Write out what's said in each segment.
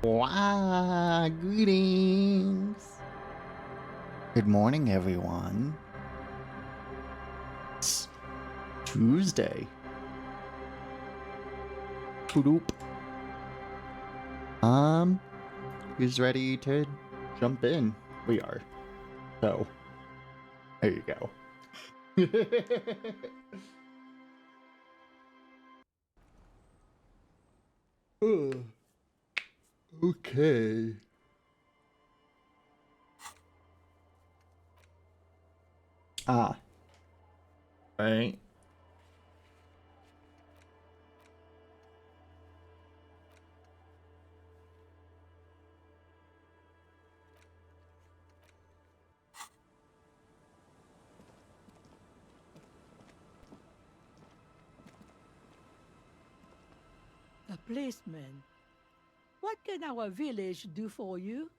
Wow, greetings. Good morning, everyone. It's Tuesday. Bloop. Who's ready to jump in? We are. So, there you go. Okay. Ah, right. A policeman. What can our village do for you?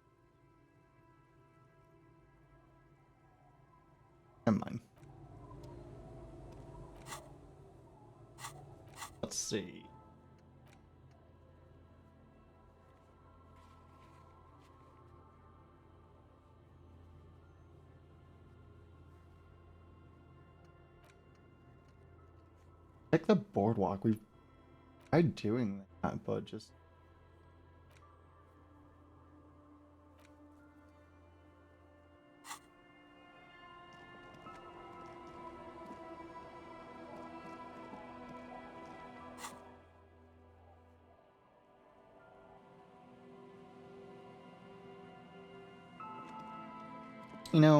Never mind. Let's see. Like the boardwalk. We've tried doing that, but just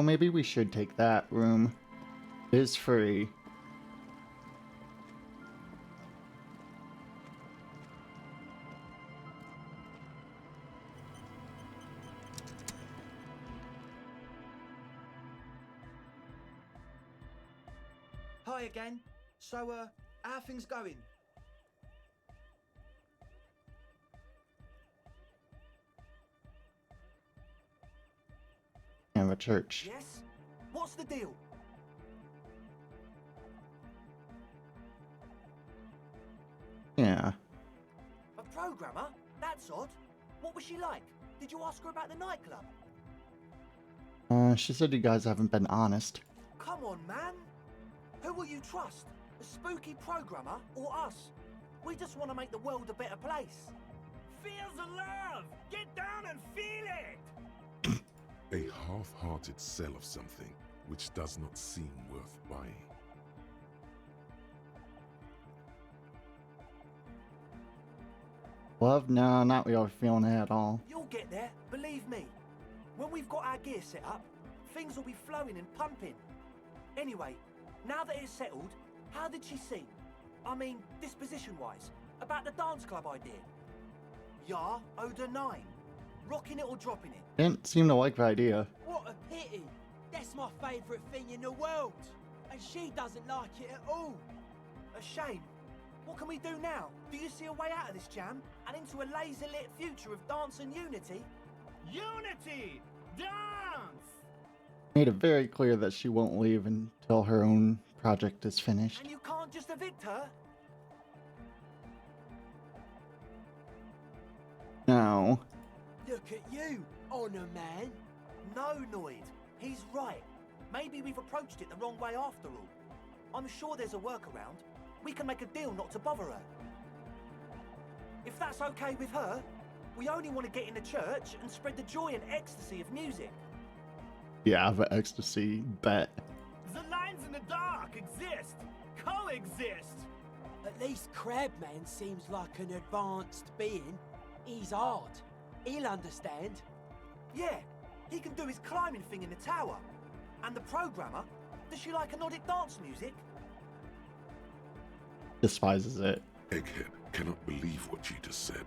maybe we should take that room. It is free. Hi again. So, how are things going? Of a church. Yes? What's the deal? Yeah. A programmer? That's odd. What was she like? Did you ask her about the nightclub? She said you guys haven't been honest. Come on, man. Who will you trust? A spooky programmer or us? We just want to make the world a better place. Feel the love! Get down and feel it! A half-hearted sell of something which does not seem worth buying. Love? No, not really feeling it at all. You'll get there, believe me. When we've got our gear set up, things will be flowing and pumping. Anyway, now that it's settled, how did she seem? I mean, disposition-wise, about the dance club idea. Yeah, owed her 9. Rocking it or dropping it? Didn't seem to like the idea. What a pity! That's my favourite thing in the world! And she doesn't like it at all! A shame. What can we do now? Do you see a way out of this jam and into a laser-lit future of dance and unity? Unity! Dance! Made it very clear that she won't leave until her own project is finished. And you can't just evict her? No. Look at you, Honor Man! No, Noid. He's right. Maybe we've approached it the wrong way after all. I'm sure there's a workaround. We can make a deal not to bother her. If that's okay with her, we only want to get in the church and spread the joy and ecstasy of music. Yeah, the ecstasy bet. The lines in the dark exist. Coexist. At least Crabman seems like an advanced being. He's hard. He'll understand. Yeah, he can do his climbing thing in the tower. And the programmer, does she like Nordic dance music? Despises it. Egghead cannot believe what you just said.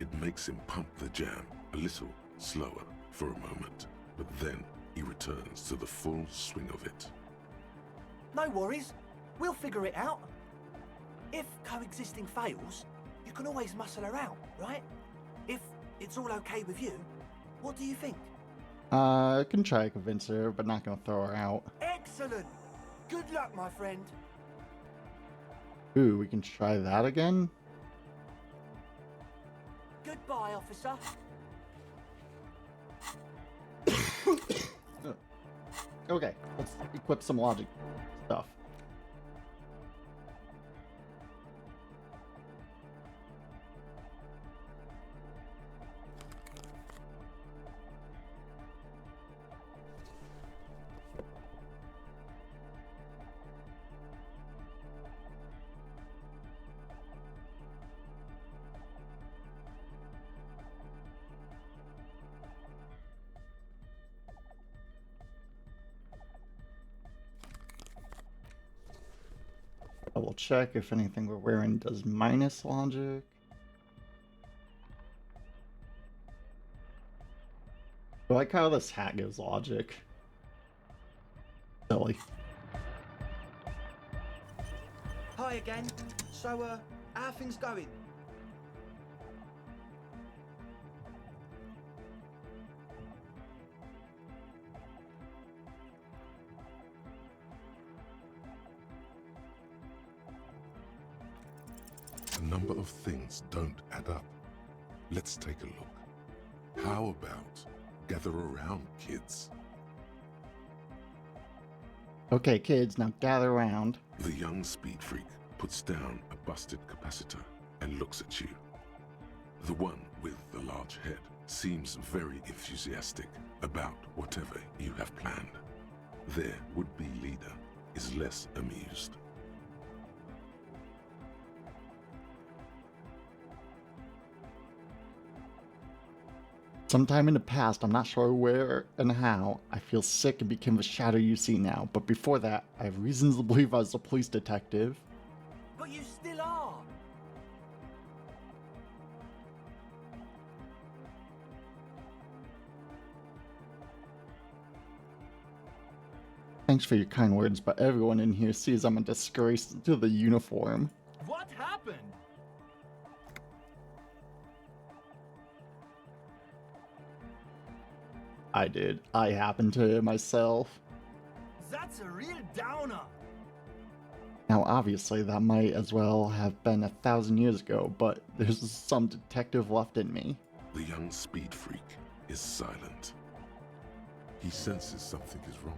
It makes him pump the jam a little slower for a moment, but then he returns to the full swing of it. No worries. We'll figure it out. If coexisting fails, you can always muscle her out, right? If it's all okay with you, what do you think? I can try to convince her, but not gonna throw her out. Excellent! Good luck, my friend. Ooh, we can try that again? Goodbye, officer. Okay, let's equip some logic stuff. I will check if anything we're wearing does minus logic. I like how this hat gives logic. Silly. Hi again. So, how are things going? A number of things don't add up. Let's take a look. How about gather around, kids? Okay, kids, now gather around. The young speed freak puts down a busted capacitor and looks at you. The one with the large head seems very enthusiastic about whatever you have planned. Their would-be leader is less amused. Sometime in the past, I'm not sure where and how, I feel sick and became the shadow you see now. But before that, I have reasons to believe I was a police detective. But you still are. Thanks for your kind words, but everyone in here sees I'm a disgrace to the uniform. What happened? I did. I happened to myself. That's a real downer. Now, obviously, that might as well have been 1,000 years ago, but there's some detective left in me. The young speed freak is silent. He senses something is wrong.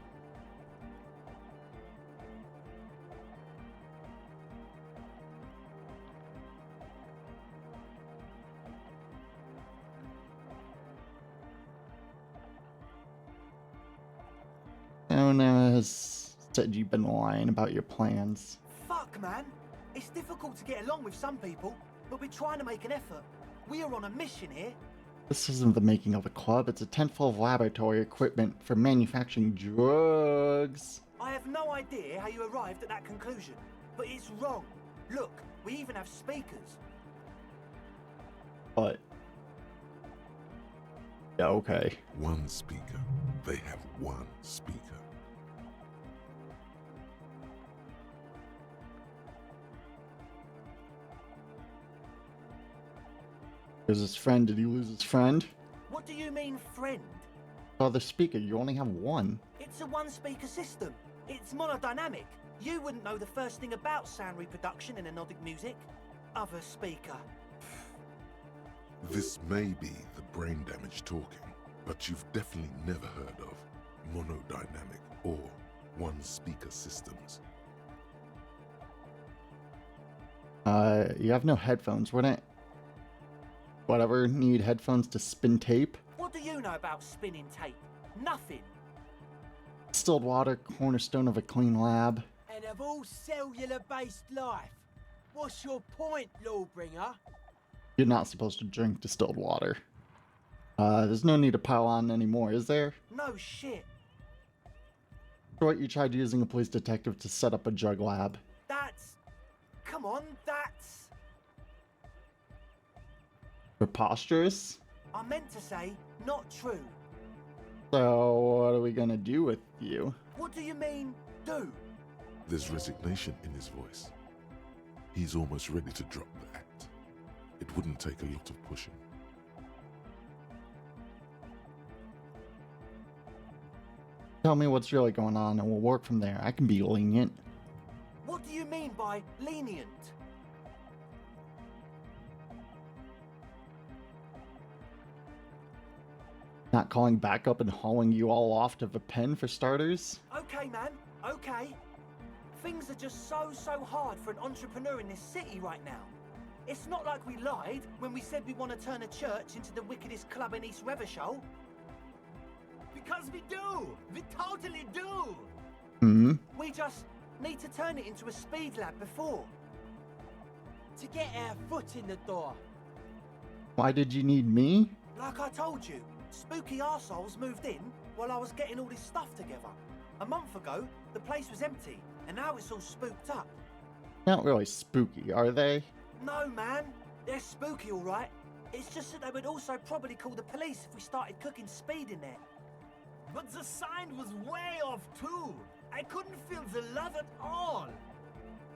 Fiona has said you've been lying about your plans. Fuck, man. It's difficult to get along with some people, but we're trying to make an effort. We are on a mission here. This isn't the making of a club, it's a tent full of laboratory equipment for manufacturing drugs. I have no idea how you arrived at that conclusion, but it's wrong. Look, we even have speakers. But... yeah, okay. One speaker. They have one speaker. There's his friend. Did he lose his friend? What do you mean, friend? Other speaker, you only have one. It's a one-speaker system. It's monodynamic. You wouldn't know the first thing about sound reproduction in anodic music. Other speaker. This may be the brain damage talking, but you've definitely never heard of monodynamic or one-speaker systems. You have no headphones, wouldn't whatever need headphones to spin tape? What do you know about spinning tape? Nothing. Distilled water, cornerstone of a clean lab. And of all cellular-based life, what's your point, Lawbringer? You're not supposed to drink distilled water. There's no need to pile on anymore, is there? No shit. What, you tried using a police detective to set up a drug lab. That's... Come on, that's... Preposterous? I meant to say, not true. So, what are we gonna do with you? What do you mean, do? There's resignation in his voice. He's almost ready to drop the act. It wouldn't take a lot of pushing. Tell me what's really going on and we'll work from there. I can be lenient. What do you mean by lenient? Not calling backup and hauling you all off to the pen for starters? Okay, man, okay. Things are just so hard for an entrepreneur in this city right now. It's not like we lied when we said we want to turn a church into the wickedest club in East Revershoal. Because we do! We totally do! Hmm? We just need to turn it into a speed lab before. To get our foot in the door. Why did you need me? Like I told you, spooky arseholes moved in while I was getting all this stuff together. A month ago, the place was empty, and now it's all spooked up. Not really spooky, are they? No, man. They're spooky, all right. It's just that they would also probably call the police if we started cooking speed in there. But the sign was way off too! I couldn't feel the love at all!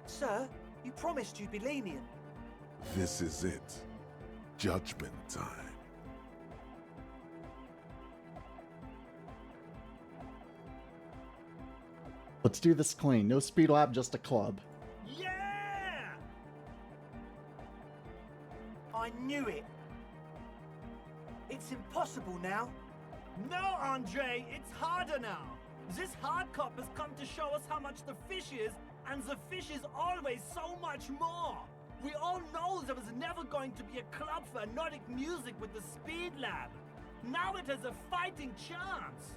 Sir, you promised you'd be lenient. This is it. Judgment time. Let's do this clean. No speed lab, just a club. Yeah! I knew it. It's impossible now. No, Andre, it's harder now. This hard cop has come to show us how much the fish is, and the fish is always so much more. We all know there was never going to be a club for Nordic music with the Speed Lab. Now it has a fighting chance.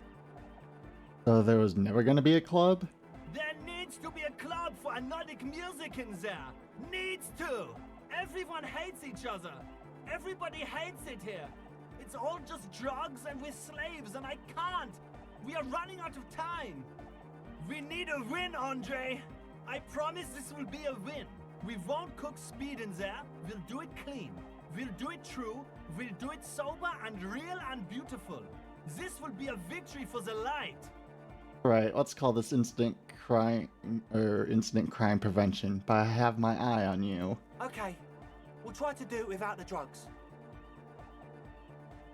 So there was never gonna be a club? There needs to be a club for Nordic music in there. Needs to. Everyone hates each other. Everybody hates it here. It's all just drugs and we're slaves and I can't. We are running out of time. We need a win, Andre. I promise this will be a win. We won't cook speed in there. We'll do it clean. We'll do it true. We'll do it sober and real and beautiful. This will be a victory for the light. Right, let's call this instant crime prevention, but I have my eye on you. Okay, we'll try to do it without the drugs.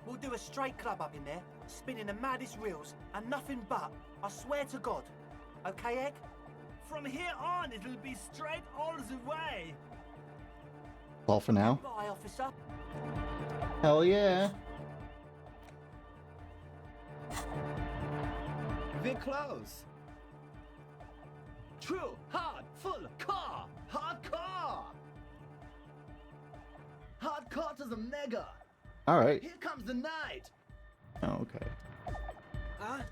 We'll do a straight club up in there, spinning the maddest reels, and nothing but, I swear to God. Okay, Egg? From here on, it'll be straight all the way. That's all for now. Bye, officer. Hell yeah. We're close. True, hard, full, car, hardcore. Hardcore to the mega. Alright. Here comes the night. Oh, okay. Huh?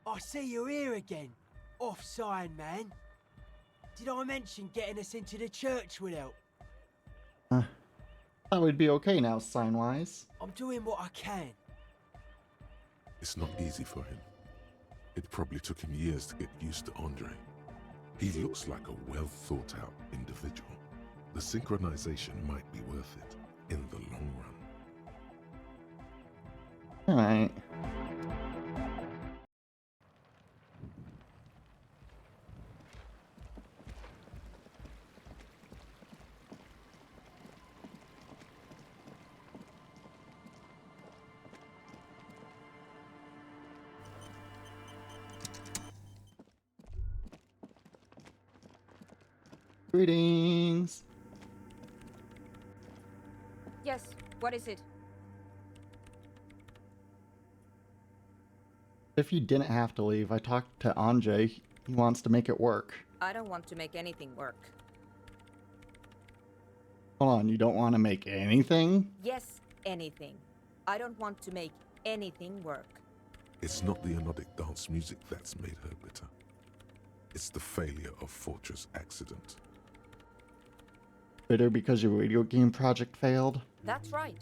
I see you're here again. Off sign, man. Did I mention getting us into the church would help? That would be okay now, sign-wise. I'm doing what I can. It's not easy for him. It probably took him years to get used to Andre. He looks like a well-thought-out individual. The synchronization might be worth it in the long run. Alright. Greetings. Yes, what is it? If you didn't have to leave, I talked to Andre. He wants to make it work. I don't want to make anything work. Hold on, you don't want to make anything? Yes, anything. I don't want to make anything work. It's not the anodic dance music that's made her bitter. It's the failure of Fortress Accident. Bitter because your radio game project failed? That's right.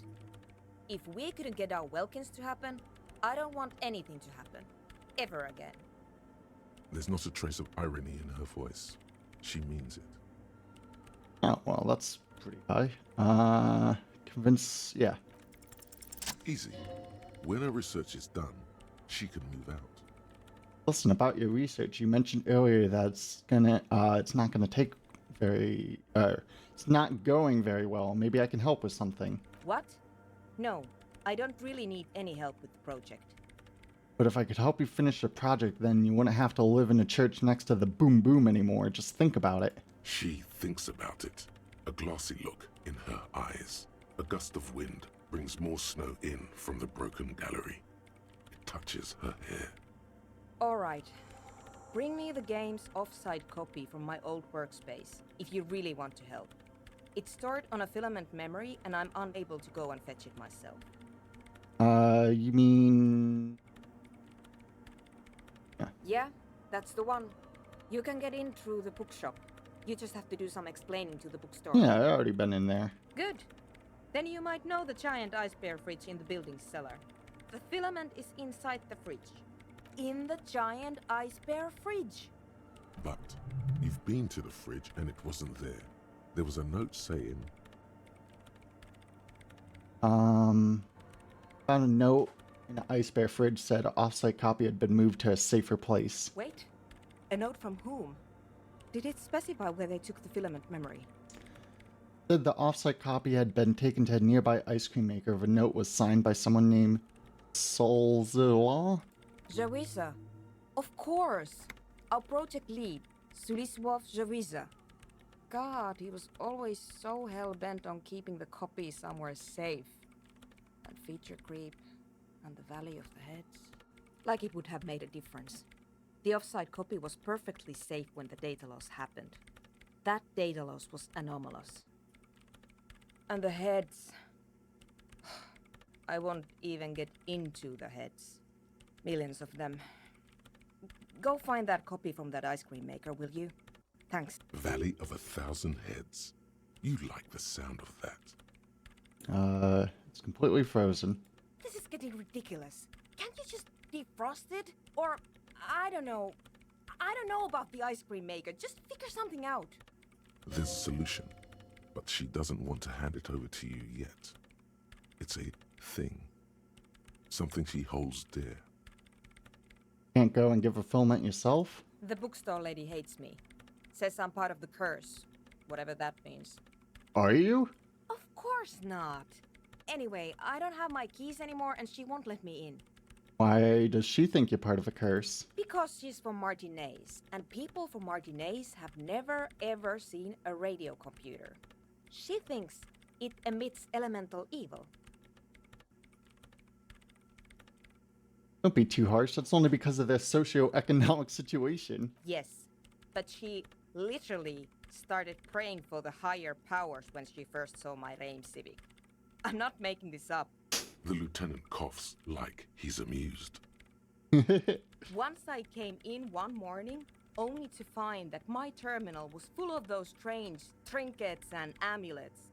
If we couldn't get our Welkins to happen, I don't want anything to happen. Ever again. There's not a trace of irony in her voice. She means it. Oh, well, that's pretty high. Convince... yeah. Easy. When her research is done, she can move out. Listen, about your research, you mentioned earlier that it's not gonna take very... it's not going very well. Maybe I can help with something. What? No, I don't really need any help with the project. But if I could help you finish the project, then you wouldn't have to live in a church next to the boom boom anymore. Just think about it. She thinks about it. A glassy look in her eyes. A gust of wind brings more snow in from the broken gallery. touches her hair. Alright. Bring me the game's offsite copy from my old workspace, if you really want to help. It's stored on a filament memory, and I'm unable to go and fetch it myself. You mean... Yeah, that's the one. You can get in through the bookshop. You just have to do some explaining to the bookstore. Yeah, I've already been in there. Good. Then you might know the giant ice bear fridge in the building's cellar. The filament is inside the fridge. In the giant ice bear fridge. But you've been to the fridge and it wasn't there. There was a note saying... Found a note in the ice bear fridge said an offsite copy had been moved to a safer place. Wait. A note from whom? Did it specify where they took the filament memory? Said the offsite copy had been taken to a nearby ice cream maker. The note was signed by someone named Solzilla. Jawiza. Of course. Our project lead, Suliswov Jawiza. God, he was always so hell-bent on keeping the copy somewhere safe. And feature creep, and the Valley of the Heads. Like it would have made a difference. The offsite copy was perfectly safe when the data loss happened. That data loss was anomalous. And the heads... I won't even get into the heads. Millions of them. Go find that copy from that ice cream maker, will you? Thanks. Valley of 1,000 Heads. You like the sound of that. It's completely frozen. This is getting ridiculous. Can't you just defrost it? Or, I don't know. I don't know about the ice cream maker. Just figure something out. There's a solution, but she doesn't want to hand it over to you yet. It's a thing. Something she holds dear. Can't go and give a filament yourself? The bookstore lady hates me. Says I'm part of the curse. Whatever that means. Are you? Of course not. Anyway, I don't have my keys anymore and she won't let me in. Why does she think you're part of a curse? Because she's from Martinez, and people from Martinez have never ever seen a radio computer. She thinks it emits elemental evil. Don't be too harsh. That's only because of their socio-economic situation. Yes, but she literally started praying for the higher powers when she first saw my Rame Civic. I'm not making this up. The lieutenant coughs like he's amused. Once I came in one morning, only to find that my terminal was full of those strange trinkets and amulets.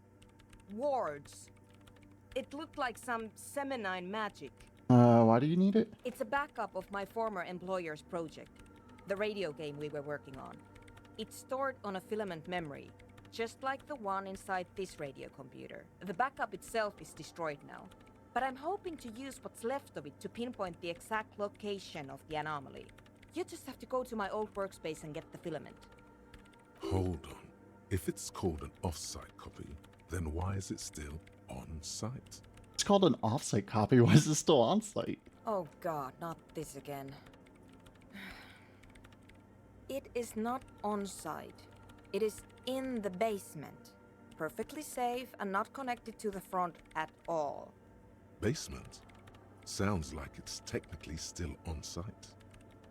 Wards. It looked like some Semenine magic. Why do you need it? It's a backup of my former employer's project, the radio game we were working on. It's stored on a filament memory, just like the one inside this radio computer. The backup itself is destroyed now, but I'm hoping to use what's left of it to pinpoint the exact location of the anomaly. You just have to go to my old workspace and get the filament. Hold on. If it's called an off-site copy, then why is it still on-site? It's called an offsite copy. Why is it still on site? Oh god, not this again. It is not on-site. It is in the basement. Perfectly safe and not connected to the front at all. Basement? Sounds like it's technically still on-site.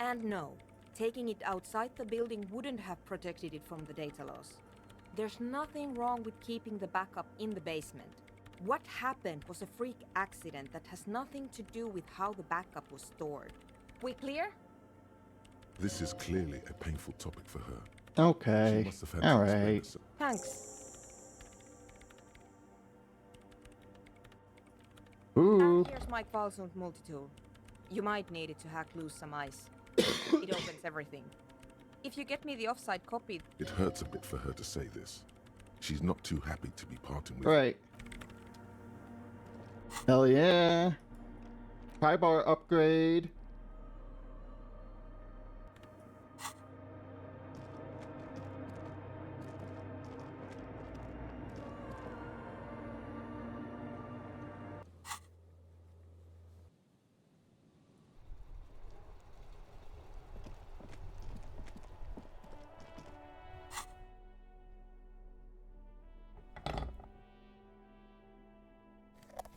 And no, taking it outside the building wouldn't have protected it from the data loss. There's nothing wrong with keeping the backup in the basement. What happened was a freak accident that has nothing to do with how the backup was stored. We clear? This is clearly a painful topic for her. She Okay. must have had All to explain right. herself. Thanks. Ooh. And here's my Qualsund multi-tool. You might need it to hack loose some ice. It opens everything. If you get me the offsite copy... It hurts a bit for her to say this. She's not too happy to be parting with Right. Hell yeah. Pry bar upgrade.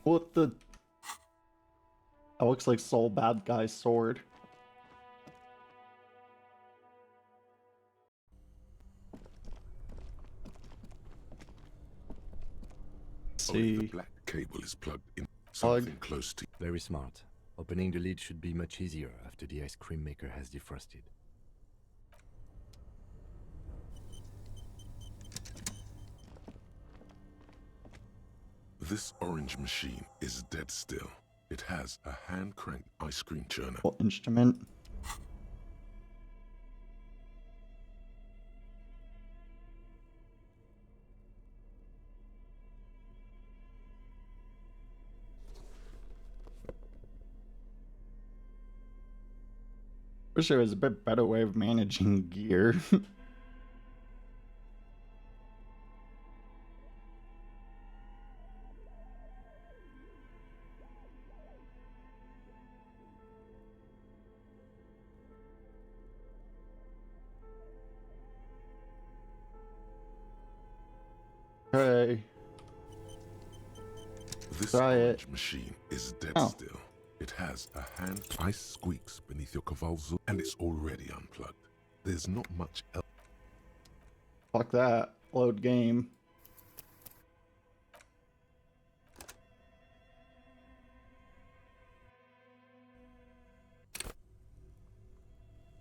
What the... That looks like Soul Bad Guy's sword. Only the See. black cable is plugged in Plug. something close to. Very smart. Opening the lid should be much easier after the ice cream maker has defrosted. This orange machine is dead still. It has a hand-cranked ice cream churner. Instrument. Wish there was a bit better way of managing gear. Okay. This Try it. orange machine is dead Oh. still. It has a hand. Ice squeaks beneath your cavalzo, and it's already unplugged. There's not much else. Fuck that. Load game.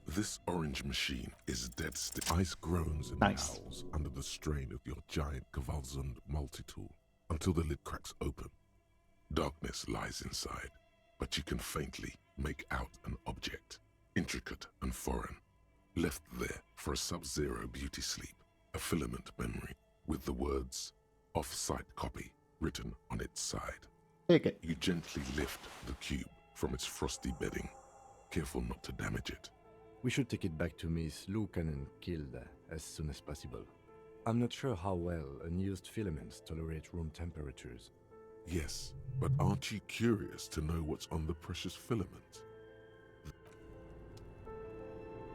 This orange machine is dead still. Ice groans and Nice. howls under the strain of your giant cavalzund multi-tool until the lid cracks open. Darkness lies inside, but you can faintly make out an object, intricate and foreign, left there for a sub-zero beauty sleep, a filament memory with the words "off-site copy" written on its side. Take it. You gently lift the cube from its frosty bedding, careful not to damage it. We should take it back to Miss Lucan and killed as soon as possible. I'm not sure how well unused filaments tolerate room temperatures. Yes, but aren't you curious to know what's on the precious filament?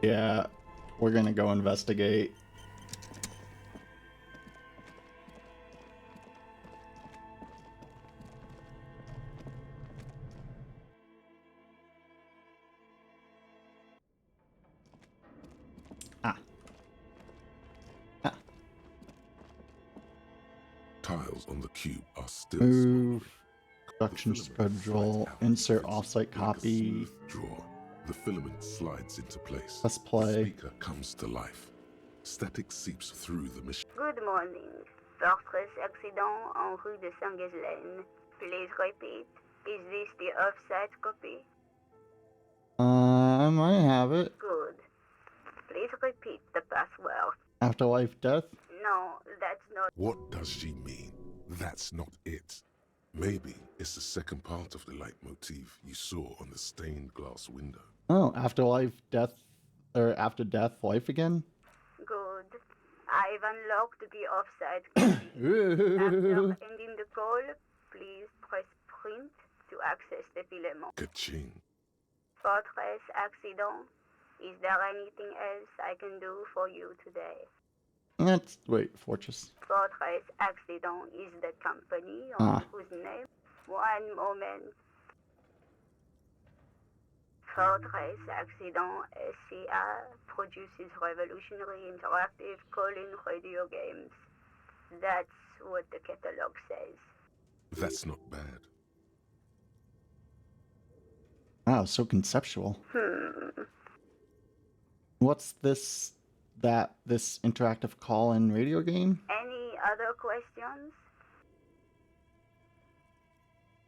Yeah, we're gonna go investigate. Ah. Ah. Tiles on the cube are still Move. smoldering. Production The filament schedule. slides out Insert of its offsite like a copy. smooth drawer. The filament slides into place. Let's The play. speaker comes to life. Static seeps through the machine. Good morning. Fortress accident en rue de Saint-Ghislaine. Please repeat. Is this the off-site copy? I might have it. Good. Please repeat the password. Afterlife death. No, that's not. What does she mean? That's not it. Maybe it's the second part of the leitmotif you saw on the stained glass window. Oh, afterlife death, or after death, life again. Good. I've unlocked the off-site copy. After Ooh. ending the call, please press print to access the filament. Ka-ching. Fortress accident. Is there anything else I can do for you today? Let's wait. Fortress. Fortress Accident is the company Ah. on whose name. One moment. Fortress Accident SCA produces revolutionary interactive call-in radio games. That's what the catalog says. That's not bad. Wow, so conceptual. What's this? This interactive call-in radio game? Any other questions?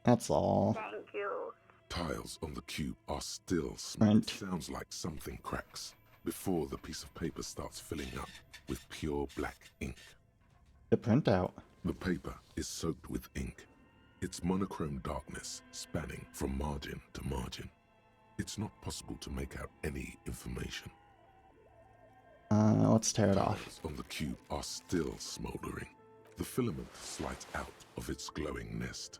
That's all. Thank you. Tiles on the cube are still smooth. Print. Sounds like something cracks before the piece of paper starts filling up with pure black ink. The printout. The paper is soaked with ink, its monochrome darkness spanning from margin to margin. It's not possible to make out any information. Let's tear it off. Tiles on the cube are still smoldering. The filament slides out of its glowing nest.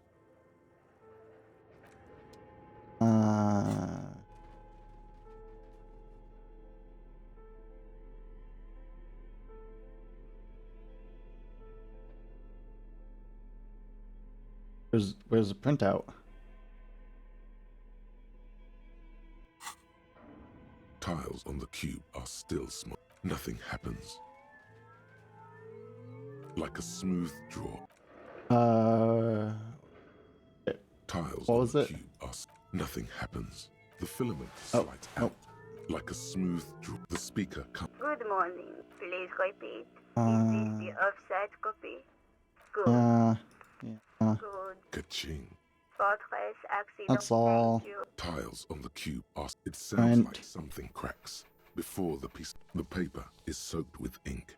Where's the printout? Tiles on the cube are still small. Nothing happens. Like a smooth draw. Tiles What on was the it? cube are nothing happens. The filament Oh, slides out like a smooth draw. The speaker comes. Good morning. Please repeat. Is Uh, this the offside copy? Good. yeah. Good. Ka-ching. Fortress accident. That's all. Thank you. Tiles on the cube are. It sounds Right. like something cracks before the piece. The paper is soaked with ink.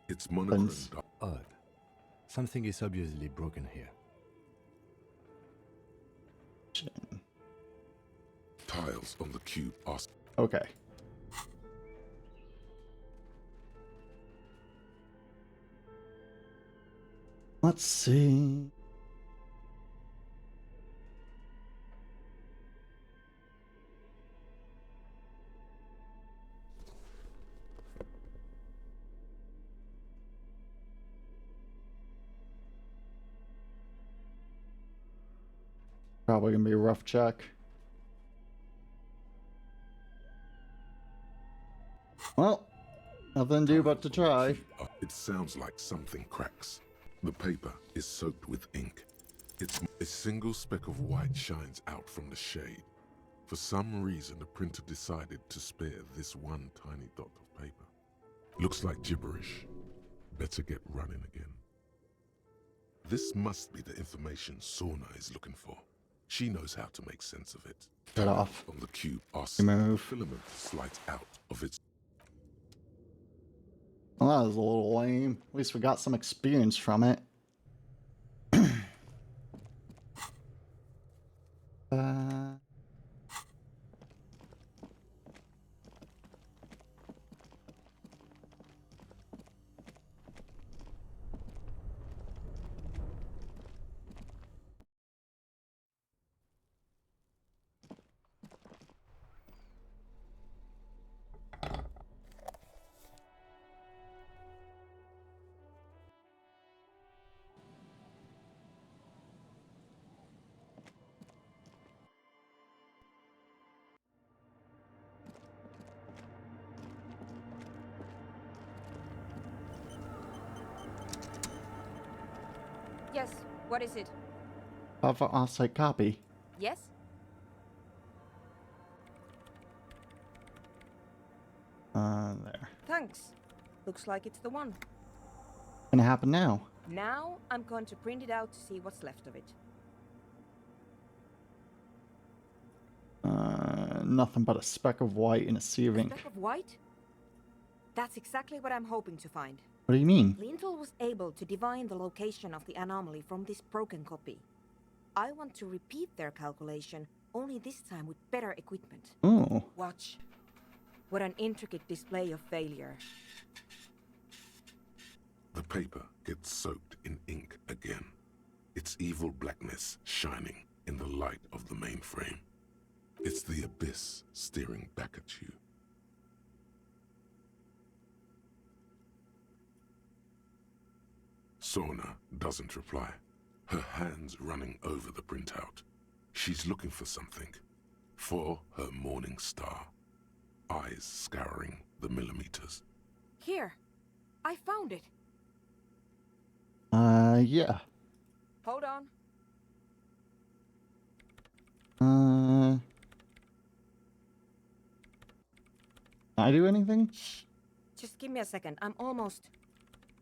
It's Happens. monochromed. Odd. Something is obviously broken here. Tiles on the cube are. Okay. Let's see. Probably gonna be a rough check. Well, nothing to do but to try. It sounds like something cracks. The paper is soaked with ink. It's a single speck of white shines out from the shade. For some reason, the printer decided to spare this one tiny dot of paper. Looks like gibberish. Better get running again. This must be the information Sorna is looking for. She knows how to make sense of it. Get off. On the cube are Remove. filament slides out of its. Well, that was a little lame. At least we got some experience from it. uh... Yes, what is it? Have an offsite copy. Yes? There. Thanks. Looks like it's the one. Gonna happen now. Now I'm going to print it out to see what's left of it. Nothing but a speck of white in a sea of A ink. speck of white? That's exactly what I'm hoping to find. What do you mean? Linville was able to divine the location of the anomaly from this broken copy. I want to repeat their calculation, only this time with better equipment. Oh, Watch. What an intricate display of failure. The paper gets soaked in ink again. Its evil blackness shining in the light of the mainframe. It's the abyss staring back at you. Sorna doesn't reply, her hands running over the printout. She's looking for something. For her morning star. Eyes scouring the millimeters. Here. I found it. yeah. Hold on. Can I do anything? Just give me a second. I'm almost...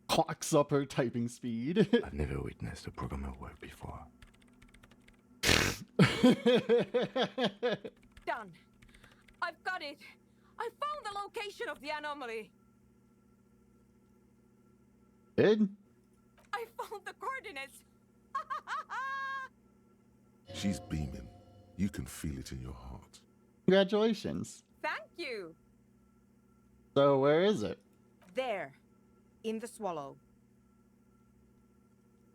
Clocks up her typing speed. I've never witnessed a programmer work before. done. I've got it. I found the location of the anomaly. Did? I found the coordinates. She's beaming. You can feel it in your heart. Congratulations. Thank you. So where is it? There. In the swallow.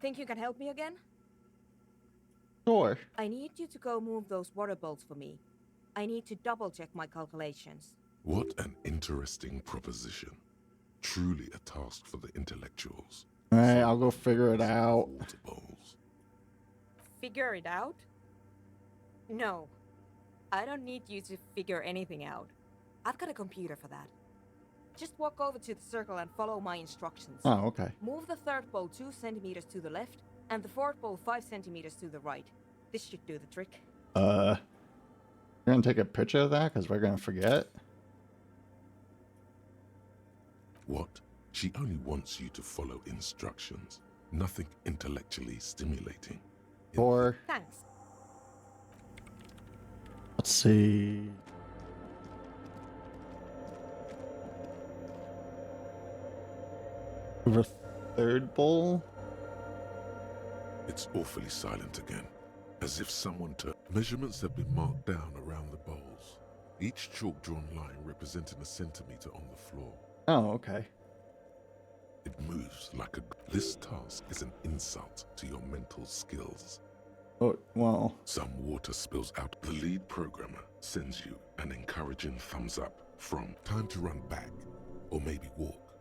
Think you can help me again? Sure. I need you to go move those water bolts for me. I need to double check my calculations. What an interesting proposition. Truly a task for the intellectuals. Alright, I'll go figure it out. Water bowls. Figure it out? No. I don't need you to figure anything out. I've got a computer for that. Just walk over to the circle and follow my instructions. Oh, okay. Move the third pole 2 centimeters to the left, and the fourth pole 5 centimeters to the right. This should do the trick. We're gonna take a picture of that because we're gonna forget. What? She only wants you to follow instructions. Nothing intellectually stimulating. Or Thanks. let's see. Over third bowl. It's awfully silent again, as if someone took measurements have been marked down around the bowls, each chalk-drawn line representing a centimeter on the floor. Oh, okay. It moves like a... This task is an insult to your mental skills. Oh, well. Some water spills out. The lead programmer sends you an encouraging thumbs up from time to run back, or maybe walk.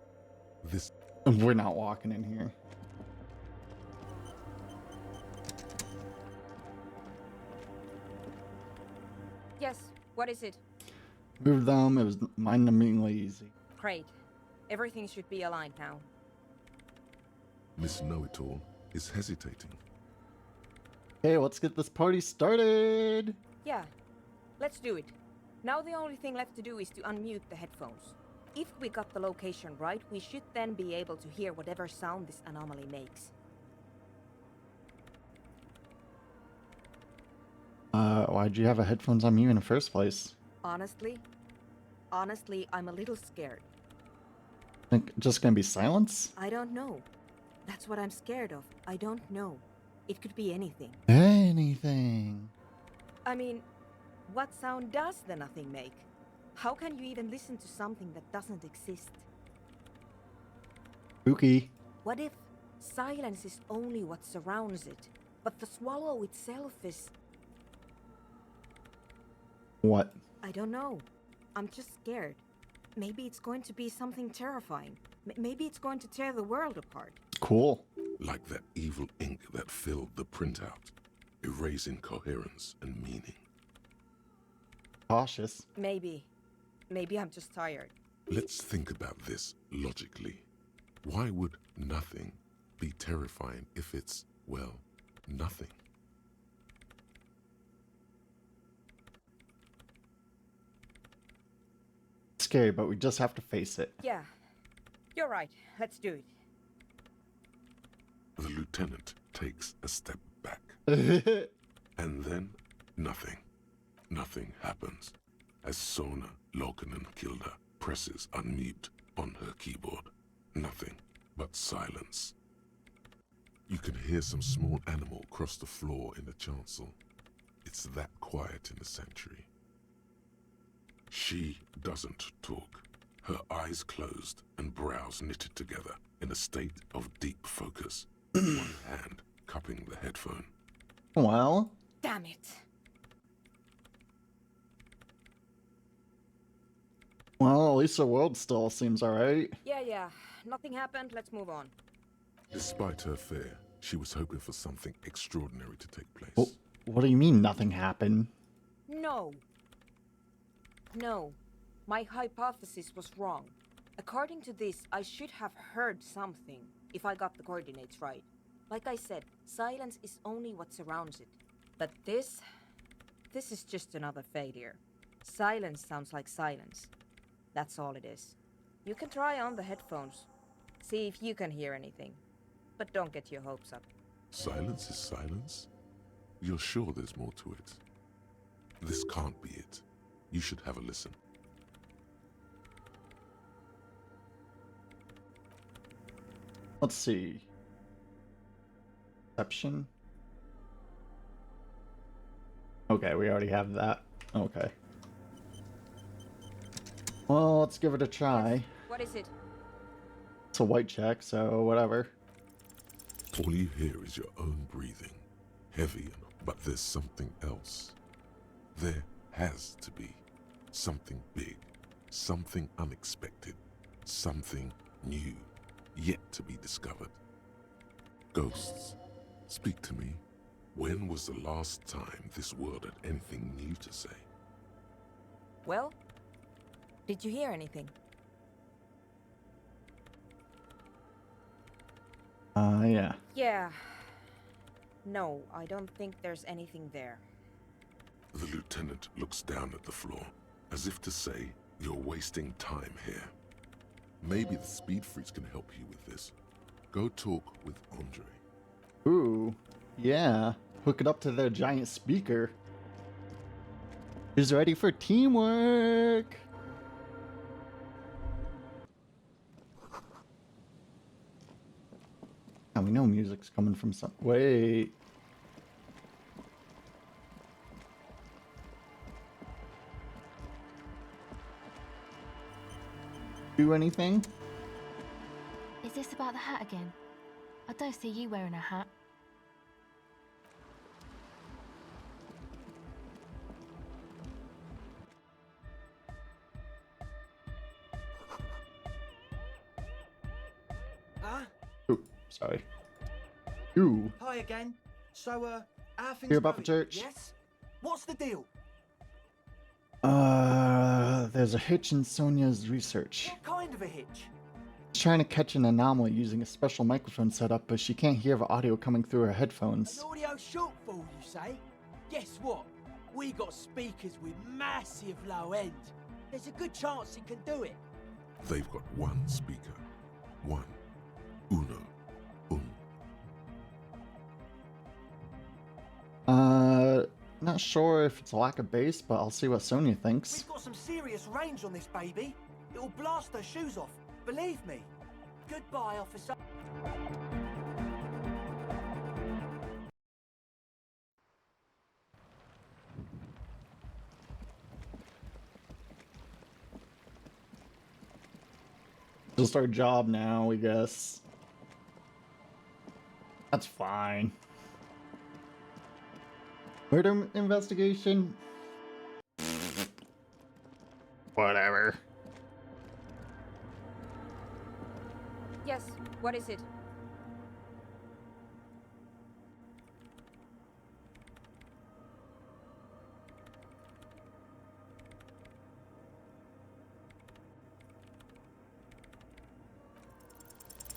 This... We're not walking in here. Yes, what is it? Move them. It was mind-numbingly easy. Great. Everything should be aligned now. Miss Know-It-All is hesitating. Hey, let's get this party started. Yeah, let's do it. Now the only thing left to do is to unmute the headphones. If we got the location right, we should then be able to hear whatever sound this anomaly makes. Why'd you have a headphones on you in the first place? Honestly, I'm a little scared. Think just gonna be silence? I don't know. That's what I'm scared of. I don't know. It could be anything. Anything. I mean, what sound does the nothing make? How can you even listen to something that doesn't exist? Spooky. What if silence is only what surrounds it, but the swallow itself is... What? I don't know. I'm just scared. Maybe it's going to be something terrifying. Maybe it's going to tear the world apart. Cool. Like that evil ink that filled the printout, erasing coherence and meaning. Cautious. Maybe. Maybe I'm just tired. Let's think about this logically. Why would nothing be terrifying if it's, well, nothing? Scary, but we just have to face it. Yeah. You're right. Let's do it. The lieutenant takes a step back. Oh, And then, nothing. Nothing happens. As Sona Lokanen-Kilda presses unmute on her keyboard. Nothing but silence. You can hear some small animal cross the floor in the chancel. It's that quiet in the sanctuary. She doesn't talk. Her eyes closed and brows knitted together in a state of deep focus. One hand cupping the headphone. well. Damn it. Well, at least the world still seems alright. Yeah. Nothing happened. Let's move on. Despite her fear, she was hoping for something extraordinary to take place. Oh, what do you mean nothing happened? No. No. My hypothesis was wrong. According to this, I should have heard something, if I got the coordinates right. Like I said, silence is only what surrounds it. But this is just another failure. Silence sounds like silence. That's all it is. You can try on the headphones. See if you can hear anything. But don't get your hopes up. Silence is silence? You're sure there's more to it? This can't be it. You should have a listen. Let's see. Perception. Okay, we already have that. Okay. Well, let's give it a try. What is it? It's a white check, so whatever. All you hear is your own breathing. Heavy, but there's something else. There has to be something big, something unexpected, something new, yet to be discovered. Ghosts, speak to me. When was the last time this world had anything new to say? Well, Did you hear anything? Yeah. Yeah. No, I don't think there's anything there. The lieutenant looks down at the floor, as if to say, you're wasting time here. Maybe the speed freaks can help you with this. Go talk with Andre. Ooh, yeah. Hook it up to their giant speaker. Who's ready for teamwork? Now we know music's coming from some. Wait. Do anything? Is this about the hat again? I don't see you wearing a hat. Huh? Ooh, sorry. Ooh. Hi again. So, how things Hear about the going? church? Yes? What's the deal? There's a hitch in Sonia's research. What kind of a hitch? She's trying to catch an anomaly using a special microphone setup, but she can't hear the audio coming through her headphones. An audio shortfall, you say? Guess what? We got speakers with massive low end. There's a good chance it can do it. They've got one speaker. One. Uno. Not sure if it's a lack of bass, but I'll see what Sonia thinks. We've got some serious range on this baby. It'll blast her shoes off. Believe me. Goodbye, officer. Just our job now, we guess. That's fine. Murder investigation? Whatever. Yes, what is it?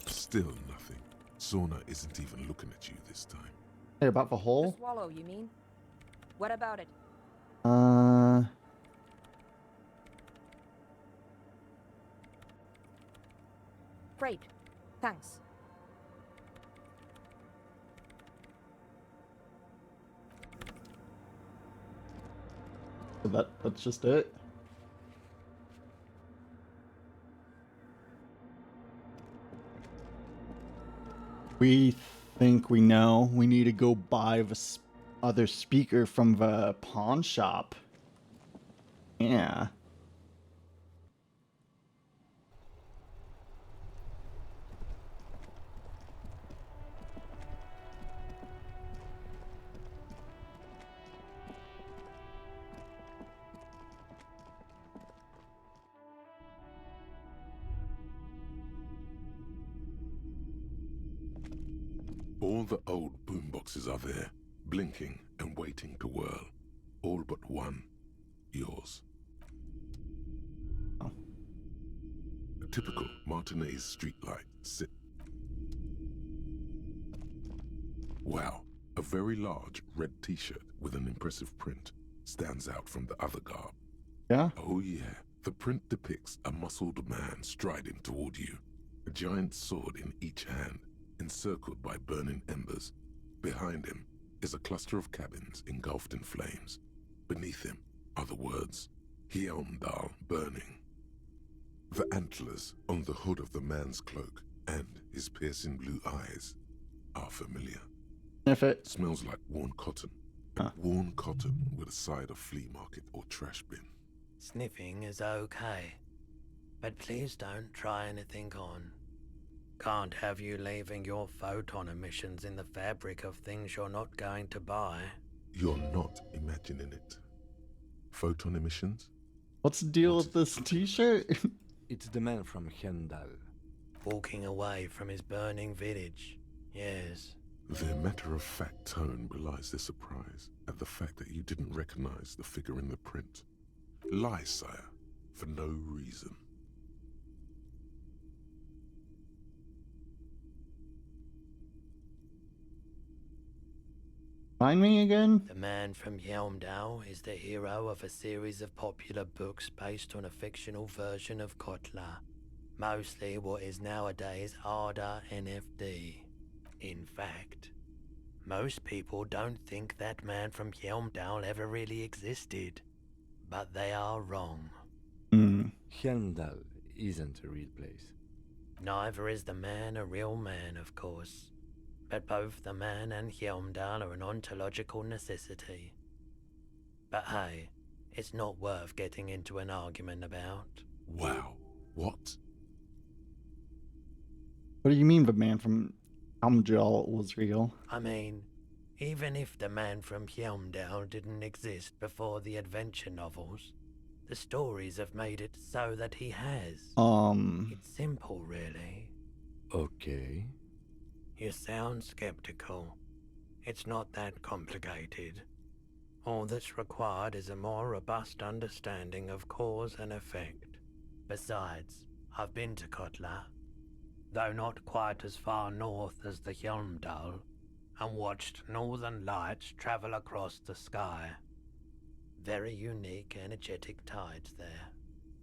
Still nothing. Sona isn't even looking at you this time. Hey, about the The hole? swallow, you mean? What about it? Great. Thanks. That's just it. We think we know. We need to go buy the other speaker from the pawn shop. Yeah. All the old boomboxes are there, blinking and waiting to whirl. All but one. Yours. Oh. A typical Martinez streetlight sit. Wow, a very large red t-shirt with an impressive print stands out from the other garb. Yeah? Oh yeah, the print depicts a muscled man striding toward you, a giant sword in each hand, encircled by burning embers. Behind him is a cluster of cabins engulfed in flames. Beneath him are the words, Hyundal burning. The antlers on the hood of the man's cloak and his piercing blue eyes are familiar. If it. Smells like worn cotton. Huh. Worn cotton with a side of flea market or trash bin. Sniffing is okay, but please don't try anything on. Can't have you leaving your photon emissions in the fabric of things you're not going to buy. You're not imagining it. Photon emissions? What's the deal with this t-shirt? It's the man from Hendal. Walking away from his burning village. Yes. Their matter-of-fact tone belies their surprise at the fact that you didn't recognize the figure in the print. Lie, sire. for no reason. Find me again? The man from Yelmdale is the hero of a series of popular books based on a fictional version of Kotla, mostly what is nowadays Arda NFD. In fact, most people don't think that man from Yelmdale ever really existed, but they are wrong. Helmdal isn't a real place. Neither is the man a real man, of course. But both the man and Hjelmdal are an ontological necessity. But hey, it's not worth getting into an argument about. Wow. What? What do you mean the man from Amjal was real? I mean, even if the man from Hjelmdal didn't exist before the adventure novels, the stories have made it so that he has. It's simple, really. Okay. You sound skeptical. It's not that complicated. All that's required is a more robust understanding of cause and effect. Besides, I've been to Kotla, though not quite as far north as the Hjelmdal, and watched northern lights travel across the sky. Very unique, energetic tides there.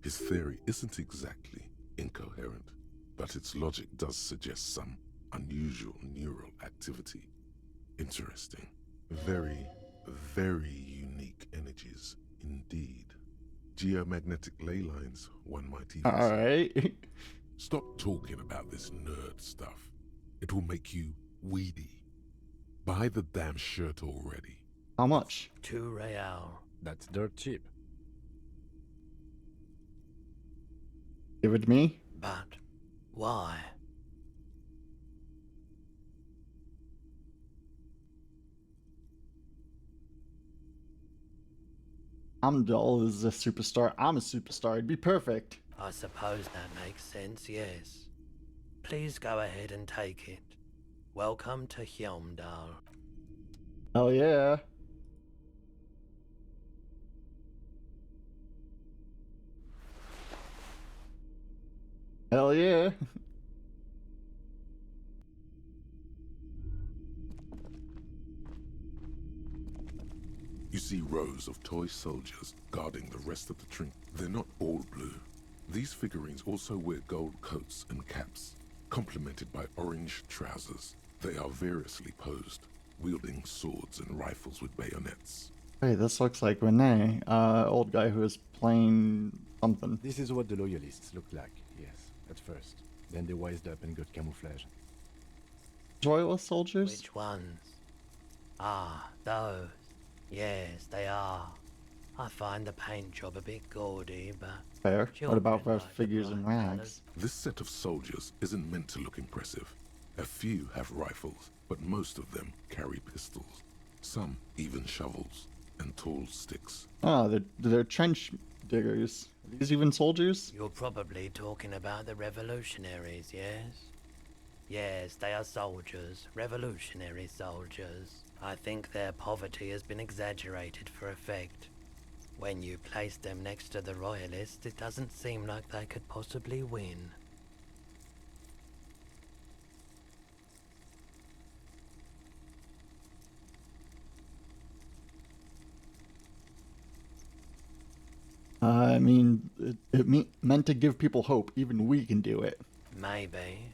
His theory isn't exactly incoherent, but its logic does suggest some unusual neural activity. Interesting. Very, very unique energies indeed. Geomagnetic ley lines, one might even say. Alright. Stop talking about this nerd stuff. It will make you weedy. Buy the damn shirt already. How much? 2 real. That's dirt cheap. Give it to me? But why? Amjal is a superstar. I'm a superstar. It'd be perfect. I suppose that makes sense, yes. Please go ahead and take it. Welcome to Hjelmdal. Hell yeah. Hell yeah. You see rows of toy soldiers guarding the rest of the trinket. They're not all blue. These figurines also wear gold coats and caps, complemented by orange trousers. They are variously posed, wielding swords and rifles with bayonets. Hey, this looks like Renee, old guy who was playing something. This is what the loyalists looked like, yes, at first. Then they wised up and got camouflage. Joyless soldiers? Which ones? Ah, those. Yes, they are. I find the paint job a bit gaudy, but... Fair. What about children the like figures bright in rags? colours. This set of soldiers isn't meant to look impressive. A few have rifles, but most of them carry pistols. Some even shovels and tall sticks. Oh, they're trench diggers. Are these even soldiers? You're probably talking about the revolutionaries, yes? Yes, they are soldiers. Revolutionary soldiers. I think their poverty has been exaggerated for effect. When you place them next to the royalists, it doesn't seem like they could possibly win. I mean, it meant to give people hope. Even we can do it. Maybe.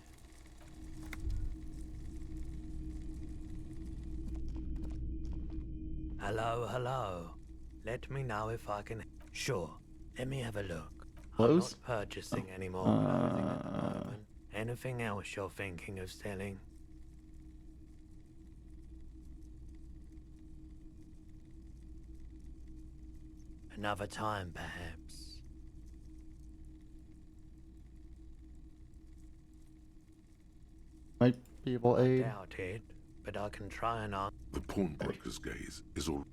Hello, hello. Let me know if I can... Sure, let me have a look. Clothes? I'm not purchasing any more clothing at the moment. Anything else you're thinking of selling? Another time, perhaps. Might be able to I aid. doubt it, but I can try and answer. The pawnbroker's gaze is all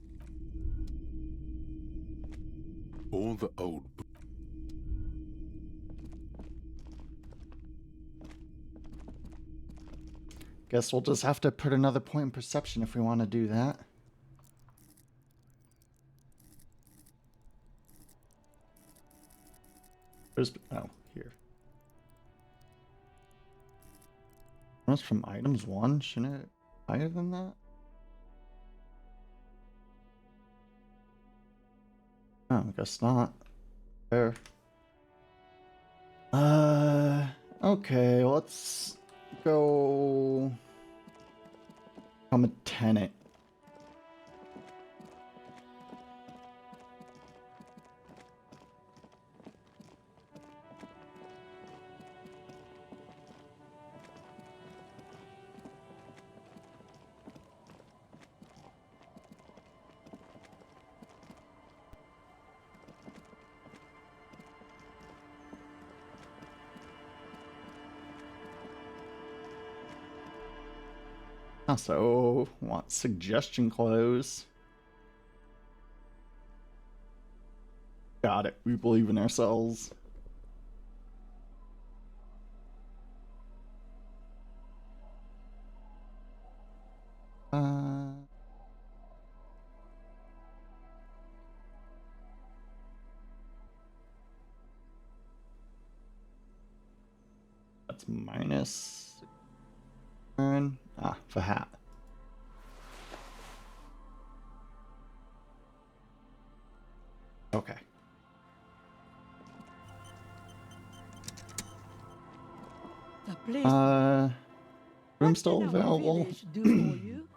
the old... Guess we'll just have to put another point in perception if we want to do that. Where's, oh, here. Bonus from items 1? Shouldn't it be higher than that? Oh, I guess not. Fair. Okay, let's go. I'm a tenant. Also, want suggestion clothes. Got it. We believe in ourselves. That's minus. For hat. Okay. The place. Room What still can our available? village do for you?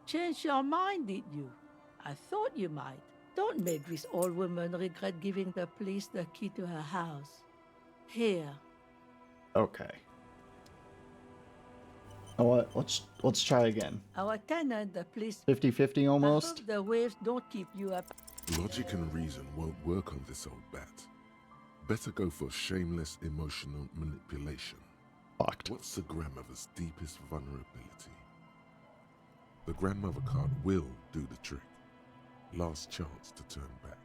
Change your mind, did you? I thought you might. Don't make this old woman regret giving the police the key to her house. Here. Okay. Oh, what? Let's try again. Our tenant, the police. 50-50 I almost. hope the waves don't keep you up. Logic and reason won't work on this old bat. Better go for shameless emotional manipulation. Fucked. What's the grandmother's deepest vulnerability? The grandmother card will do the trick. Last chance to turn back.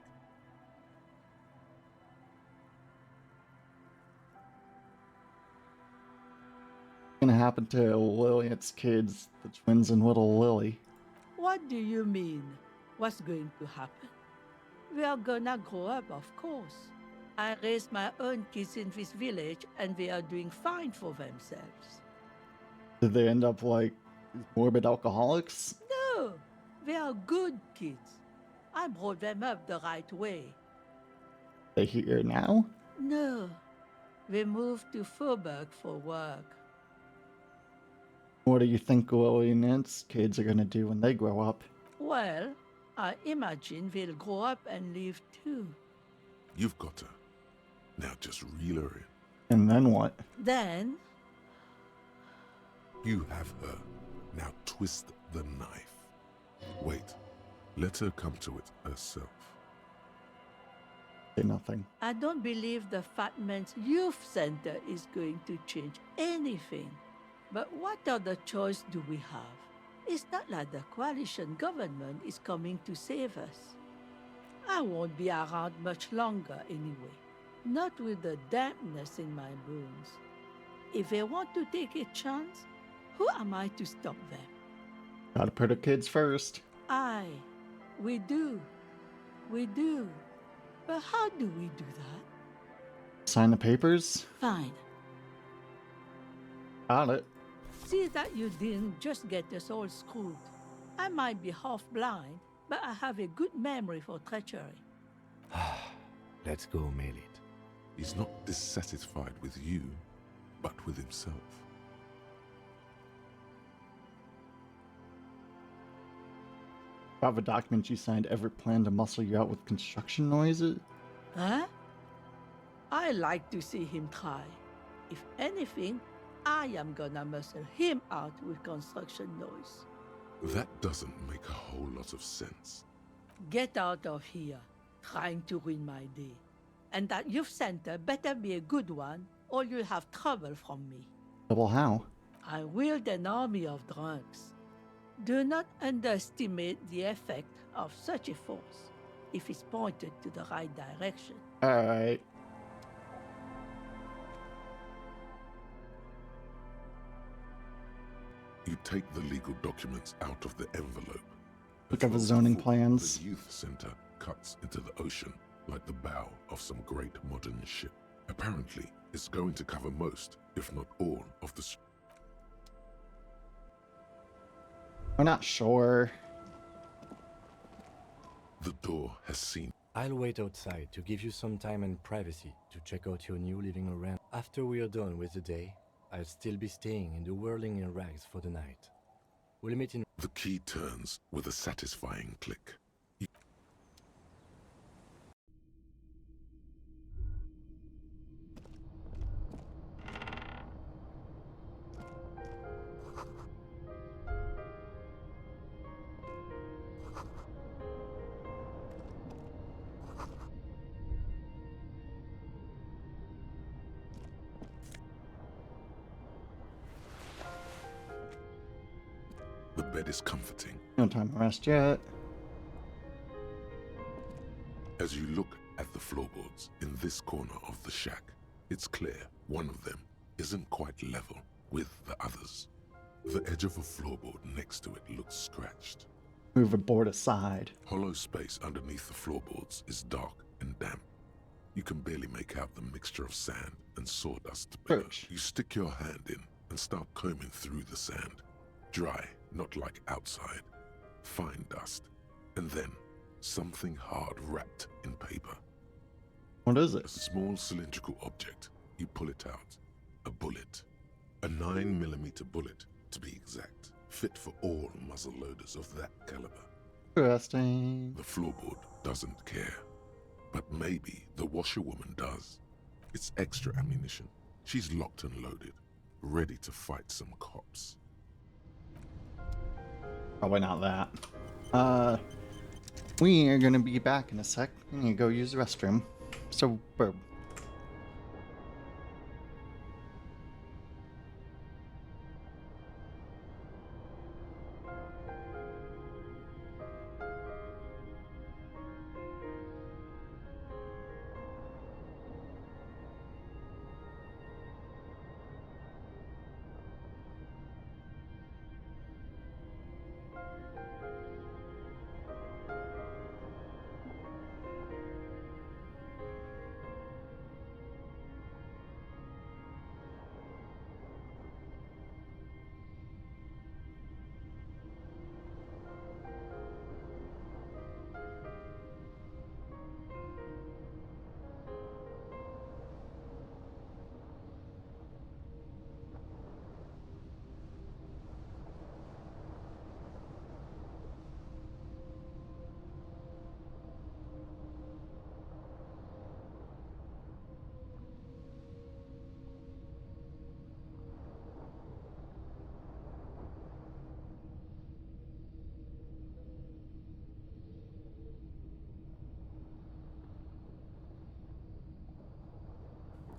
What's gonna happen to Lillian's kids, the twins and little Lily? What do you mean? What's going to happen? We are gonna grow up, of course. I raised my own kids in this village and they are doing fine for themselves. Did they end up like morbid alcoholics? No, they are good kids. I brought them up the right way. They here now? No, they moved to Faubourg for work. What do you think Lillian's kids are gonna do when they grow up? Well, I imagine they'll grow up and leave too. You've got her. Now just reel her in. And then what? Then, You have her. Now twist the knife. Wait. Let her come to it herself. Say nothing. I don't believe the Fat Man's Youth Center is going to change anything. But what other choice do we have? It's not like the coalition government is coming to save us. I won't be around much longer anyway. Not with the dampness in my bones. If they want to take a chance, who am I to stop them? Gotta put her kids first. Aye, we do. We do. But how do we do that? Sign the papers? Fine. Got it. See that you didn't just get us all screwed. I might be half blind, but I have a good memory for treachery. Let's go mail it. He's not dissatisfied with you, but with himself. Have a document you signed ever plan to muscle you out with construction noises? Huh? I like to see him try. If anything, I am gonna muscle him out with construction noise. That doesn't make a whole lot of sense. Get out of here, trying to ruin my day. And that youth center better be a good one, or you'll have trouble from me. Well, how? I wield an army of drunks. Do not underestimate the effect of such a force, if it's pointed to the right direction. Alright. You take the legal documents out of the envelope. Look at the zoning Before plans. The youth center cuts into the ocean like the bow of some great modern ship. Apparently, it's going to cover most, if not all, of the... We're not sure. The door has seen... I'll wait outside to give you some time and privacy to check out your new living arrangement. After we are done with the day, I'll still be staying in the whirling in rags for the night. We'll meet in... The key turns with a satisfying click. The bed is comforting. No time to rest yet. As you look at the floorboards in this corner of the shack, it's clear one of them isn't quite level with the others. The edge of a floorboard next to it looks scratched. Move a board aside. Hollow space underneath the floorboards is dark and damp. You can barely make out the mixture of sand and sawdust below. You stick your hand in and start combing through the sand. Dry, not like outside. Fine dust. And then something hard wrapped in paper. What is A it? small cylindrical object. You pull it out. A bullet. A 9mm bullet, to be exact. Fit for all muzzle loaders of that caliber. Interesting. The floorboard doesn't care. But maybe the washerwoman does. It's extra ammunition. She's locked and loaded, ready to fight some cops. Probably not that. We are gonna be back in a sec. I need to go use the restroom. So, boom.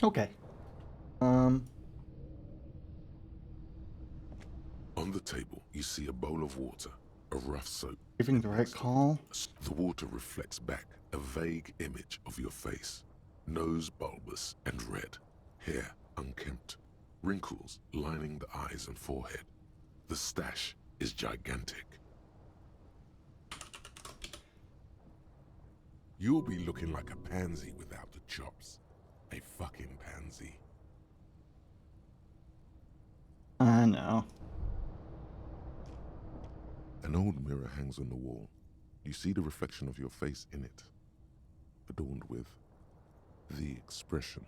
Okay. On the table, you see a bowl of water, a rough soap. Giving the right call. The water reflects back a vague image of your face. Nose bulbous and red, hair unkempt, wrinkles lining the eyes and forehead. The stash is gigantic. You'll be looking like a pansy without the chops. A fucking pansy. I know. An old mirror hangs on the wall. You see the reflection of your face in it, adorned with the expression.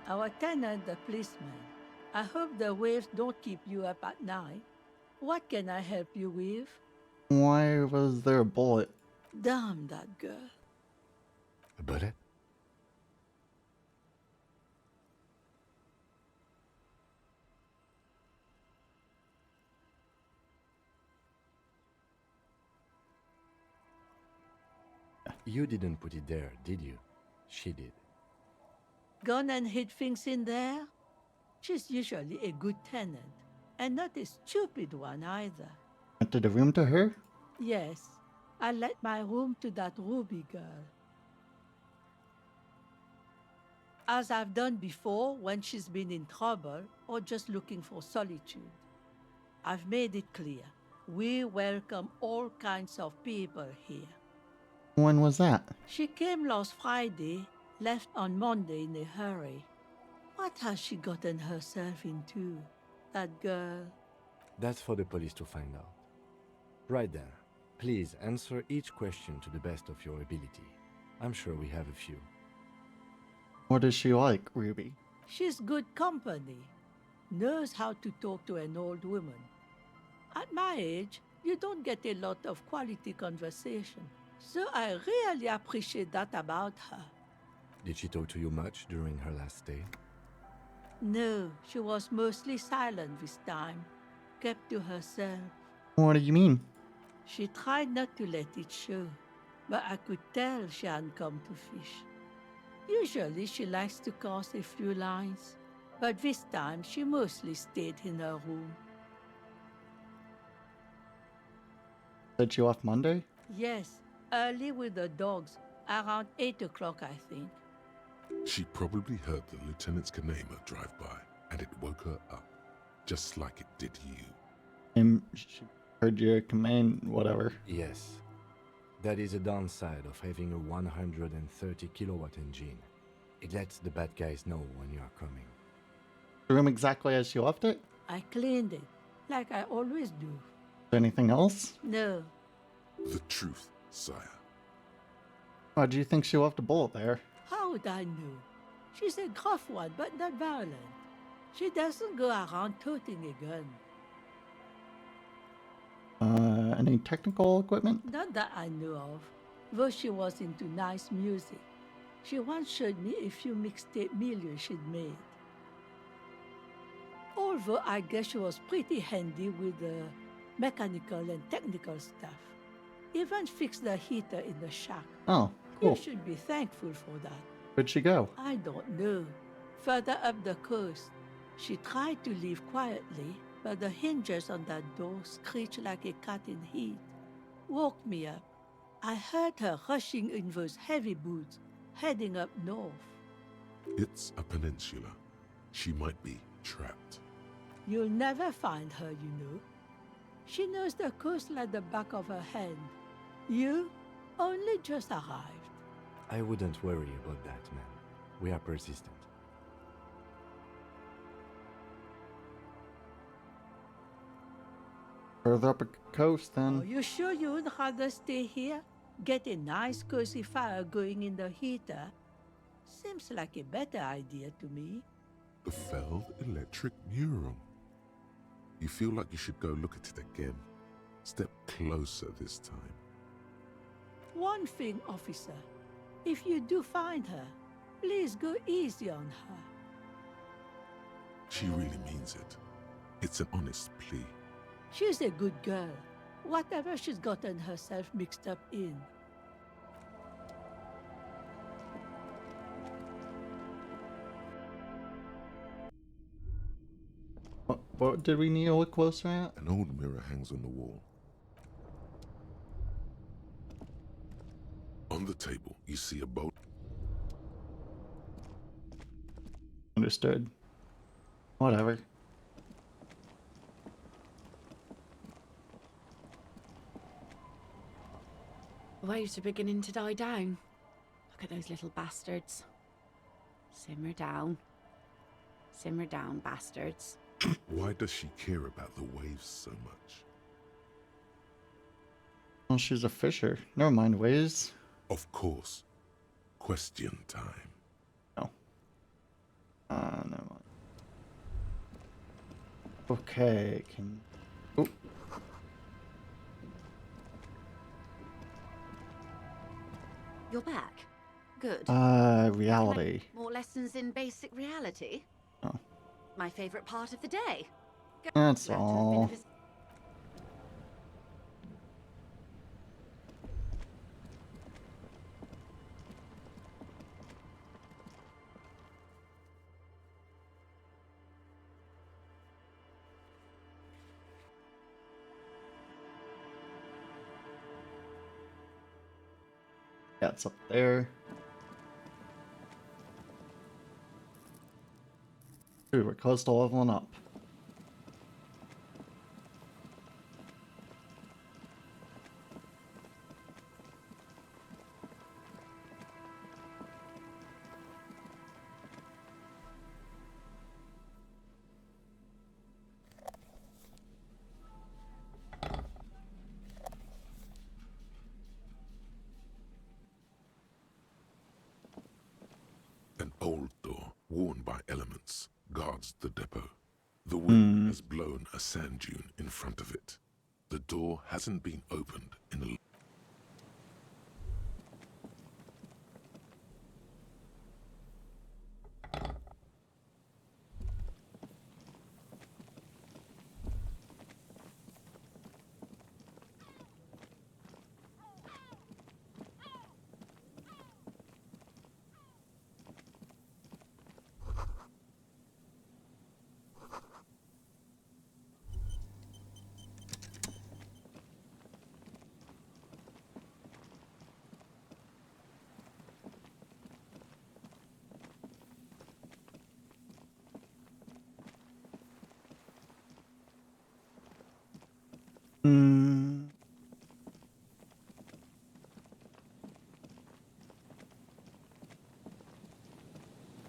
Our tenant, the policeman. I hope the waves don't keep you up at night. What can I help you with? Why was there a bullet? Damn that girl. A bullet? You didn't put it there, did you? She did. Gone and hid things in there? She's usually a good tenant, and not a stupid one either. Rented a room to her? Yes, I let my room to that Ruby girl. As I've done before when she's been in trouble or just looking for solitude. I've made it clear. We welcome all kinds of people here. When was that? She came last Friday, left on Monday in a hurry. What has she gotten herself into, that girl? That's for the police to find out. Right then, please answer each question to the best of your ability. I'm sure we have a few. What is she like, Ruby? She's good company. Knows how to talk to an old woman. At my age, you don't get a lot of quality conversation. So I really appreciate that about her. Did she talk to you much during her last stay? No, she was mostly silent this time. Kept to herself. What do you mean? She tried not to let it show, but I could tell she hadn't come to fish. Usually she likes to cast a few lines, but this time she mostly stayed in her room. Said she left Monday? Yes, early with the dogs, around 8 o'clock I think. She probably heard the Lieutenant's Kanema drive by, and it woke her up, just like it did you. And she heard your command, whatever. Yes. That is a downside of having a 130 kilowatt engine. It lets the bad guys know when you are coming. The room exactly as she left it? I cleaned it, like I always do. Anything else? No. The truth, sire. Why do you think she left a bullet there? How would I know? She's a gruff one, but not violent. She doesn't go around toting a gun. Any technical equipment? Not that I know of, though she was into nice music. She once showed me a few mixtape milieux she'd made. Although I guess she was pretty handy with the mechanical and technical stuff. Even fixed the heater in the shack. Oh, cool. You should be thankful for that. Where'd she go? I don't know. Further up the coast. She tried to leave quietly, but the hinges on that door screeched like a cat in heat. Woke me up. I heard her rushing in those heavy boots, heading up north. It's a peninsula. She might be trapped. You'll never find her, you know. She knows the coast like the back of her hand. You only just arrived. I wouldn't worry about that, man. We are persistent. Further up the coast, then. Are you sure you would rather stay here? Get a nice cozy fire going in the heater? Seems like a better idea to me. The failed electric neuron. You feel like you should go look at it again. Step closer this time. One thing, officer. If you do find her, please go easy on her. She really means it. It's an honest plea. She's a good girl. Whatever she's gotten herself mixed up in. What did we need to look closer at? An old mirror hangs on the wall. On the table, you see a boat. Understood. Whatever. Waves are beginning to die down. Look at those little bastards. Simmer down. Simmer down, bastards. Why does she care about the waves so much? Well, she's a fisher. Never mind waves. Of course. Question time. No. Never mind. Okay, can... Oh. You're back. Good. Reality. More lessons in basic reality? Oh. My favorite part of the day. That's Glad to have been all. of his- Yeah, it's up there. Dude, we're close to leveling up. An old door, worn by elements, guards the depot. The wind has blown a sand dune in front of it. The door hasn't been opened in a...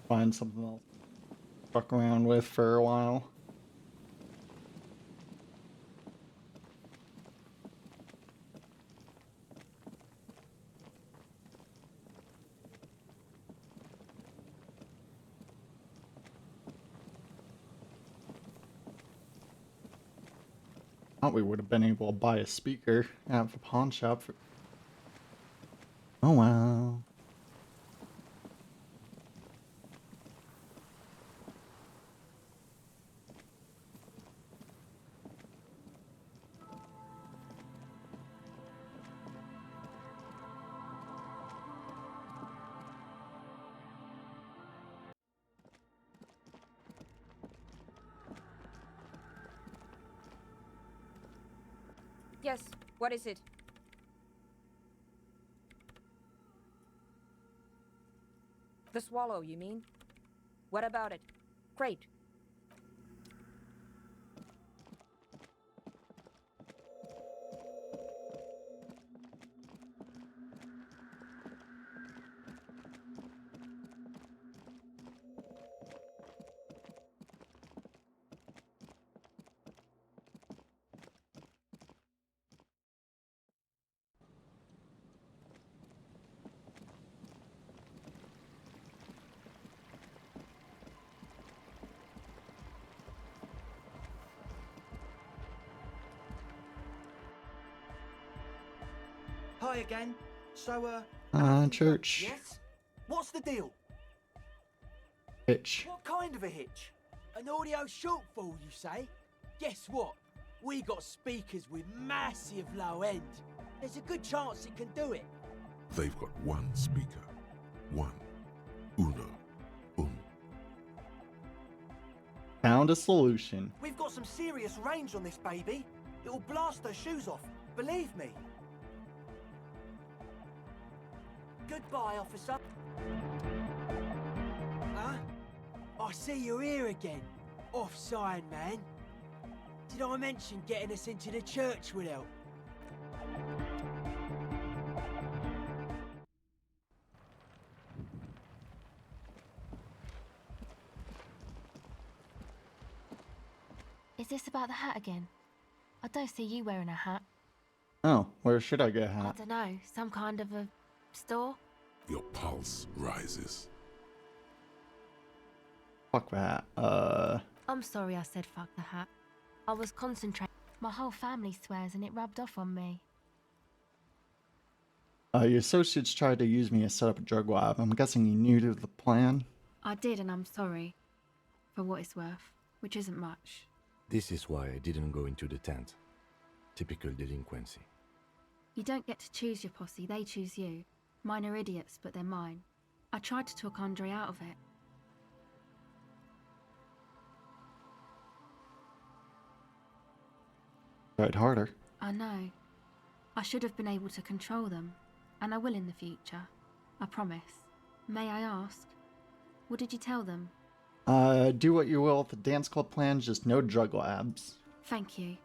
Find something else to fuck around with for a while. Thought we would have been able to buy a speaker at the pawn shop for... Oh wow. Yes, what is it? The swallow, you mean? What about it? Great. Hi again. So, Church. yes? What's the deal? Hitch. What kind of a hitch? An audio shortfall, you say? Guess what? We got speakers with massive low end. There's a good chance it can do it. They've got one speaker. One. Uno. Found a solution. We've got some serious range on this baby. It'll blast her shoes off, believe me. Goodbye, officer. Huh? I see you're here again. Off-sign, man. Did I mention getting us into the church would help? Is this about the hat again? I don't see you wearing a hat. Oh, where should I get a I hat? don't know, some kind of a store? Your pulse rises. Fuck that. I'm sorry I said fuck the hat. I was concentrating. My whole family swears and it rubbed off on me. Your associates tried to use me to set up a drug lab. I'm guessing you knew to the plan? I did and I'm sorry. For what it's worth, which isn't much. This is why I didn't go into the tent. Typical delinquency. You don't get to choose your posse, they choose you. Mine are idiots, but they're mine. I tried to talk Andre out of it. Tried harder. I know. I should have been able to control them. and I will in the future. I promise. May I ask, what did you tell them? Do what you will with the dance club plans, just no drug labs. Thank you.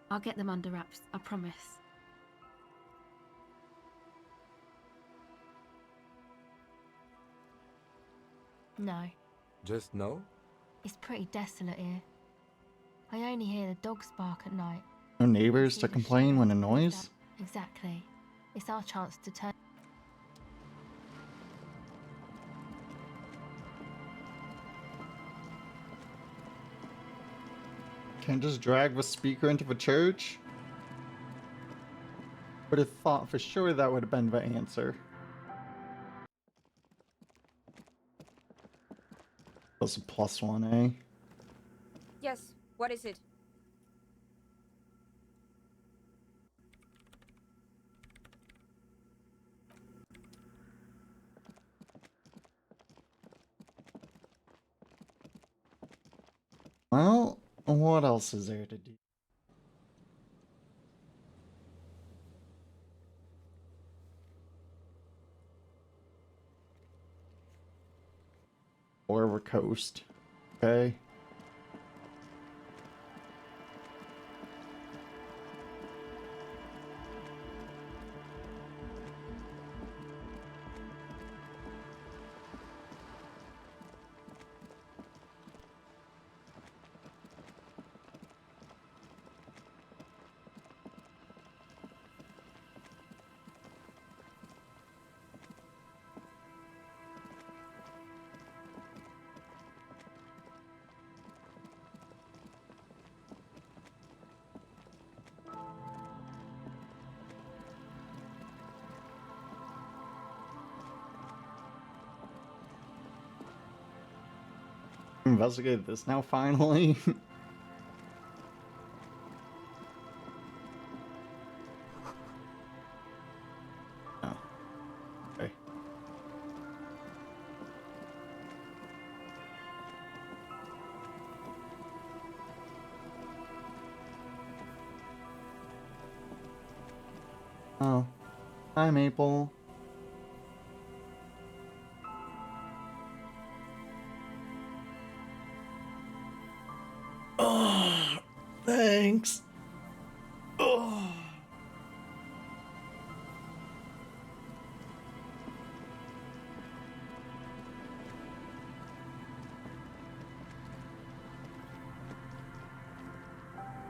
I'll get them under wraps, I promise. No. Just no? It's pretty desolate here. I only hear the dogs bark at night. No neighbors See to the complain when a shadows noise? lift up. Exactly. It's our chance to turn. Can't just drag the speaker into the church? Would have thought for sure that would have been the answer. That's a +1, eh? Yes, what is it? Well, what else is there to do? Or coast. Okay. Investigate this now, finally. Oh. Okay. Oh. Hi, Maple. Oh, thanks. Oh.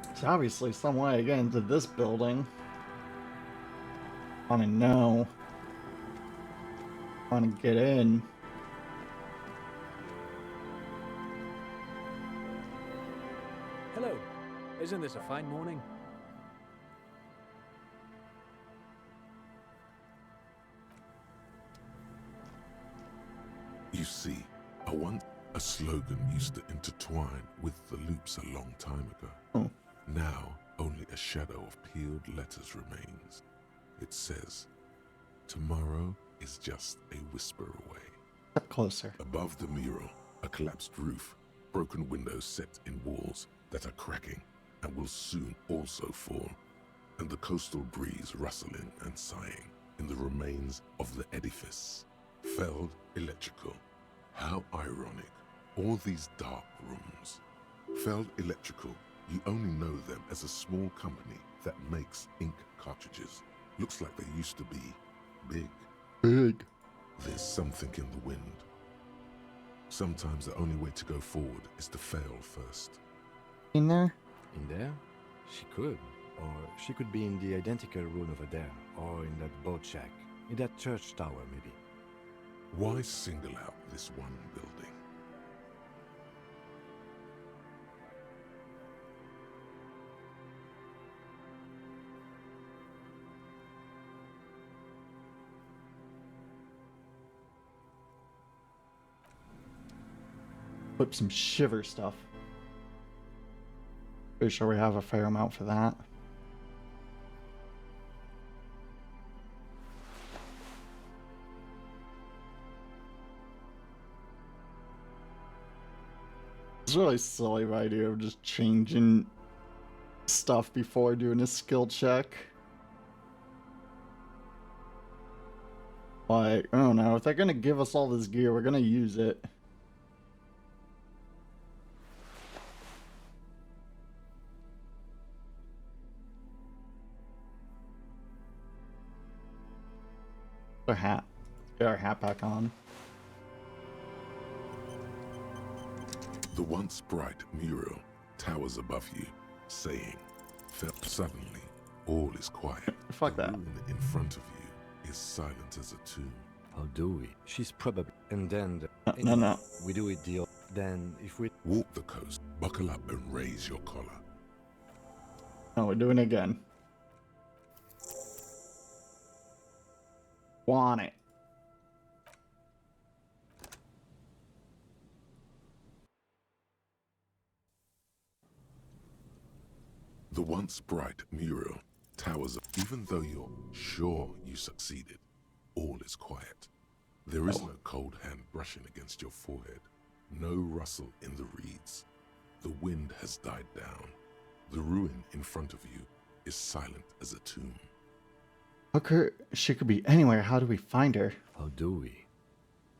There's obviously some way to get into this building. I wanna know. I wanna get in. Hello. Isn't this a fine morning? You see, a slogan used to intertwine with the loops a long time ago. Oh. Now, only a shadow of peeled letters remains. It says, tomorrow is just a whisper away. Step closer. Above the mural, a collapsed roof, broken windows set in walls that are cracking and will soon also fall, and the coastal breeze rustling and sighing in the remains of the edifice. Feld Electrical. How ironic. All these dark rooms. Feld Electrical, you only know them as a small company that makes ink cartridges. Looks like they used to be big. Big. There's something in the wind. Sometimes the only way to go forward is to fail first. In there? In there? She could. Or she could be in the identical room over there. Or in that boat shack. In that church tower, maybe. Why single out this one building? Flip some shiver stuff. Pretty sure we have a fair amount for that. It's really silly, the idea of just changing stuff before doing a skill check. Like, I don't know. If they're gonna give us all this gear, we're gonna use it. Our hat. Get our hat back on. The once bright mural towers above you, saying, felt suddenly, all is quiet. Fuck the that. room in front of you is silent as a tomb. How do we? She's probably... And then... No. We do it the... Then, if we... Walk the coast, buckle up and raise your collar. No, we're doing it again. Want it. The once bright mural towers up. Even though you're sure you succeeded, all is quiet. There is no cold hand brushing against your forehead, no rustle in the reeds. The wind has died down. The ruin in front of you is silent as a tomb. She could be anywhere. How do we find her? How do we?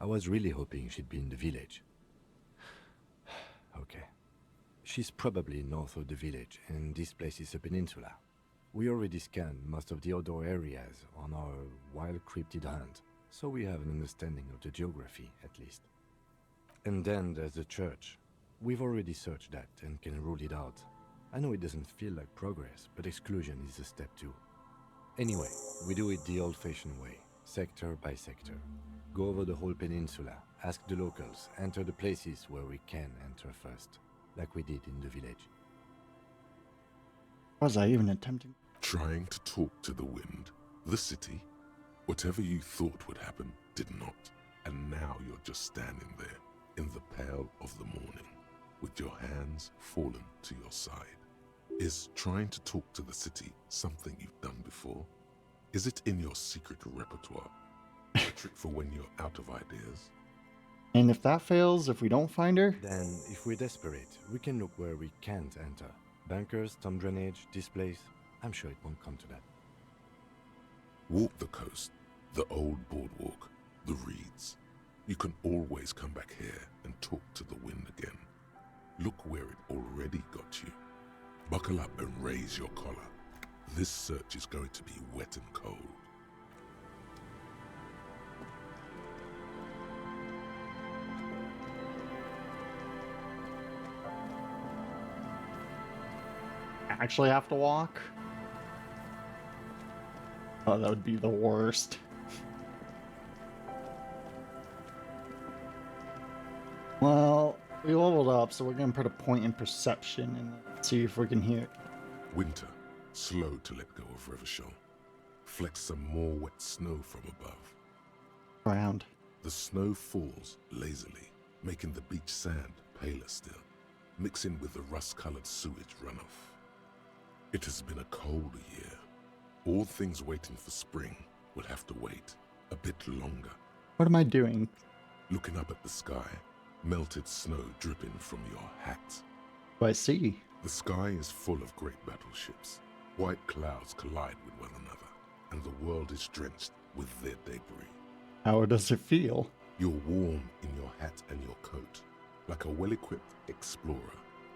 I was really hoping she'd be in the village. Okay. She's probably north of the village, and this place is a peninsula. We already scanned most of the outdoor areas on our wild cryptid hunt, so we have an understanding of the geography, at least. And then there's the church. We've already searched that and can rule it out. I know it doesn't feel like progress, but exclusion is a step too. Anyway, we do it the old-fashioned way, sector by sector. Go over the whole peninsula, ask the locals, enter the places where we can enter first, like we did in the village. Was I even attempting? Trying to talk to the wind, the city. Whatever you thought would happen did not, and now you're just standing there in the pale of the morning, with your hands fallen to your side. Is trying to talk to the city something you've done before? Is it in your secret repertoire? A trick for when you're out of ideas? And if that fails, if we don't find her? Then, if we're desperate, we can look where we can't enter. Bunkers, storm drainage, this place. I'm sure it won't come to that. Walk the coast, the old boardwalk, the reeds. You can always come back here and talk to the wind again. Look where it already got you. Buckle up and raise your collar. This search is going to be wet and cold. Actually have to walk? Oh, that would be the worst. Well, we leveled up, so we're gonna put a point in perception and see if we can hear it. Winter, slow to let go of Revachol. Flecks some more wet snow from above. Ground. The snow falls lazily, making the beach sand paler still, mixing with the rust-colored sewage runoff. It has been a cold year. All things waiting for spring will have to wait a bit longer. What am I doing? Looking up at the sky, melted snow dripping from your hat. Oh, I see. The sky is full of great battleships. White clouds collide with one another, and the world is drenched with their debris. How does it feel? You're warm in your hat and your coat. Like a well-equipped explorer,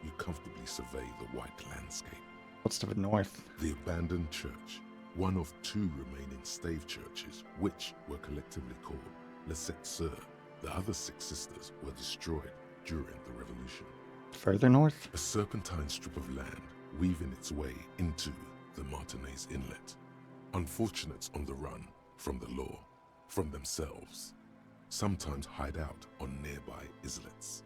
you comfortably survey the white landscape. What's to the north? The abandoned church, one of two remaining stave churches, which were collectively called Les Sept Sœurs. The other 6 sisters were destroyed during the revolution. Further north? A serpentine strip of land weaving its way into the Martinez Inlet. Unfortunates on the run from the law, from themselves, sometimes hide out on nearby islets.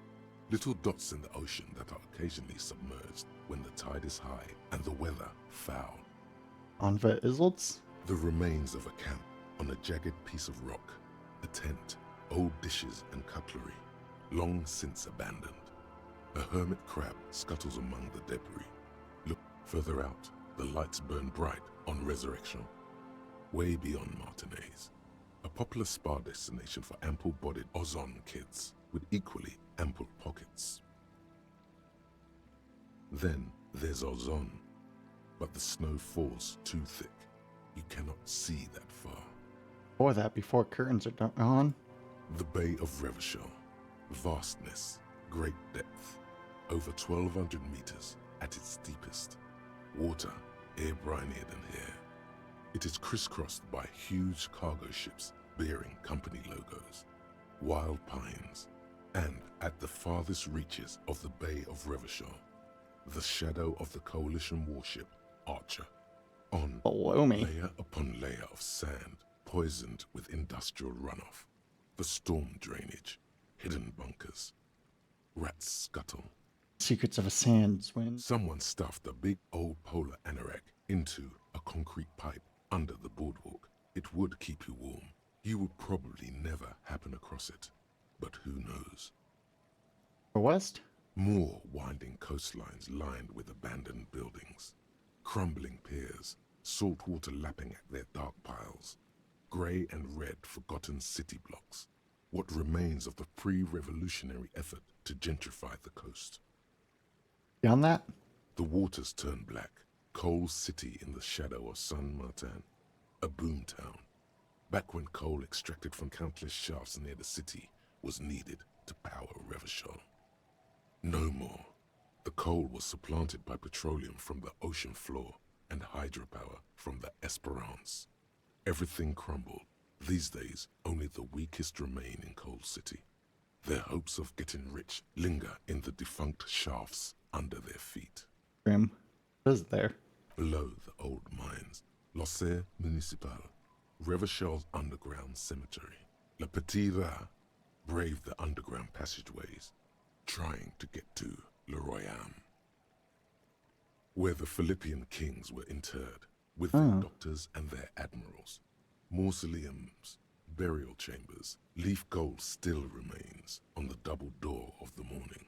Little dots in the ocean that are occasionally submerged when the tide is high and the weather foul. On the islets? The remains of a camp on a jagged piece of rock, a tent, old dishes and cutlery, long since abandoned. A hermit crab scuttles among the debris. Look further out, the lights burn bright on Resurrection. Way beyond Martinez, a popular spa destination for ample-bodied Ozon kids with equally ample pockets. Then there's Ozon, but the snow falls too thick. You cannot see that far. Before that, before curtains are on. The Bay of Revachol. Vastness, great depth, over 1,200 meters at its deepest. Water, air brinier than here. It is crisscrossed by huge cargo ships bearing company logos, wild pines, and at the farthest reaches of the Bay of Revachol, the shadow of the Coalition warship Archer, on Below me. layer upon layer of sand poisoned with industrial runoff, the storm drainage, hidden bunkers, rats scuttle. Secrets of a sand wind. Someone stuffed a big old polar anorak into a concrete pipe under the boardwalk. It would keep you warm. You would probably never happen across it, but who knows? West? More winding coastlines lined with abandoned buildings, crumbling piers, salt water lapping at their dark piles, grey and red forgotten city blocks, what remains of the pre-revolutionary effort to gentrify the coast. Beyond that? The waters turn black, coal city in the shadow of Saint-Martin, a boom town, back when coal extracted from countless shafts near the city was needed to power Revachol. No more. The coal was supplanted by petroleum from the ocean floor and hydropower from the Esperance. Everything crumbled. These days, only the weakest remain in Coal City. Their hopes of getting rich linger in the defunct shafts under their feet. Grim. What is there? Below the old mines, l'Océan Municipal, Revachol's underground cemetery. Le Petit Rat braved the underground passageways, trying to get to Le Royaume, where the Philippian kings were interred, with their doctors and their admirals. Mausoleums, burial chambers, leaf gold still remains on the double door of the morning.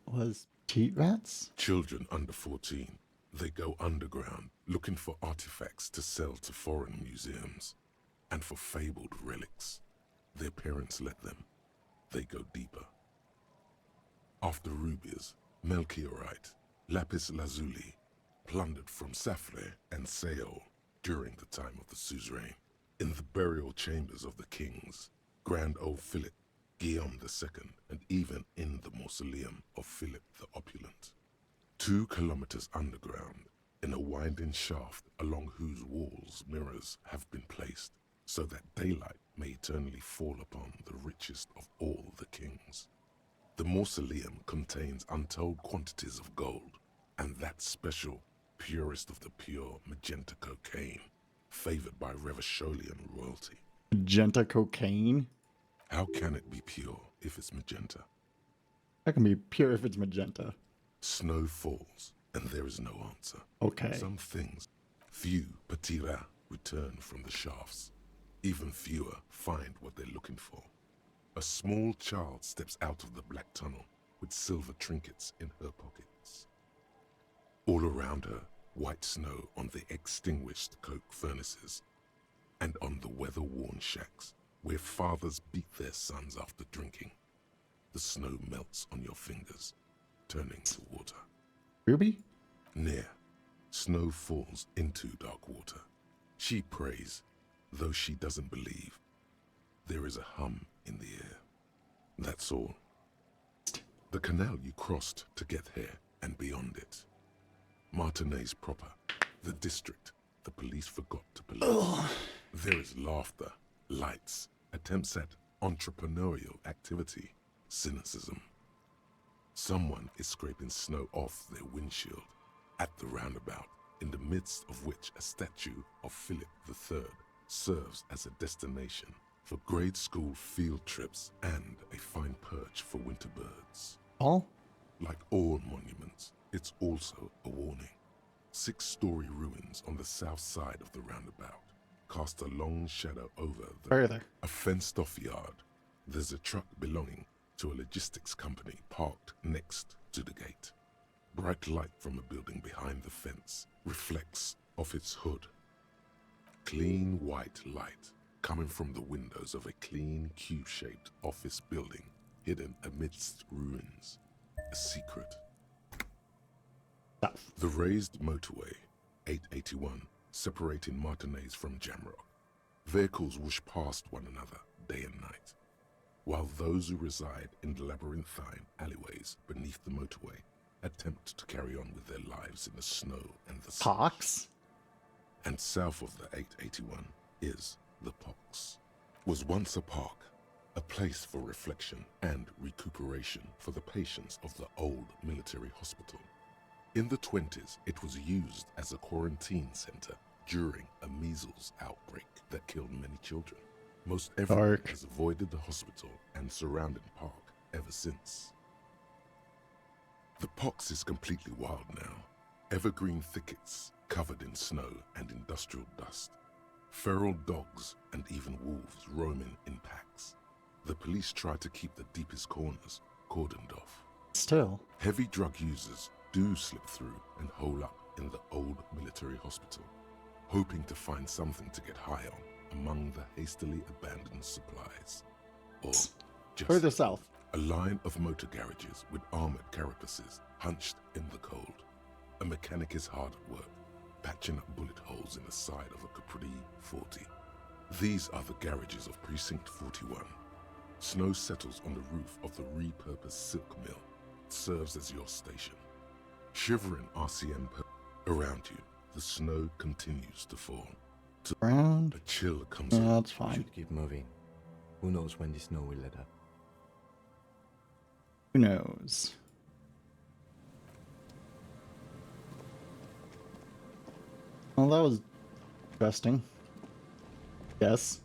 Was petite rats? Children under 14, they go underground looking for artifacts to sell to foreign museums, and for fabled relics. Their parents let them. They go deeper. After rubies, melchiorite, lapis lazuli, plundered from Safle and Seol during the time of the suzerain, in the burial chambers of the kings, Grand Old Philip, Guillaume II, and even in the mausoleum of Philip the Opulent. 2 kilometers underground, in a winding shaft along whose walls mirrors have been placed, so that daylight may eternally fall upon the richest of all the kings. The mausoleum contains untold quantities of gold, and that special, purest of the pure magenta cocaine, favored by Revacholian royalty. Magenta cocaine? How can it be pure if it's magenta? That can be pure if it's magenta. Snow falls, and there is no answer. Okay. Some things, few petits rats return from the shafts. Even fewer find what they're looking for. A small child steps out of the black tunnel with silver trinkets in her pockets. All around her, white snow on the extinguished coke furnaces and on the weather-worn shacks where fathers beat their sons after drinking. The snow melts on your fingers, turning to water. Ruby? Near, snow falls into dark water. She prays, though she doesn't believe. There is a hum in the air. That's all. The canal you crossed to get here and beyond it. Martinez proper, the district the police forgot to police. There is laughter, lights, attempts at entrepreneurial activity, cynicism. Someone is scraping snow off their windshield at the roundabout, in the midst of which a statue of Philip III serves as a destination for grade school field trips and a fine perch for winter birds. All? Like all monuments, it's also a warning. 6-story ruins on the south side of the roundabout cast a long shadow over Further. a fenced-off yard. There's a truck belonging to a logistics company parked next to the gate. Bright light from a building behind the fence reflects off its hood. Clean white light coming from the windows of a clean cube-shaped office building hidden amidst ruins. A secret. South. The raised motorway, 881, separating Martinez from Jamrock. Vehicles whoosh past one another day and night, while those who reside in labyrinthine alleyways beneath the motorway attempt to carry on with their lives in the snow and the slush. Pox? And south of the 881 is the Pox. Was once a park, a place for reflection and recuperation for the patients of the old military hospital. In the 20s, it was used as a quarantine center during a measles outbreak that killed many children. Most everyone has avoided the hospital and surrounding park ever since. The Pox is completely wild now. Evergreen thickets covered in snow and industrial dust. Feral dogs and even wolves roaming in packs. The police try to keep the deepest corners cordoned off. Still. Heavy drug users do slip through and hole up in the old military hospital, hoping to find something to get high on among the hastily abandoned supplies. Or just further south, a line of motor garages with armored carapaces hunched in the cold. A mechanic is hard at work, patching up bullet holes in the side of a Capri 40. These are the garages of Precinct 41. Snow settles on the roof of the repurposed silk mill. It serves as your station. Shivering RCM around you, the snow continues to fall. Around? A chill comes Yeah, over. that's fine. We should keep moving. Who knows when the snow will let up? Who knows? Well, that was interesting. Yes.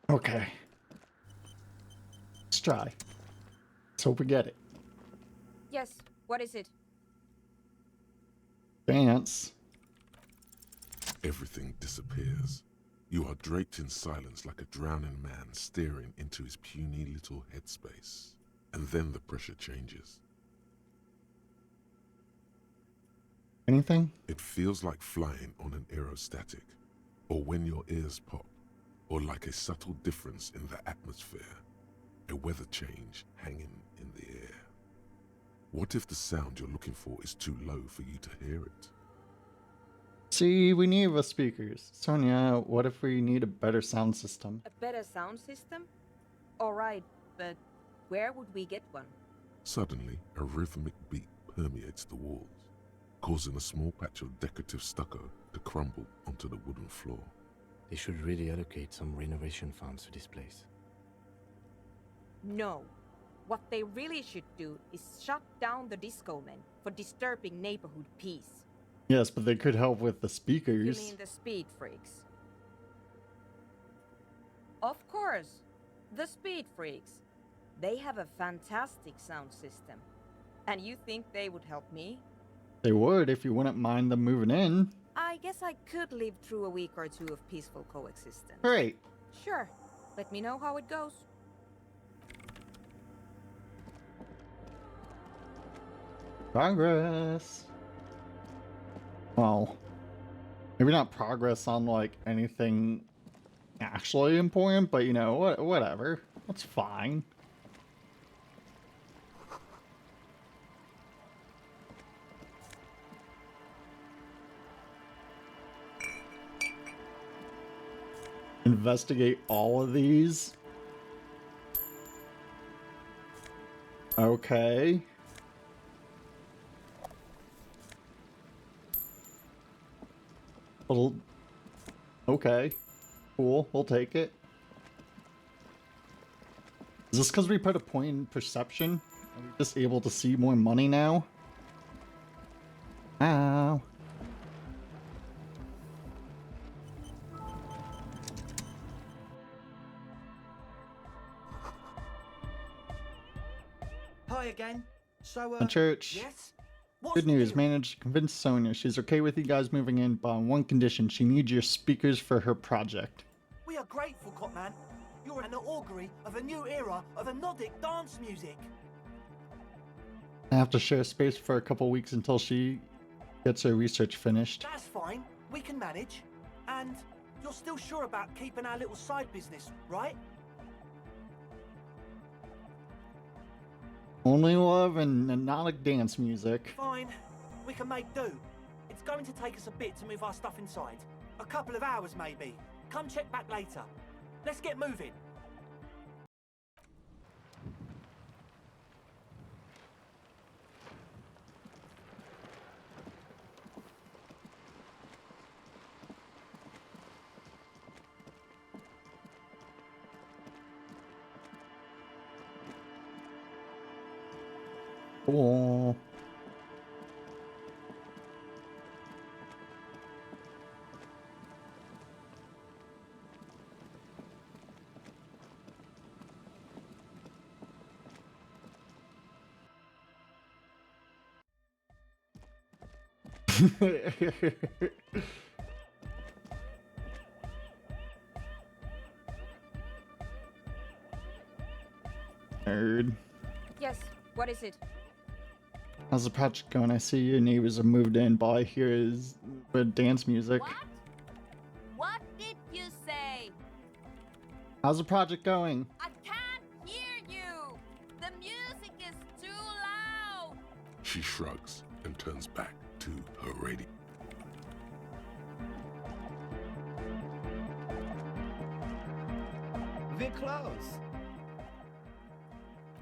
Okay. Let's try. Let's hope we get it. Yes, what is it? Dance. Everything disappears. You are draped in silence like a drowning man staring into his puny little headspace. And then the pressure changes. Anything? It feels like flying on an aerostatic, or when your ears pop, or like a subtle difference in the atmosphere, a weather change hanging in the air. What if the sound you're looking for is too low for you to hear it? See, we need the speakers. Sonia, what if we need a better sound system? A better sound system? Alright, but where would we get one? Suddenly, a rhythmic beat permeates the walls, causing a small patch of decorative stucco to crumble onto the wooden floor. They should really allocate some renovation funds to this place. No. What they really should do is shut down the disco men for disturbing neighborhood peace. Yes, but they could help with the You speakers. mean the speed freaks? Of course, the speed freaks. They have a fantastic sound system. And you think they would help me? They would if you wouldn't mind them moving in. I guess I could live through a week or two of peaceful coexistence. Great. Sure. Let me know how it goes. Progress. Well, maybe not progress on like anything actually important, but you know, whatever. That's fine. Investigate all of these. Okay. Well, okay. Cool, we'll take it. Is this because we put a point in perception? Are we just able to see more money now? Ow. Hi again. So, The church. yes? What's Good the news, deal? managed to convince Sonia she's okay with you guys moving in, but on one condition: she needs your speakers for her project. We are grateful, Copman. You're an augury of a new era of Nordic dance music. I have to share space for a couple weeks until she gets her research finished. That's fine. We can manage. And you're still sure about keeping our little side business, right? Only love and Nordic dance music. Fine. We can make do. It's going to take us a bit to move our stuff inside. A couple of hours, maybe. Come check back later. Let's get moving. Cool. Nerd. Yes, what is it? How's the project going? I see your neighbors have moved in, but all I hear is the dance music. What? What did you say? How's the project going? I can't hear you. The music is too loud. She shrugs and turns back to her radio. We're close.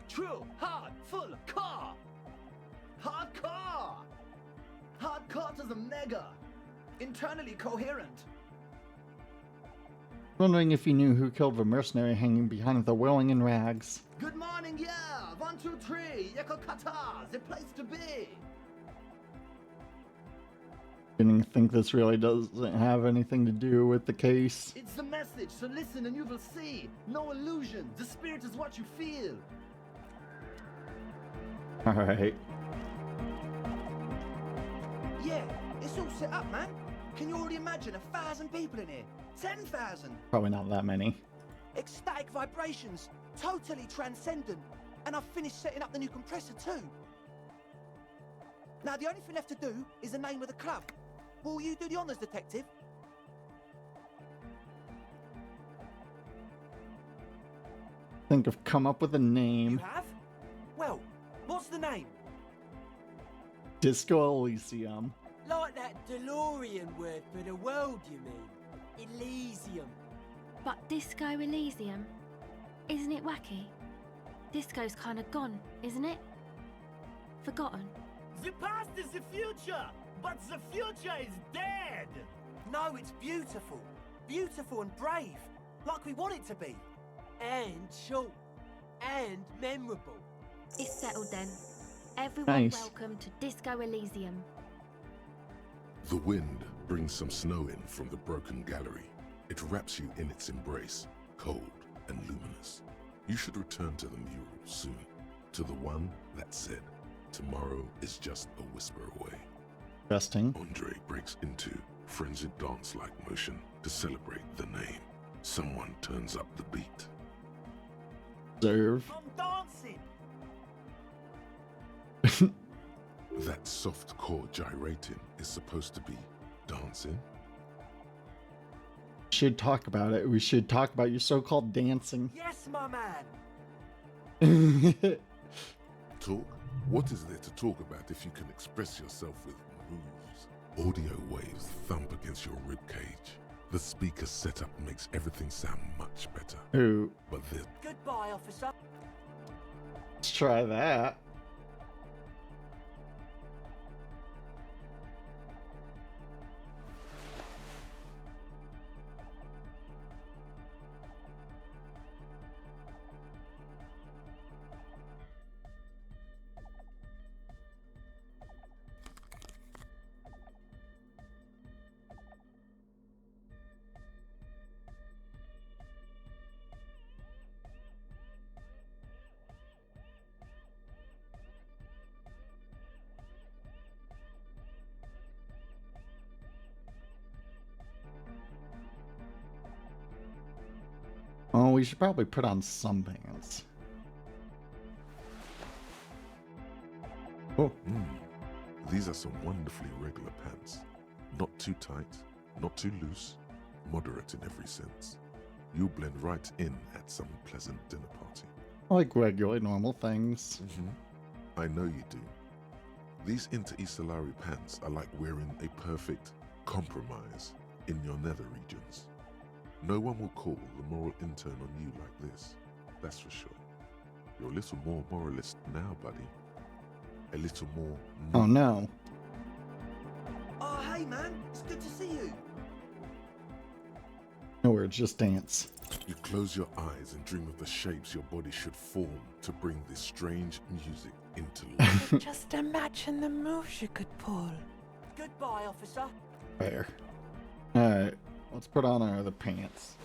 True, hard, full, car. Hardcore! Hardcore to the mega. Internally coherent. Wondering if you knew who killed the mercenary hanging behind the whirling in rags. Good morning, yeah. 1, 2, 3. Yekokata, the place to be. Didn't think this really doesn't have anything to do with the case. It's the message, so listen and you will see. No illusion. The spirit is what you feel. Alright. Yeah, it's all set up, man. Can you already imagine 1,000 people in here? 10,000? Probably not that many. Ecstatic vibrations, totally transcendent. And I've finished setting up the new compressor too. Now the only thing left to do is the name of the club. Will you do the honors, detective? Think I've come up with a name. You have? Well, what's the name? Disco Elysium. Like that DeLorean word for the world, you mean? Elysium. But Disco Elysium? Isn't it wacky? Disco's kind of gone, isn't it? Forgotten. The past is the future, but the future is dead. No, it's beautiful. Beautiful and brave. Like we want it to be. And short. And memorable. It's settled then. Everyone Nice. welcome to Disco Elysium. The wind brings some snow in from the broken gallery. It wraps you in its embrace, cold and luminous. You should return to the mural soon, to the one that said, "Tomorrow is just a whisper away." Interesting. Andre breaks into frenzied dance-like motion to celebrate the name. Someone turns up the beat. Observe. I'm dancing. That soft chord gyrating is supposed to be dancing. Should talk about it. We should talk about your so-called dancing. Yes, my man. Talk? What is there to talk about if you can express yourself with moves? Audio waves thump against your ribcage. The speaker setup makes everything sound much better. Ooh, But there's Goodbye, officer. let's try that. we should probably put on some pants. Oh. These are some wonderfully regular pants. Not too tight, not too loose, moderate in every sense. You'll blend right in at some pleasant dinner party. Like regular, normal things. I know you do. These Inter-Estellari pants are like wearing a perfect compromise in your nether regions. No one will call the moral intern on you like this, that's for sure. You're a little more moralist now, buddy. A little more... Oh no. Oh, hey man, it's good to see you. No words, just dance. You close your eyes and dream of the shapes your body should form to bring this strange music into life. Just imagine the moves you could pull. Goodbye, officer. Fair. Alright, let's put on our other pants.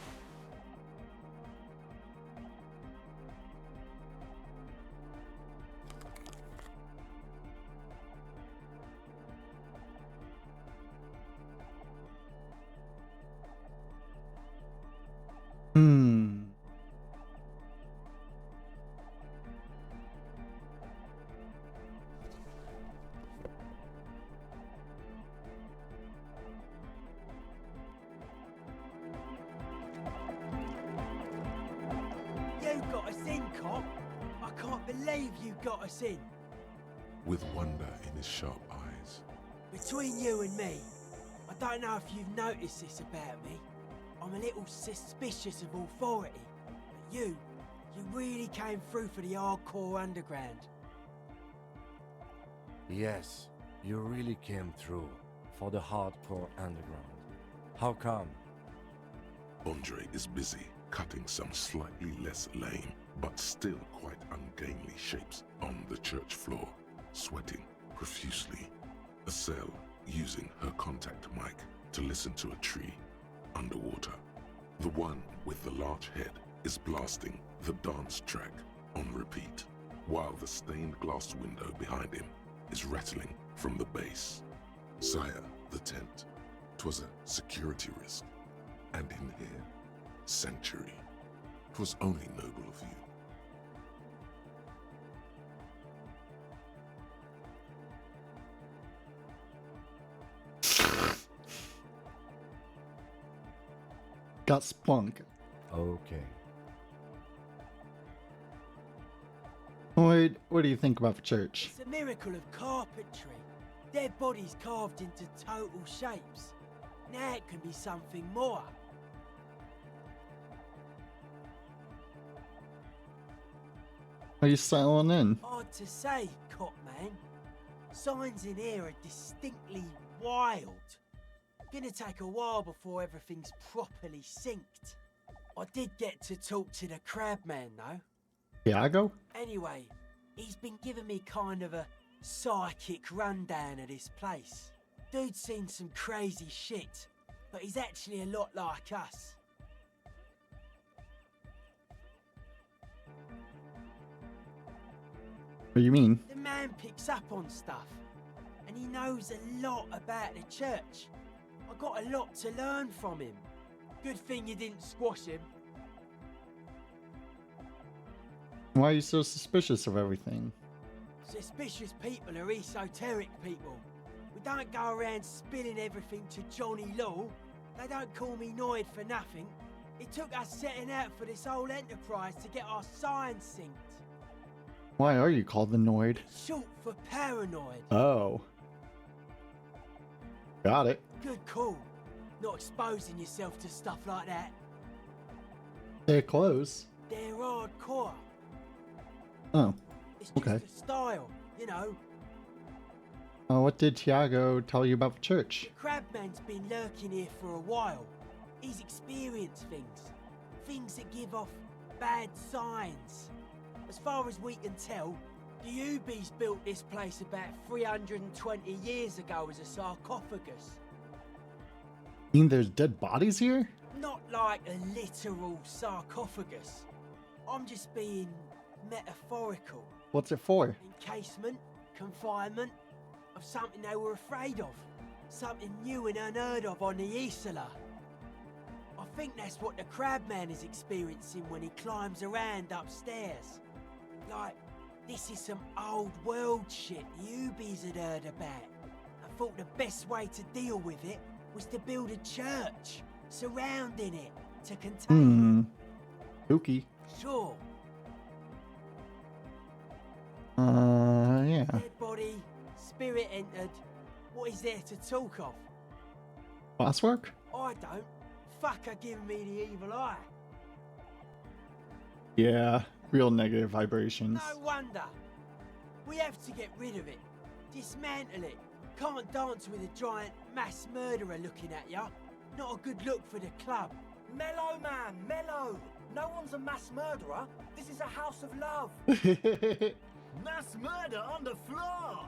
You got us in, cop. I can't believe you got us in. With wonder in his sharp eyes. Between you and me, I don't know if you've noticed this about me. I'm a little suspicious of authority. But you really came through for the hardcore underground. Yes, you really came through for the hardcore underground. How come? Andre is busy cutting some slightly less lame, but still quite ungainly shapes on the church floor, sweating profusely. Estelle using her contact mic to listen to a tree underwater. The one with the large head is blasting the dance track on repeat, while the stained glass window behind him is rattling from the bass. Sire, the tent. 'Twas a security risk. And in here, sanctuary. 'Twas only noble of you. Got spunk. Okay. Lloyd, what do you think about the church? It's a miracle of carpentry. Dead bodies carved into total shapes. Now it can be something more. Are you settling in? Hard to say, cop man. Signs in here are distinctly wild. Gonna take a while before everything's properly synced. I did get to talk to the crab man though. Thiago? Anyway, he's been giving me kind of a psychic rundown of this place. Dude's seen some crazy shit, but he's actually a lot like us. What do you mean? The man picks up on stuff, and he knows a lot about the church. I got a lot to learn from him. Good thing you didn't squash him. Why are you so suspicious of everything? Suspicious people are esoteric people. We don't go around spilling everything to Johnny Law. They don't call me Noid for nothing. It took us setting out for this whole enterprise to get our science synced. Why are you called the Noid? Short for paranoid. Oh. Got it. Good call. Not exposing yourself to stuff like that. They're close. They're hardcore. Oh. It's just Okay. a style, you know. What did Thiago tell you about the church? Crabman's been lurking here for a while. He's experienced things. Things that give off bad signs. As far as we can tell, the Ubies built this place about 320 years ago as a sarcophagus. You mean there's dead bodies here? Not like a literal sarcophagus. I'm just being metaphorical. What's it for? Encasement, confinement, of something they were afraid of. Something new and unheard of on the Isla. I think that's what the Crabman is experiencing when he climbs around upstairs. Like, this is some old world shit Ubies had heard about. I thought the best way to deal with it was to build a church surrounding it to contain Spooky. it. Sure. Yeah. Dead body, spirit entered. What is there to talk of? Glasswork? I don't. Fuck are giving me the evil eye. Yeah. Real negative vibrations. No wonder. We have to get rid of it. Dismantle it. Can't dance with a giant mass murderer looking at ya. Not a good look for the club. Mellow, man, mellow. No one's a mass murderer. This is a house of love. Mass murder on the floor!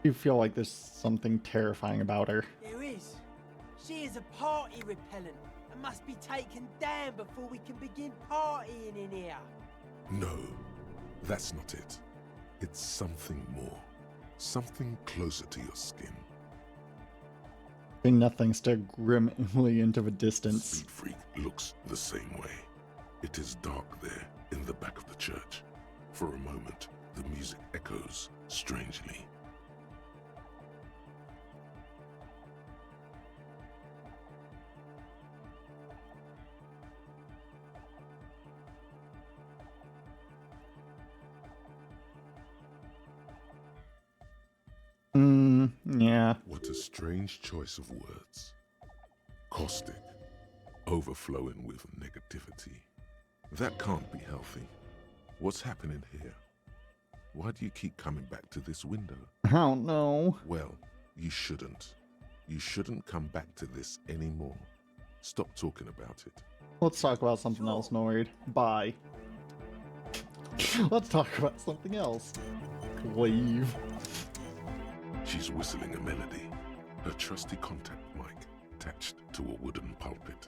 You feel like there's something terrifying about her. There is. She is a party repellent and must be taken down before we can begin partying in here. No, that's not it. It's something more. Something closer to your skin. Seeing nothing stare grimly into the distance. Speed Freak looks the same way. It is dark there in the back of the church. For a moment, the music echoes strangely. Yeah. What a strange choice of words. Caustic, overflowing with negativity. That can't be healthy. What's happening here? Why do you keep coming back to this window? I don't know. Well, you shouldn't. You shouldn't come back to this anymore. Stop talking about it. Let's talk about something else, Noid. Bye. Let's talk about something else. Leave. She's whistling a melody, her trusty contact mic attached to a wooden pulpit.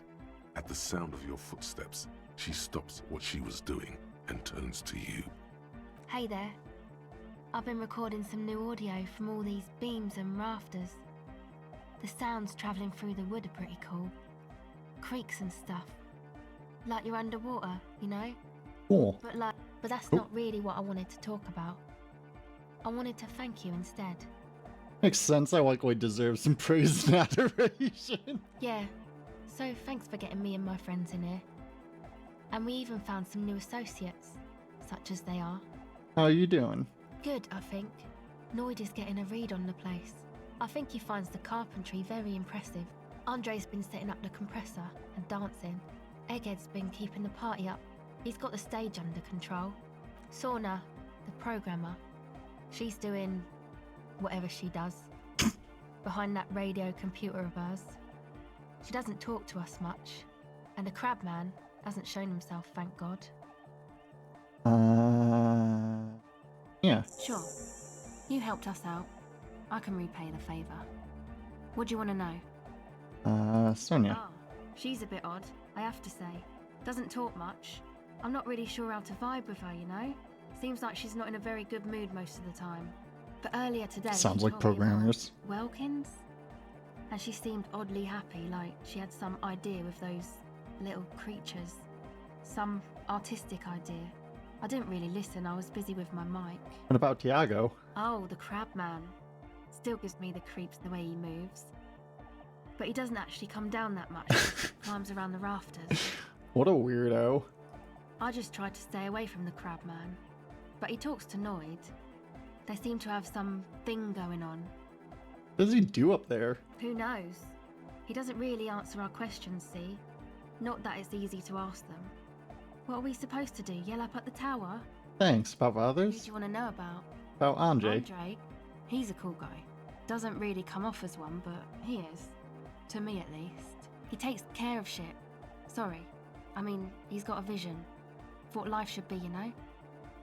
At the sound of your footsteps, she stops what she was doing and turns to you. Hey there. I've been recording some new audio from all these beams and rafters. The sounds travelling through the wood are pretty cool. Creaks and stuff. Like you're underwater, you know? Cool. But that's not really what I wanted to talk about. I wanted to thank you instead. Makes sense. I likely deserve some praise and adoration. Yeah. So thanks for getting me and my friends in here. And we even found some new associates, such as they are. How are you doing? Good, I think. Noid is getting a read on the place. I think he finds the carpentry very impressive. Andre's been setting up the compressor and dancing. Egghead's been keeping the party up. He's got the stage under control. Sauna, the programmer, she's doing whatever she does behind that radio computer of hers. She doesn't talk to us much, and the Crabman hasn't shown himself, thank God. Yeah. Sure. You helped us out. I can repay the favour. What do you want to know? Sonia. Ah, she's a bit odd, I have to say. Doesn't talk much. I'm not really sure how to vibe with her, you know? Seems like she's not in a very good mood most of the time. But earlier today... Sounds she like told me about programmers. Welkins? And she seemed oddly happy, like she had some idea with those little creatures. Some artistic idea. I didn't really listen, I was busy with my mic. What about Tiago? Oh, the Crabman. Still gives me the creeps the way he moves. But he doesn't actually come down that much. He climbs around the rafters. What a weirdo. I just tried to stay away from the Crabman. But he talks to Noid. They seem to have some thing going on. What does he do up there? Who knows? He doesn't really answer our questions, see? Not that it's easy to ask them. What are we supposed to do? Yell up at the tower? Thanks. About Who others? do you want to know about? About Andre. Andre? He's a cool guy. Doesn't really come off as one, but he is. To me, at least. He takes care of shit. Sorry. I mean, he's got a vision. For what life should be, you know?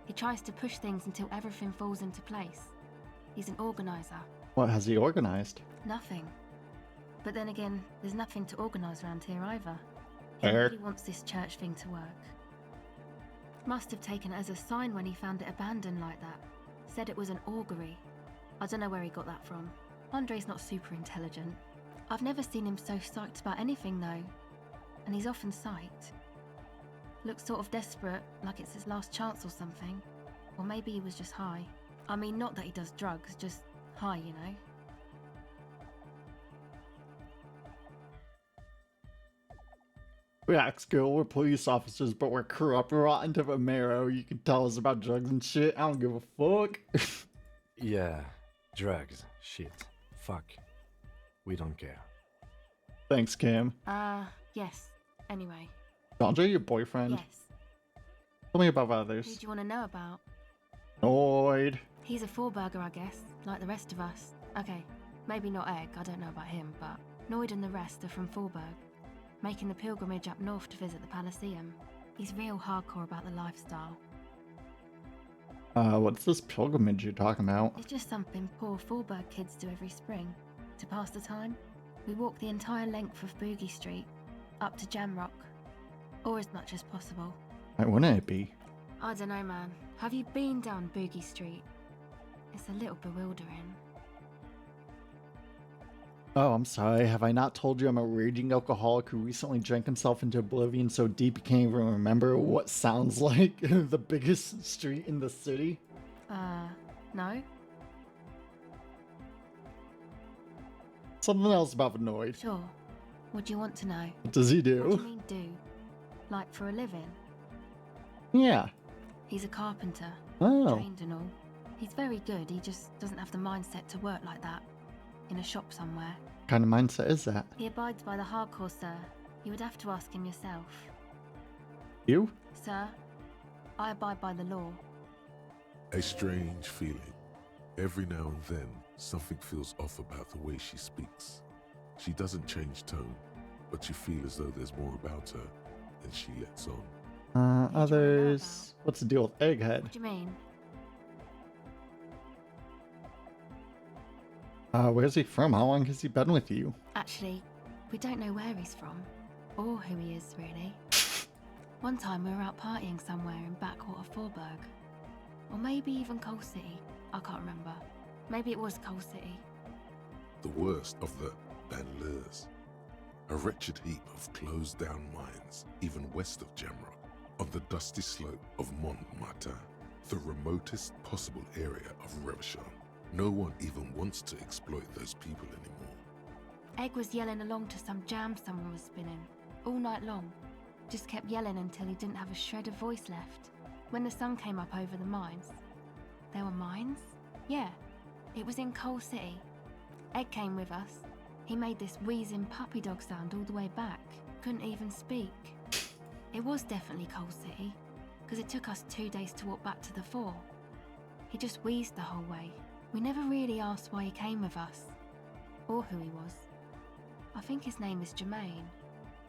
He tries to push things until everything falls into place. He's an organizer. What has he organized? Nothing. But then again, there's nothing to organise around here either. He Fair. really wants this church thing to work. Must have taken it as a sign when he found it abandoned like that. Said it was an augury. I don't know where he got that from. Andre's not super intelligent. I've never seen him so psyched about anything though. And he's often psyched. Looks sort of desperate, like it's his last chance or something. Or maybe he was just high. I mean, not that he does drugs, just high, you know? Relax, girl. We're police officers, but we're corrupt, rotten to the marrow. You can tell us about drugs and shit. I don't give a fuck. Yeah, drugs, shit, fuck. We don't care. Thanks, Cam. Yes. Anyway. Andre, your boyfriend? Yes. Tell me about Who others. do you want to know about? Noid. He's a four-burger, I guess, like the rest of us. Okay, maybe not Egg, I don't know about him, but Noid and the rest are from Forberg, making the pilgrimage up north to visit the Elysium. He's real hardcore about the lifestyle. What's this pilgrimage you're talking about? It's just something poor Forberg kids do every spring. To pass the time, we walk the entire length of Boogie Street, up to Jamrock, or as much as possible. Why wouldn't it be? I don't know, man. Have you been down Boogie Street? It's a little bewildering. Oh, I'm sorry. Have I not told you I'm a raging alcoholic who recently drank himself into oblivion so deep he can't even remember what sounds like the biggest street in the city? No? Something else about Vanoid. Sure. What do you want to know? What does he do? What do you mean do? Like for a living? Yeah. He's a carpenter. Oh. Trained and all. He's very good, he just doesn't have the mindset to work like that. In a shop somewhere. What kind of mindset is that? He abides by the hardcore, sir. You would have to ask him yourself. You? Sir, I abide by the law. A strange feeling. Every now and then, something feels off about the way she speaks. She doesn't change tone, but you feel as though there's more about her than she lets on. Others... What's the deal with Egghead? What do you mean? Where's he from? How long has he been with you? Actually, we don't know where he's from. Or who he is, really. One time we were out partying somewhere in backwater Forberg. Or maybe even Coal City. I can't remember. Maybe it was Coal City. The worst of the banlieues. A wretched heap of closed-down mines, even west of Jamrock, on the dusty slope of Montmartin, the remotest possible area of Revachol. No one even wants to exploit those people anymore. Egg was yelling along to some jam someone was spinning, all night long. Just kept yelling until he didn't have a shred of voice left. When the sun came up over the mines. There were mines? Yeah, it was in Coal City. Egg came with us. He made this wheezing puppy dog sound all the way back. Couldn't even speak. It was definitely Coal City, because it took us 2 days to walk back to the fort. He just wheezed the whole way. We never really asked why he came with us, or who he was. I think his name is Jermaine.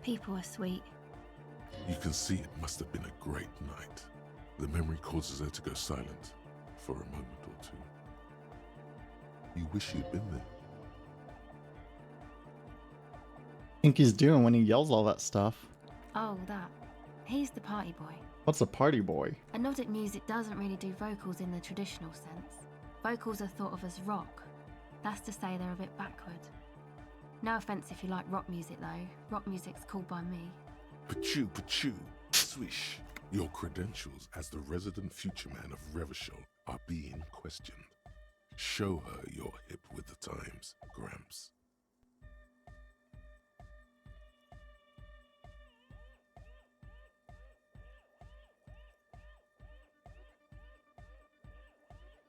People are sweet. You can see it must have been a great night. The memory causes her to go silent for a moment or two. You wish you'd been there. Think he's doing when he yells all that stuff? Oh, that. He's the party boy. What's a party boy? A nod at music doesn't really do vocals in the traditional sense. Vocals are thought of as rock. That's to say they're a bit backward. No offense if you like rock music though. Rock music's cool by me. Pachoo, pachoo, swish. Your credentials as the resident future man of Revachol are being questioned. Show her you're hip with the times, Gramps.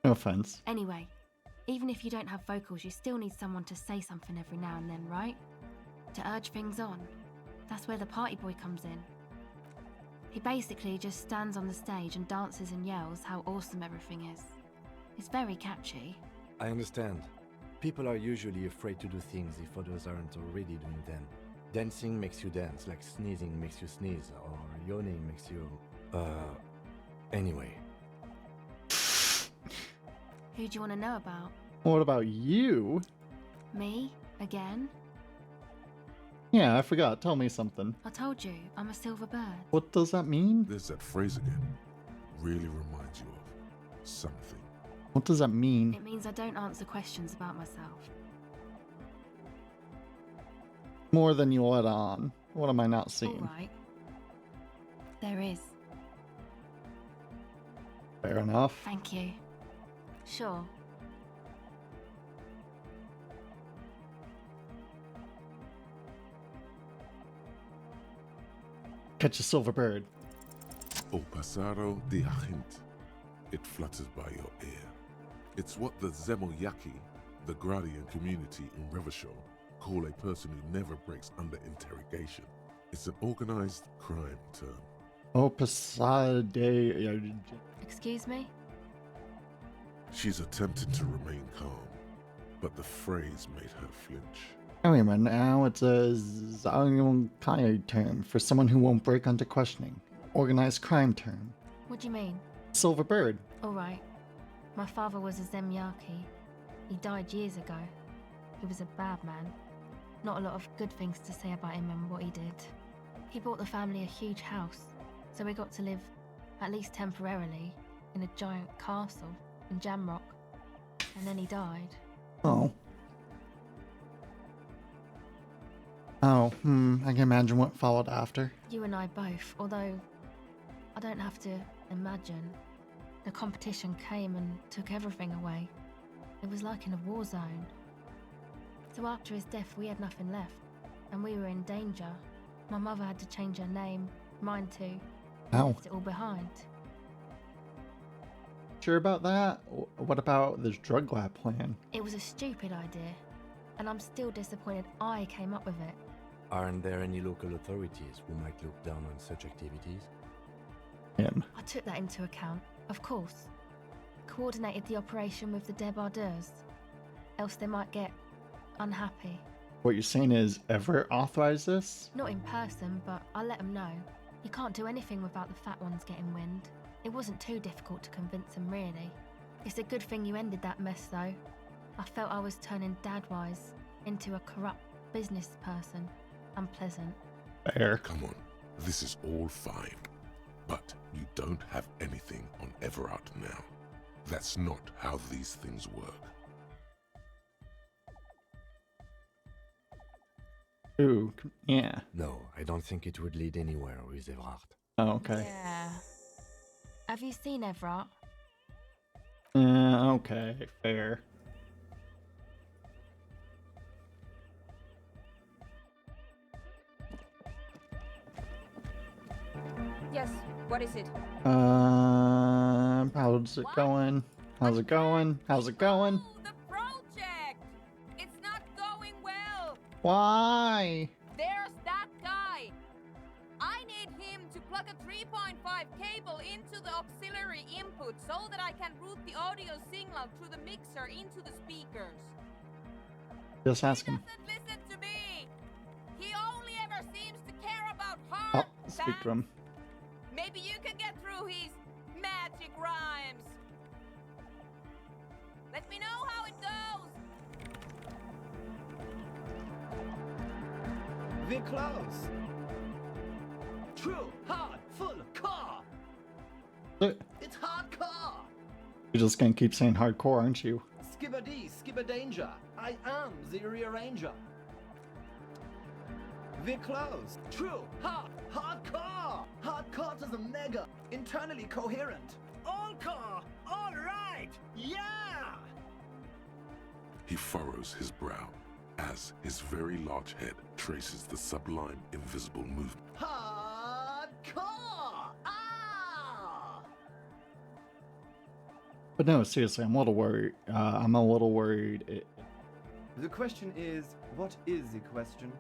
No offense. Anyway, even if you don't have vocals, you still need someone to say something every now and then, right? To urge things on. That's where the party boy comes in. He basically just stands on the stage and dances and yells how awesome everything is. It's very catchy. I understand. People are usually afraid to do things if others aren't already doing them. Dancing makes you dance, like sneezing makes you sneeze, or yawning makes you... Anyway. Who do you want to know about? What about you? Me? Again? Yeah, I forgot. Tell me something. I told you, I'm a silver bird. What does that mean? There's that phrase again. Really reminds you of something. What does that mean? It means I don't answer questions about myself. More than you let on. What am I not seeing? Alright. There is. Fair enough. Thank you. Sure. Catch a silver bird. O pasaro de agint. It flutters by your ear. It's what the Zemoyaki, the Gradian community in Revachol, call a person who never breaks under interrogation. It's an organized crime term. Oh, Pasade. Excuse me? She's attempting to remain calm, but the phrase made her flinch. Wait a minute, now it's a Zayonkai term for someone who won't break under questioning. Organized crime term. What do you mean? Silver bird. Alright. My father was a Zemyaki. He died years ago. He was a bad man. Not a lot of good things to say about him and what he did. He bought the family a huge house, so we got to live, at least temporarily, in a giant castle in Jamrock. And then he died. Oh. Oh, I can imagine what followed after. You and I both, although I don't have to imagine. The competition came and took everything away. It was like in a war zone. So after his death, we had nothing left, and we were in danger. My mother had to change her name, mine too. Ow. Left it all behind. Sure about that? What about this drug lab plan? It was a stupid idea, and I'm still disappointed I came up with it. Aren't there any local authorities who might look down on such activities? I took that into account, of course. Coordinated the operation with the débardeurs. Else they might get unhappy. What you're saying is Everett authorized this? Not in person, but I let them know. You can't do anything without the fat ones getting wind. It wasn't too difficult to convince them, really. It's a good thing you ended that mess, though. I felt I was turning Dadwise into a corrupt business person. Unpleasant. Fair. Come on, this is all fine. But you don't have anything on Everard now. That's not how these things work. Ooh, yeah. No, I don't think it would lead anywhere with Everard. Oh, okay. Yeah. Have you seen Everard? Okay, fair. Yes, what is it? How's it going? How's it going? How's it going? The project! It's not going well. Why? There's that guy. I need him to plug a 3.5 cable into the auxiliary input so that I can route the audio signal through the mixer into the speakers. Just ask him. He doesn't listen to me. He only ever seems to care about hard Oh, speak to him. Maybe you can get through his magic rhymes. Let me know how it goes. We're close. True, hard, full, car. It's hardcore. You're just gonna keep saying hardcore, aren't you? Skipper D, skipper danger. I am the rearranger. We're close. True, hard, hardcore. Hardcore to the mega. Internally coherent. All car, all right. Yeah. He furrows his brow as his very large head traces the sublime invisible movement. Hardcore. Ah. But no, seriously, I'm a little worried. The question is, what is the question?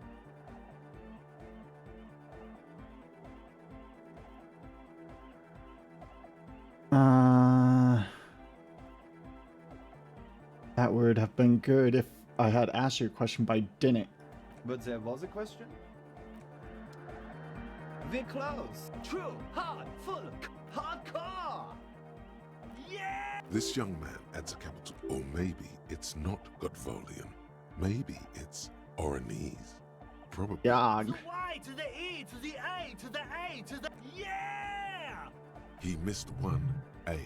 That would have been good if I had asked you a question, but I didn't. But there was a question? We're close. True, hard, full, hardcore. Yeah. This young man adds a capital, or maybe it's not Godvolian. Maybe it's Oranese. Probably. Yeah. The Y to the E to the A to the A to the yeah. He missed one A.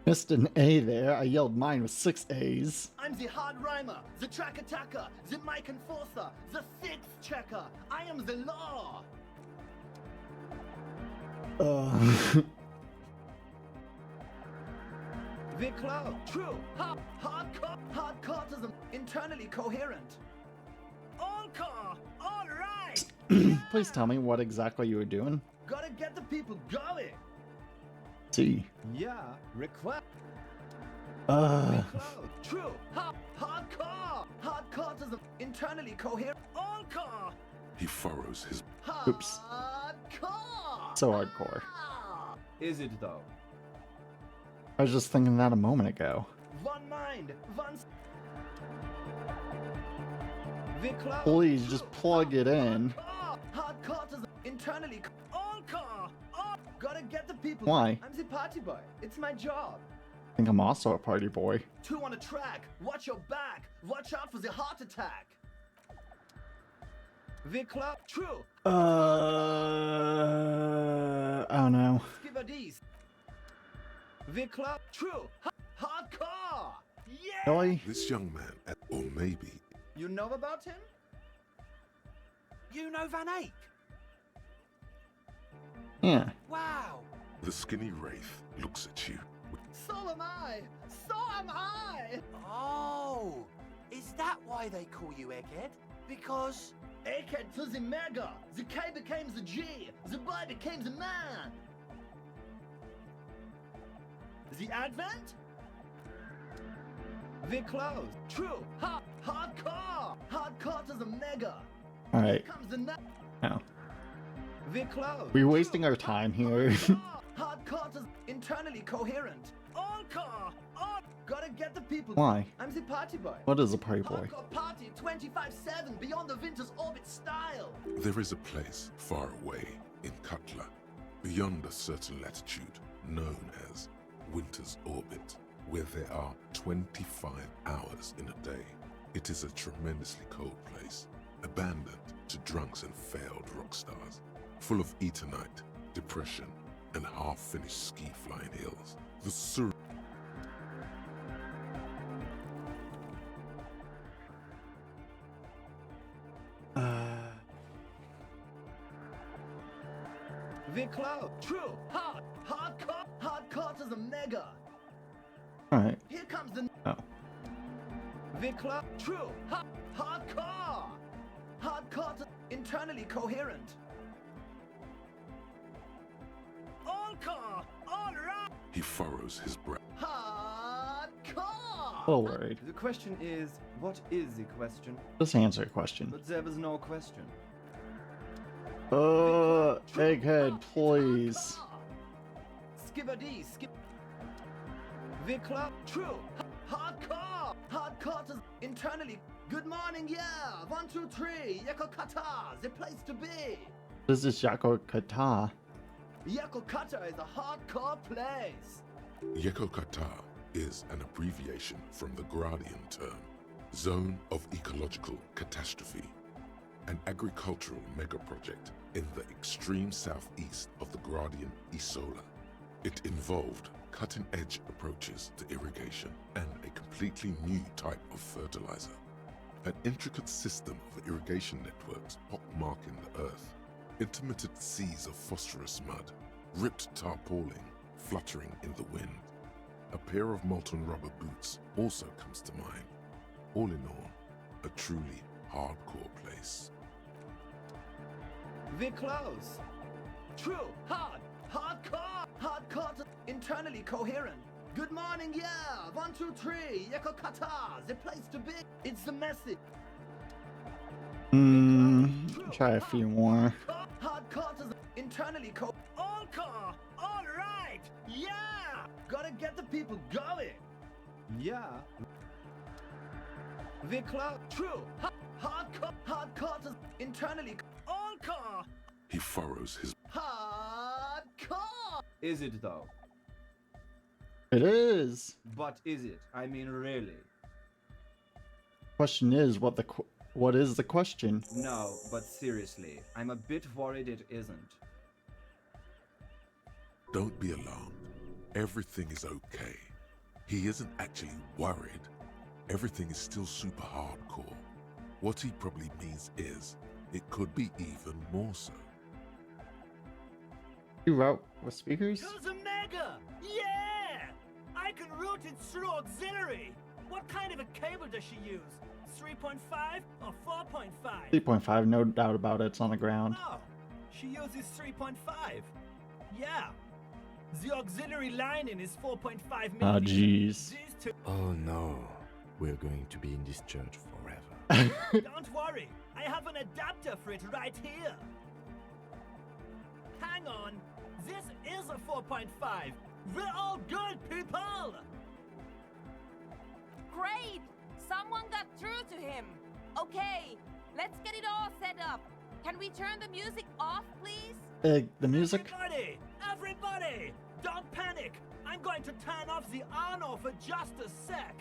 Missed an A there. I yelled mine with 6 A's. I'm the hard rhymer, the track attacker, the mic enforcer, the sixth checker. I am the law. The cloud. True. Hardcoreism. Internally coherent. All car. All right. Please tell me what exactly you were doing. Gotta get the people going. See. Yeah, request. True. Hardcore. Hardcoreism. Internally coherent. All car. He furrows his. Oops. Hardcore. So hardcore. Is it though? I was just thinking that a moment ago. One mind. One. Please just plug it in. Hardcoreism. Internally. All car. All. Gotta get the people. Why? I'm the party boy. It's my job. I think I'm also a party boy. 2 on a track. Watch your back. Watch out for the heart attack. The club. True. I don't know. Skibadis. The club. True. Hardcore. Yeah. Really? This young man, or maybe You know about him? You know Van Eyck? Yeah. Wow. the skinny wraith looks at you. So am I! So am I! Oh, is that why they call you Egghead? Because... Egghead to the mega! The K became the G! The boy became the man! The Advent? The close. True. Hardcore! Hardcore to the mega! Alright. Here comes the No. The close. We're wasting our time here. Hardcore to internally coherent. All car! All gotta get the people. Why? I'm the party boy. What is a party boy? Hardcore party 25/7 beyond the winter's orbit style. There is a place far away in Cutler, beyond a certain latitude, known as Winter's Orbit, where there are 25 hours in a day. It is a tremendously cold place, abandoned to drunks and failed rock stars, full of eternite, depression, and half-finished ski-flying hills. The sur- The cloud. True. Hardcore to the mega. Alright. Here comes the. Oh. The cloud. True. Hardcore. Hardcore to internally coherent. All car. All right. He furrows his brow. Hardcore. A little worried. The question is, what is the question? Just answer a question. But there was no question. Egghead, please. Skibadee, skip. The club. True. Hardcore. Hardcore to internally. Good morning, yeah. 1, 2, 3. Yakokata, the place to be. This is Yako Kata. Yakokata is a hardcore place. Yekokata is an abbreviation from the Gradian term, Zone of Ecological Catastrophe, an agricultural megaproject in the extreme southeast of the Gradian Isola. It involved cutting-edge approaches to irrigation and a completely new type of fertilizer. An intricate system of irrigation networks pockmarking the earth, intermittent seas of phosphorus mud, ripped tarpaulin fluttering in the wind. A pair of molten rubber boots also comes to mind. All in all, a truly hardcore place. The close. True. Hardcore to internally coherent. Good morning, yeah. 1, 2, 3. Yakokata, the place to be. It's the message. Try a few more. Hardcore to internally all car. All right. Yeah. Gotta get the people going. Yeah. The club. True. Hardcore to internally all car. He furrows his. Hardcore. Is it though? It is. But is it? I mean, really? Question is, what is the question? No, but seriously, I'm a bit worried it isn't. Don't be alarmed. Everything is okay. He isn't actually worried. Everything is still super hardcore. What he probably means is, it could be even more so. You wrote with speakers? Use a mega! Yeah! I can route it through auxiliary. What kind of a cable does she use? 3.5 or 4.5? 3.5, no doubt about it. It's on the ground. Oh, she uses 3.5. Yeah. The auxiliary lining is 4.5 millimeters. Ah, jeez. These two... Oh no, we're going to be in this church forever. Don't worry, I have an adapter for it right here. Hang on, this is a 4.5. We're all good, people! Great! Someone got through to him. Okay, let's get it all set up. Can we turn the music off, please? The music? Everybody! Don't panic! I'm going to turn off the Arno for just a sec.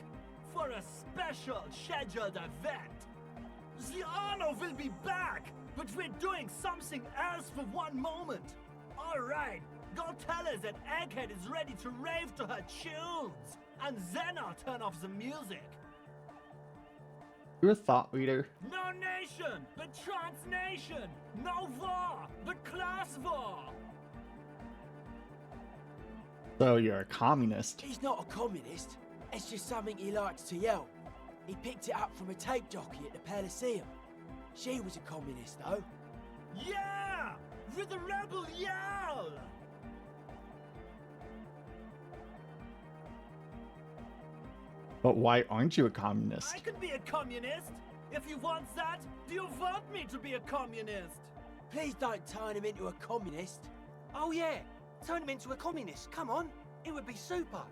For a special scheduled event. The Arno will be back, but we're doing something else for one moment. Alright, go tell her that Egghead is ready to rave to her tunes. And then I'll turn off the music. You're a thought leader. No nation, but transnation. No war, but class war. So you're a communist. He's not a communist. It's just something he likes to yell. He picked it up from a tape jockey at the elysium. She was a communist, though. Yeah! With a rebel yell! But why aren't you a communist? I can be a communist. If you want that, do you want me to be a communist? Please don't turn him into a communist. Oh yeah, turn him into a communist. Come on, it would be super.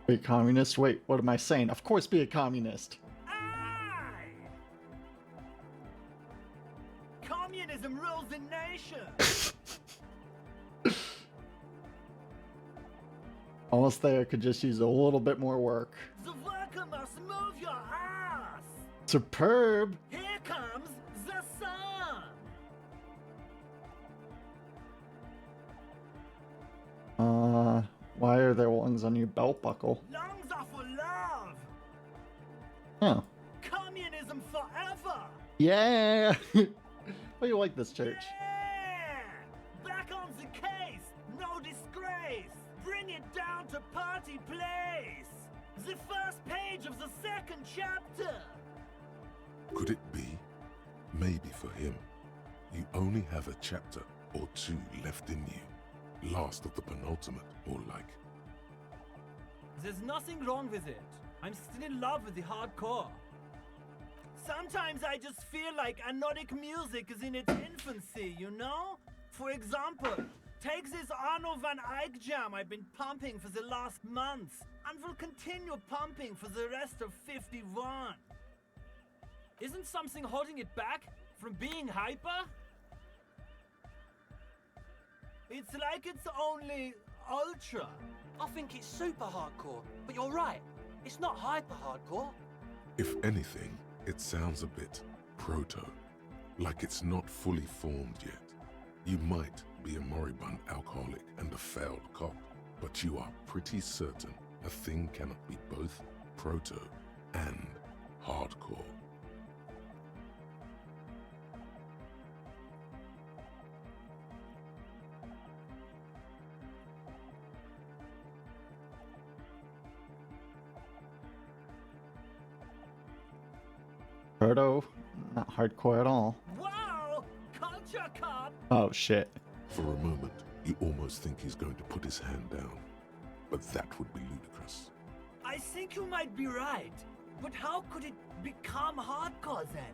Be a communist? Wait, what am I saying? Of course be a communist. Aye! Communism rules the nation. Almost there, could just use a little bit more work. The worker must move your ass. Superb! Here comes the sun. Why are there ones on your belt buckle? Lungs are for love. Oh. Communism forever. Yeah! Why do you like this church? Yeah! Back on the case. No disgrace. Bring it down to party place. The first page of the second chapter. Could it be? Maybe for him, you only have a chapter or two left in you. Last of the penultimate, more like. There's nothing wrong with it. I'm still in love with the hardcore. Sometimes I just feel like anodic music is in its infancy, you know? For example, take this Arno van Eyck jam I've been pumping for the last months, and will continue pumping for the rest of 51. Isn't something holding it back from being hyper? It's like it's only ultra. I think it's super hardcore, but you're right. It's not hyper hardcore. If anything, it sounds a bit proto, like it's not fully formed yet. You might be a moribund alcoholic and a failed cop, but you are pretty certain a thing cannot be both proto and hardcore. Proto? Not hardcore at all. Wow! Culture cop! Oh shit. For a moment, you almost think he's going to put his hand down, but that would be ludicrous. I think you might be right, but how could it become hardcore then?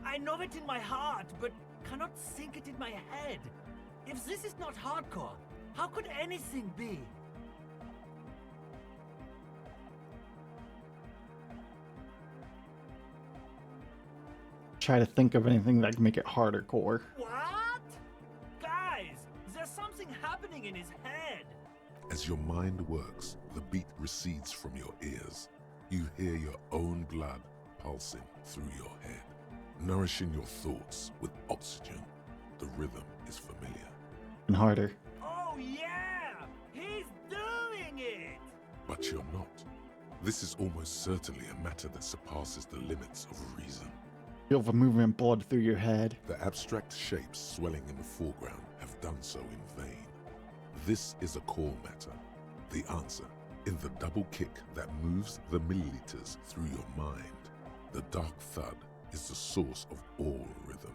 I know it in my heart, but cannot think it in my head. If this is not hardcore, how could anything be? Try to think of anything that can make it harder core. What? Guys, there's something happening in his head. As your mind works, the beat recedes from your ears. You hear your own blood pulsing through your head. nourishing your thoughts with oxygen. The rhythm is familiar. And harder. Oh yeah! He's doing it! But you're not. This is almost certainly a matter that surpasses the limits of reason. Feel the movement blood through your head. The abstract shapes swelling in the foreground have done so in vain. This is a core matter. The answer in the double kick that moves the milliliters through your mind. The dark thud is the source of all rhythm.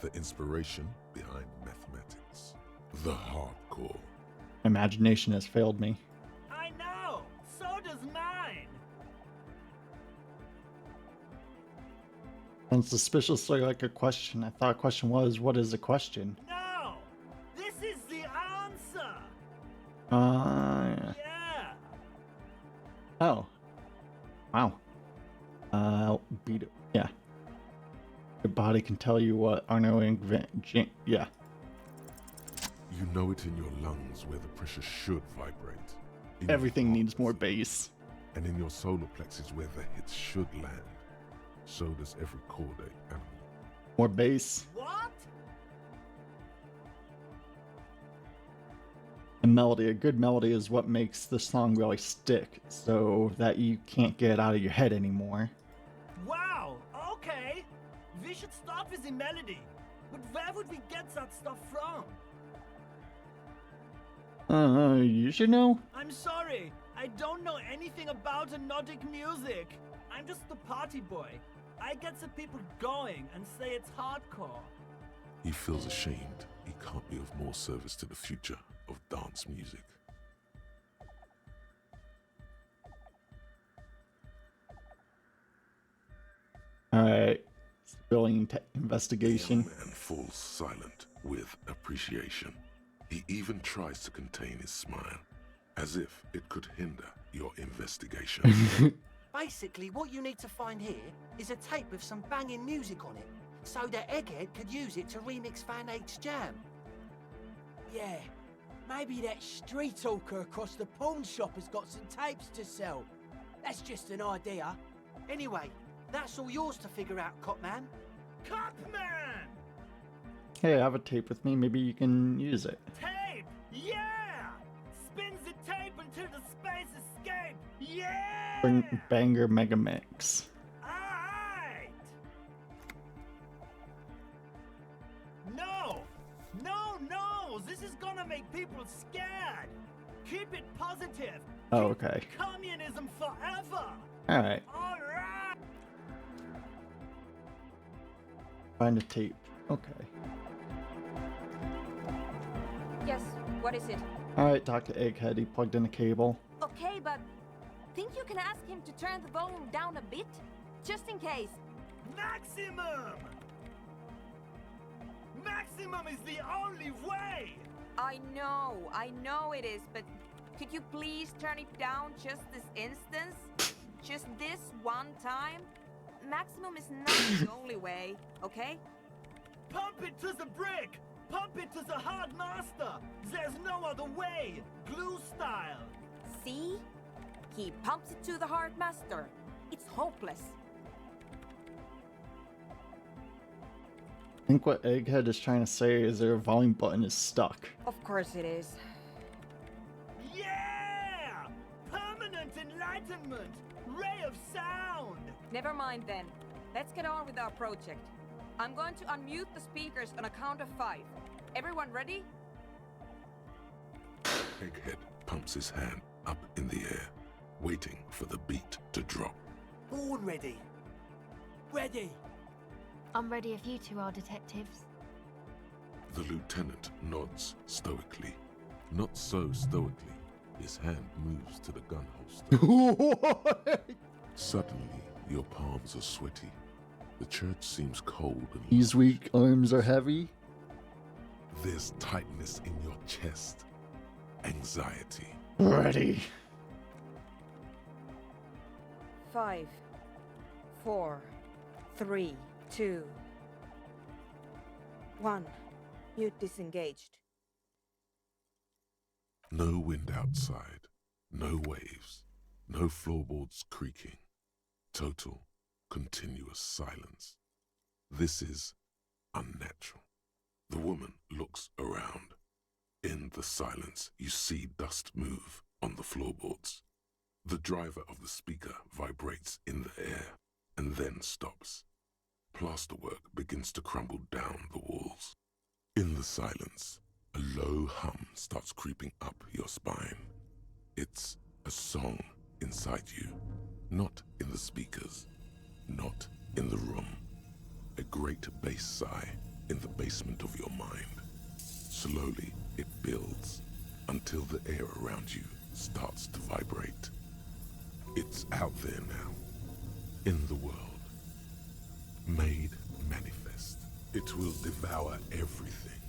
The inspiration behind mathematics. The hardcore. Imagination has failed me. I know! So does mine! Sounds suspiciously like a question. I thought a question was, what is a question? No! This is the answer! Yeah. Yeah! Oh. Wow. Beat it. Yeah. Your body can tell you what Arno yeah. You know it in your lungs where the pressure should vibrate. In Everything needs more bass. and in your solar plexus where the hits should land. So does every chordate animal. More bass. What? A melody. A good melody is what makes the song really stick, so that you can't get it out of your head anymore. Wow! Okay! We should start with the melody. But where would we get that stuff from? You should know. I'm sorry. I don't know anything about Nordic music. I'm just the party boy. I get the people going and say it's hardcore. He feels ashamed he can't be of more service to the future of dance music. Alright. Civilian investigation. The young man falls silent with appreciation. He even tries to contain his smile, as if it could hinder your investigation. Basically, what you need to find here is a tape with some banging music on it, so that Egghead could use it to remix Fan 8's jam. Yeah, maybe that street hawker across the pawn shop has got some tapes to sell. That's just an idea. Anyway, that's all yours to figure out, Copman. Copman! Hey, I have a tape with me. Maybe you can use it. Tape! Yeah! Spins the tape until the space escape! Yeah! Banger Mega Mix. Alright! No! No, no! This is gonna make people scared! Keep it positive! Oh, okay. Communism forever! Alright. Alright! Find a tape. Okay. Yes, what is it? Alright, talk to Egghead. He plugged in a cable. Okay, but think you can ask him to turn the volume down a bit? Just in case. Maximum! Maximum is the only way! I know it is, but could you please turn it down just this instance? Just this one time? Maximum is not the only way, okay? Pump it to the brick! Pump it to the hard master! There's no other way! Glue style! See? He pumps it to the hard master. It's hopeless. I think what Egghead is trying to say is their volume button is stuck. Of course it is. Yeah! Permanent enlightenment! Ray of sound! Never mind then. Let's get on with our project. I'm going to unmute the speakers on a count of 5. Everyone ready? Egghead pumps his hand up in the air, waiting for the beat to drop. Born ready. Ready. I'm ready if you two are detectives. The lieutenant nods stoically. Not so stoically. His hand moves to the gun holster. Suddenly, your palms are sweaty. The church seems cold and These weak arms are heavy. there's tightness in your chest. Anxiety. Ready. 5, 4, 3, 2, 1. Mute disengaged. No wind outside. No waves. No floorboards creaking. Total, continuous silence. This is unnatural. The woman looks around. In the silence, you see dust move on the floorboards. The driver of the speaker vibrates in the air and then stops. Plasterwork begins to crumble down the walls. In the silence, a low hum starts creeping up your spine. It's a song inside you, not in the speakers, not in the room. A great bass sigh in the basement of your mind. Slowly, it builds until the air around you starts to vibrate. It's out there now, in the world, made manifest. It will devour everything.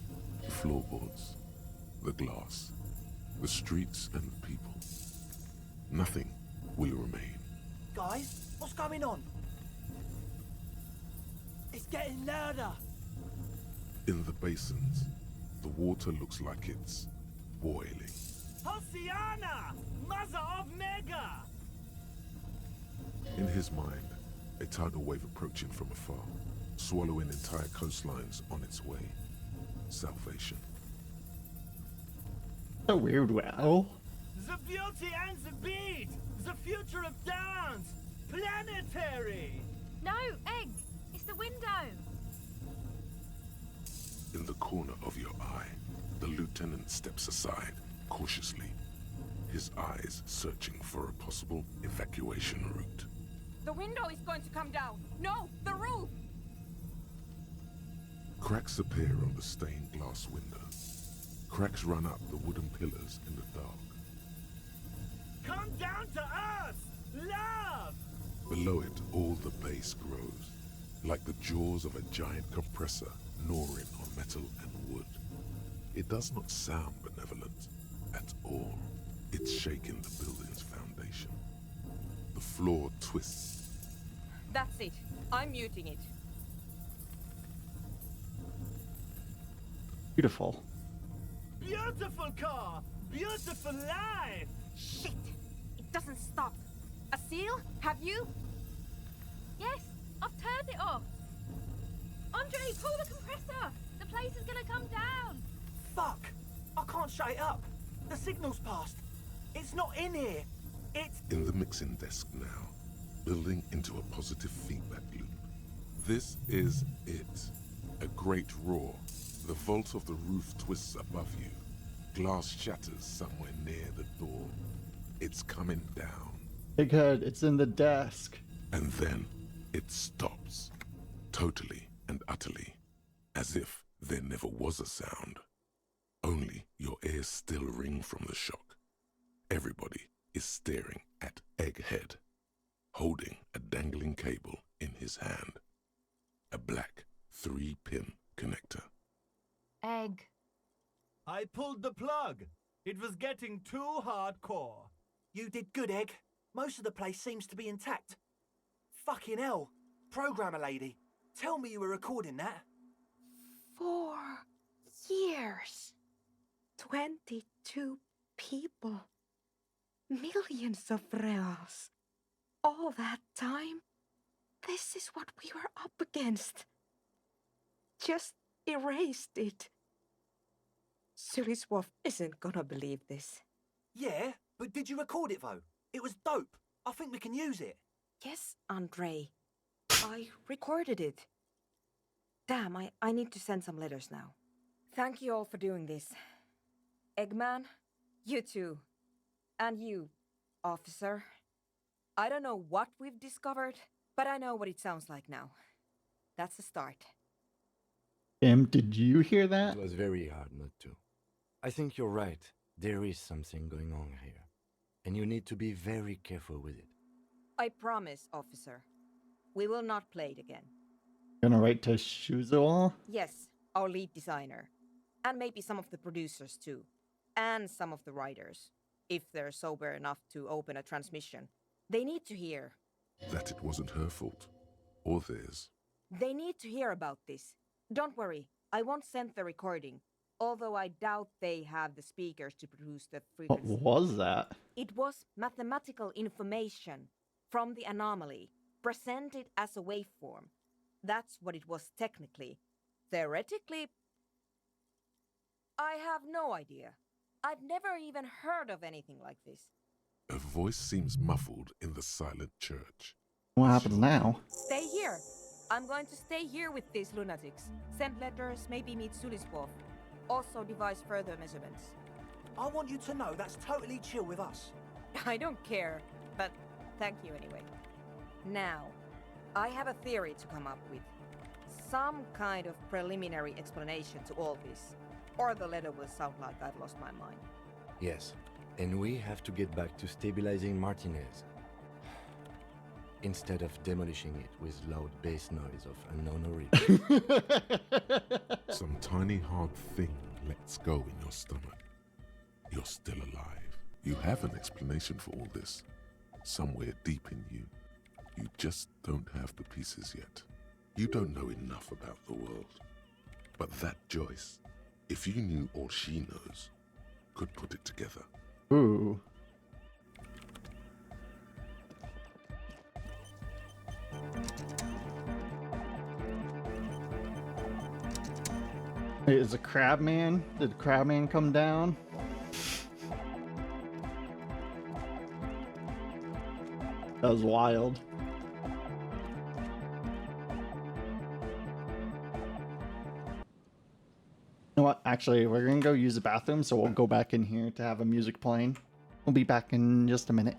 The floorboards, the glass, the streets and the people. Nothing will remain. Guys, what's going on? It's getting louder. In the basins, the water looks like it's boiling. Hosiana! Mother of Mega! In his mind, a tidal wave approaching from afar, swallowing entire coastlines on its way. Salvation. A weird wow. The beauty and the beat! The future of dance! Planetary! No, Egg! It's the window! In the corner of your eye, the lieutenant steps aside, cautiously, his eyes searching for a possible evacuation route. The window is going to come down. No, the roof! Cracks appear on the stained glass window. Cracks run up the wooden pillars in the dark. Come down to us! Love! Below it, all the bass grows, like the jaws of a giant compressor gnawing on metal and wood. It does not sound benevolent at all. It's shaking the building's foundation. The floor twists. That's it. I'm muting it. Beautiful. Beautiful car! Beautiful life! Shit! It doesn't stop. A seal? Have you? Yes, I've turned it off. Andre, pull the compressor. The place is gonna come down. Fuck! I can't shut it up. The signal's passed. It's not in here. It's... In the mixing desk now, building into a positive feedback loop. This is it. A great roar. The vault of the roof twists above you. Glass shatters somewhere near the door. It's coming down. Big head, it's in the desk. And then it stops. Totally and utterly. As if there never was a sound. Only your ears still ring from the shock. Everybody is staring at Egghead, holding a dangling cable in his hand. A black 3-pin connector. Egg. I pulled the plug. It was getting too hardcore. You did good, Egg. Most of the place seems to be intact. Fucking hell. Programmer lady, tell me you were recording that. 4 years. 22 people. Millions of reals. All that time? This is what we were up against. Just erased it. Suliswolf isn't gonna believe this. Yeah, but did you record it though? It was dope. I think we can use it. Yes, Andre. I recorded it. Damn, I need to send some letters now. Thank you all for doing this. Eggman, you too. And you, officer. I don't know what we've discovered, but I know what it sounds like now. That's a start. Did you hear that? It was very hard not to. I think you're right. There is something going on here. And you need to be very careful with it. I promise, officer. We will not play it again. Gonna write to Shuzo? Yes, our lead designer. And maybe some of the producers too. And some of the writers. If they're sober enough to open a transmission. They need to hear. That it wasn't her fault. Or theirs. They need to hear about this. Don't worry, I won't send the recording. Although I doubt they have the speakers to produce the What frequency. was that? It was mathematical information from the anomaly, presented as a waveform. That's what it was technically. Theoretically, I have no idea. I've never even heard of anything like this. A voice seems muffled in the silent church. What happens now? Stay here. I'm going to stay here with these lunatics. Send letters, maybe meet Suliswolf. Also devise further measurements. I want you to know that's totally chill with us. I don't care, but thank you anyway. Now, I have a theory to come up with. Some kind of preliminary explanation to all this. Or the letter will sound like I've lost my mind. Yes, and we have to get back to stabilizing Martinez. Instead of demolishing it with loud bass noise of unknown origin. Some tiny hard thing lets go in your stomach. You're still alive. You have an explanation for all this. Somewhere deep in you. You just don't have the pieces yet. You don't know enough about the world. But that Joyce, if you knew all she knows, could put it together. Ooh. Wait, is the Crabman? Did Crabman come down? That was wild. You know what? Actually, we're gonna go use the bathroom, so we'll go back in here to have a music playing. We'll be back in just a minute.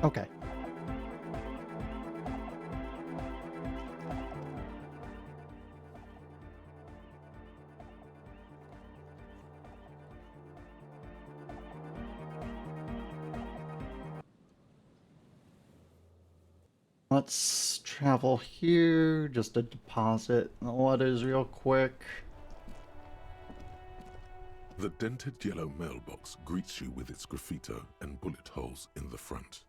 Okay. Let's travel here just to deposit the letters real quick. The dented yellow mailbox greets you with its graffito and bullet holes in the front.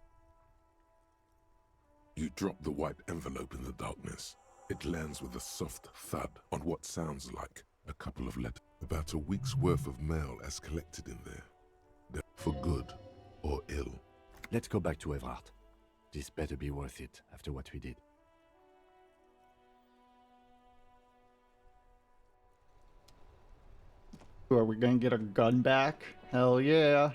You drop the white envelope in the darkness. It lands with a soft thud on what sounds like a couple of letters. About a week's worth of mail as collected in there. They're for good or ill. Let's go back to Everard. This better be worth it after what we did. Are we gonna get our gun back? Hell yeah.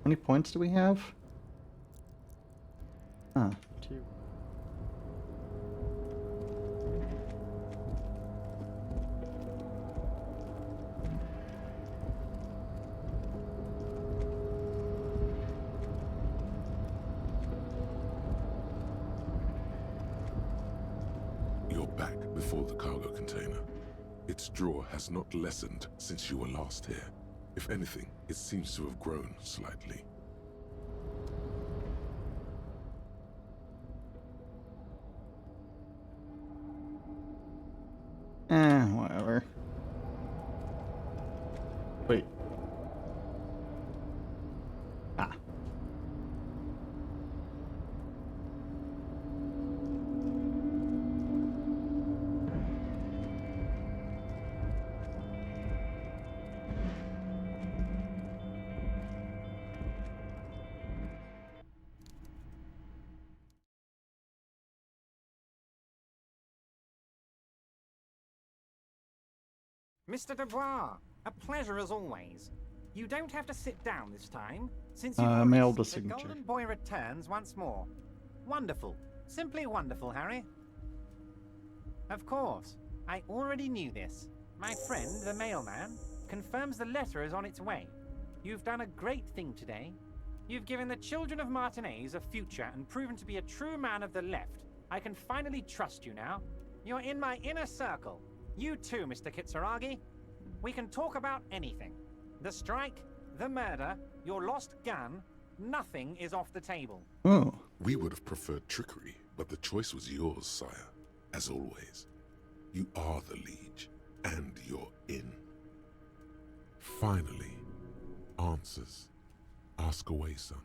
many points do we have? Huh, 2. You're back before the cargo container. Its draw has not lessened since you were last here. If anything, it seems to have grown slightly. Whatever. Wait. Ah. Mr. Dubois, a pleasure as always. You don't have to sit down this time, since you've mailed the the signature. Golden Boy returns once more. Wonderful. Simply wonderful, Harry. Of course. I already knew this. My friend, the mailman, confirms the letter is on its way. You've done a great thing today. You've given the children of Martinez a future and proven to be a true man of the left. I can finally trust you now. You're in my inner circle. You too, Mr. Kitsuragi. We can talk about anything. The strike, the murder, your lost gun, nothing is off the table. Oh. We would have preferred trickery, but the choice was yours, sire. As always. You are the liege, and you're in. Finally, answers. Ask away, son.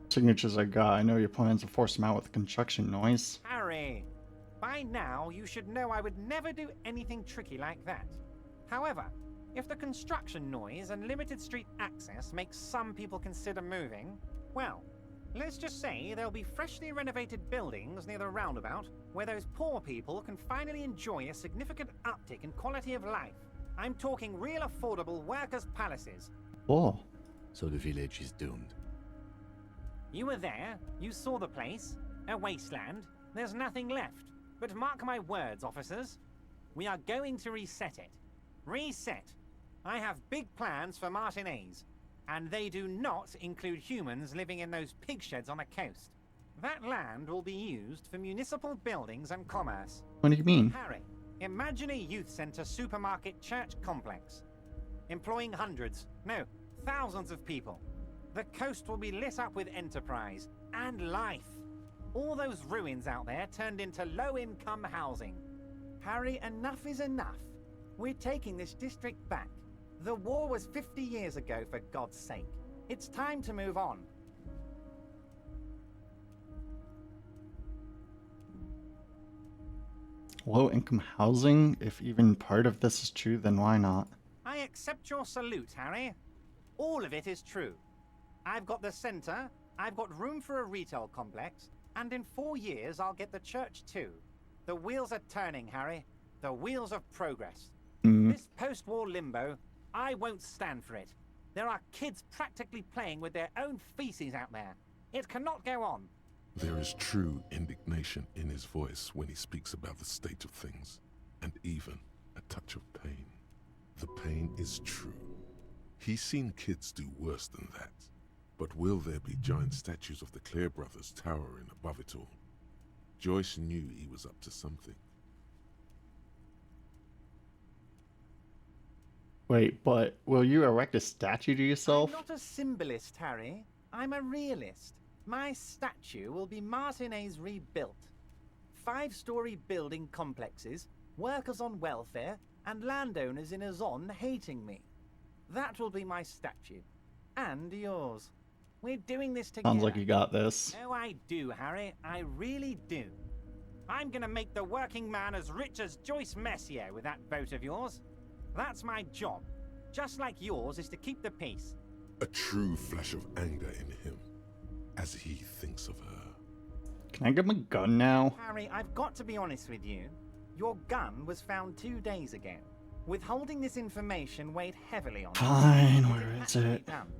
Signatures I got. I know your plans to force him out with construction noise. Harry, by now you should know I would never do anything tricky like that. However, if the construction noise and limited street access makes some people consider moving, well, let's just say there'll be freshly renovated buildings near the roundabout where those poor people can finally enjoy a significant uptick in quality of life. I'm talking real affordable workers' palaces. Oh. So the village is doomed. You were there, you saw the place, a wasteland, there's nothing left. But mark my words, officers, we are going to reset it. Reset. I have big plans for Martinez, and they do not include humans living in those pig sheds on the coast. That land will be used for municipal buildings and commerce. What do you mean? Harry, imagine a youth center supermarket church complex, employing hundreds, no, thousands of people. The coast will be lit up with enterprise and life. All those ruins out there turned into low-income housing. Harry, enough is enough. We're taking this district back. The war was 50 years ago, for God's sake. It's time to move on. Low-income housing? If even part of this is true, then why not? I accept your salute, Harry. All of it is true. I've got the center, I've got room for a retail complex, and in 4 years I'll get the church too. The wheels are turning, Harry. The wheels of progress. This post-war limbo, I won't stand for it. There are kids practically playing with their own feces out there. It cannot go on. There is true indignation in his voice when he speaks about the state of things, and even a touch of pain. The pain is true. He's seen kids do worse than that. But will there be giant statues of the Clear brothers towering above it all? Joyce knew he was up to something. Wait, but will you erect a statue to yourself? I'm not a symbolist, Harry. I'm a realist. My statue will be Martinez rebuilt. 5-story building complexes, workers on welfare, and landowners in Azon hating me. That will be my statue. And yours. We're doing this together. Sounds like you got this. Oh, I do, Harry. I really do. I'm gonna make the working man as rich as Joyce Messier with that vote of yours. That's my job. Just like yours is to keep the peace. A true flash of anger in him, as he thinks of her. Can I get my gun now? Harry, I've got to be honest with you. Your gun was found 2 days ago. Withholding this information weighed heavily on Fine, me. where is it? Done.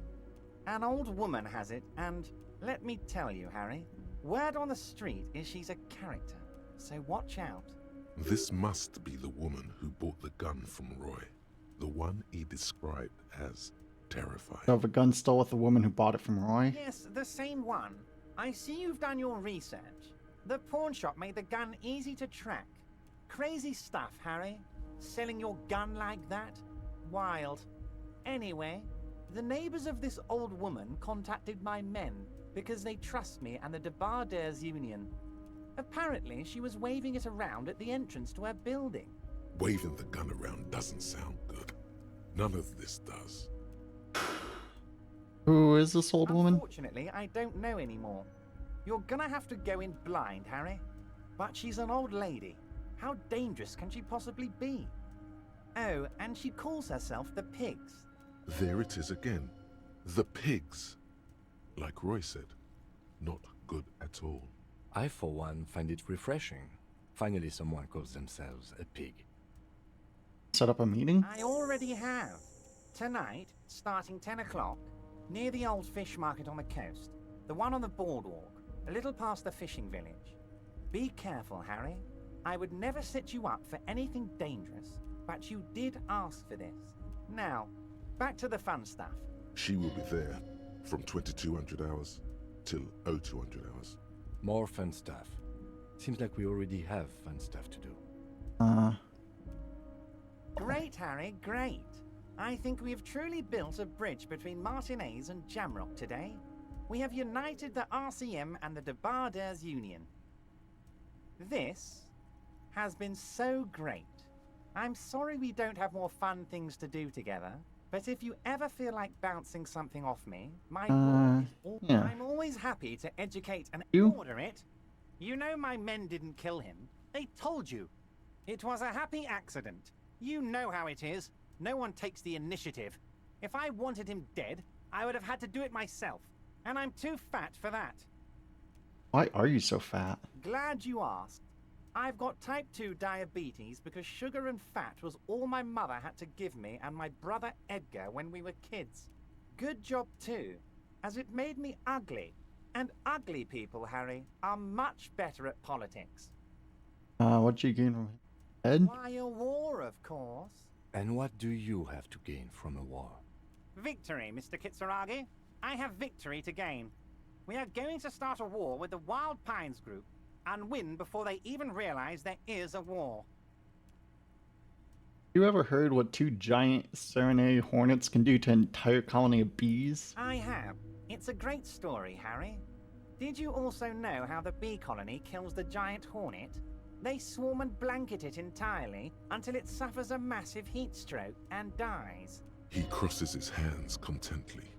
An old woman has it, and let me tell you, Harry, word on the street is she's a character, so watch out. This must be the woman who bought the gun from Roy. The one he described as terrifying. So if a gun stole with the woman who bought it from Roy? Yes, the same one. I see you've done your research. The pawn shop made the gun easy to track. Crazy stuff, Harry. Selling your gun like that? Wild. Anyway, the neighbors of this old woman contacted my men because they trust me and the Debarders Union. Apparently, she was waving it around at the entrance to her building. Waving the gun around doesn't sound good. None of this does. Who is this old woman? Unfortunately, I don't know anymore. You're gonna have to go in blind, Harry. But she's an old lady. How dangerous can she possibly be? Oh, and she calls herself the Pigs. There it is again. The pigs. Like Roy said, not good at all. I, for one, find it refreshing. Finally, someone calls themselves a pig. Set up a meeting? I already have. Tonight, starting 10 o'clock, near the old fish market on the coast. The one on the boardwalk, a little past the fishing village. Be careful, Harry. I would never set you up for anything dangerous, but you did ask for this. Now, back to the fun stuff. She will be there from 2200 hours till 0200 hours. More fun stuff. Seems like we already have fun stuff to do. Great, Harry, great. I think we have truly built a bridge between Martinez and Jamrock today. We have united the RCM and the Debarders Union. This has been so great. I'm sorry we don't have more fun things to do together, but if you ever feel like bouncing something off me, I'm always happy to educate and order it. You know my men didn't kill him. They told you. It was a happy accident. You know how it is. No one takes the initiative. If I wanted him dead, I would have had to do it myself. And I'm too fat for that. Why are you so fat? Glad you asked. I've got type 2 diabetes because sugar and fat was all my mother had to give me and my brother Edgar when we were kids. Good job too, as it made me ugly. And ugly people, Harry, are much better at politics. What'd you gain from Ed? Why, a war, of course. And what do you have to gain from a war? Victory, Mr. Kitsuragi. I have victory to gain. We are going to start a war with the Wild Pines group and win before they even realize there is a war. You ever heard what 2 giant serenade hornets can do to an entire colony of bees? I have. It's a great story, Harry. Did you also know how the bee colony kills the giant hornet? They swarm and blanket it entirely until it suffers a massive heat stroke and dies. He crosses his hands contently,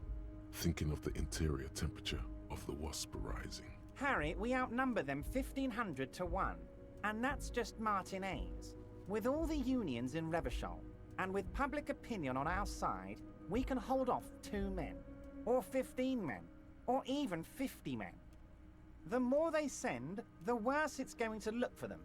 thinking of the interior temperature of the wasp rising. Harry, we outnumber them 1,500 to 1, and that's just Martinez. With all the unions in Revachol, and with public opinion on our side, we can hold off 2 men, or 15 men, or even 50 men. The more they send, the worse it's going to look for them.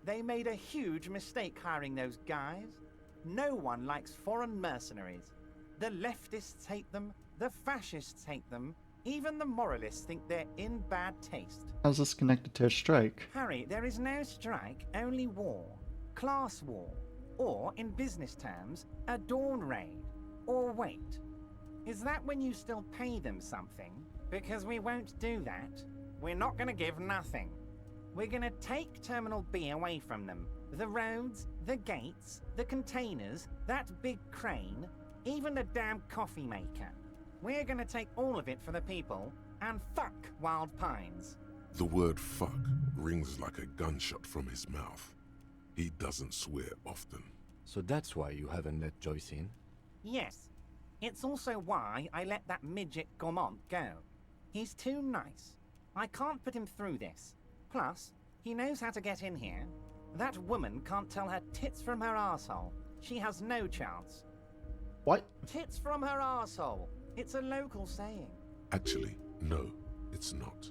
They made a huge mistake hiring those guys. No one likes foreign mercenaries. The leftists hate them, the fascists hate them, even the moralists think they're in bad taste. How's this connected to a strike? Harry, there is no strike, only war. Class war. Or, in business terms, a dawn raid. Or wait. Is that when you still pay them something? Because we won't do that. We're not gonna give nothing. We're gonna take Terminal B away from them. The roads, the gates, the containers, that big crane, even the damn coffee maker. We're gonna take all of it for the people, and fuck Wild Pines. The word fuck rings like a gunshot from his mouth. He doesn't swear often. So that's why you haven't let Joyce in? Yes. It's also why I let that midget Gaumont go. He's too nice. I can't put him through this. Plus, he knows how to get in here. That woman can't tell her tits from her arsehole. She has no chance. What? Tits from her arsehole. It's a local saying. Actually, no, it's not.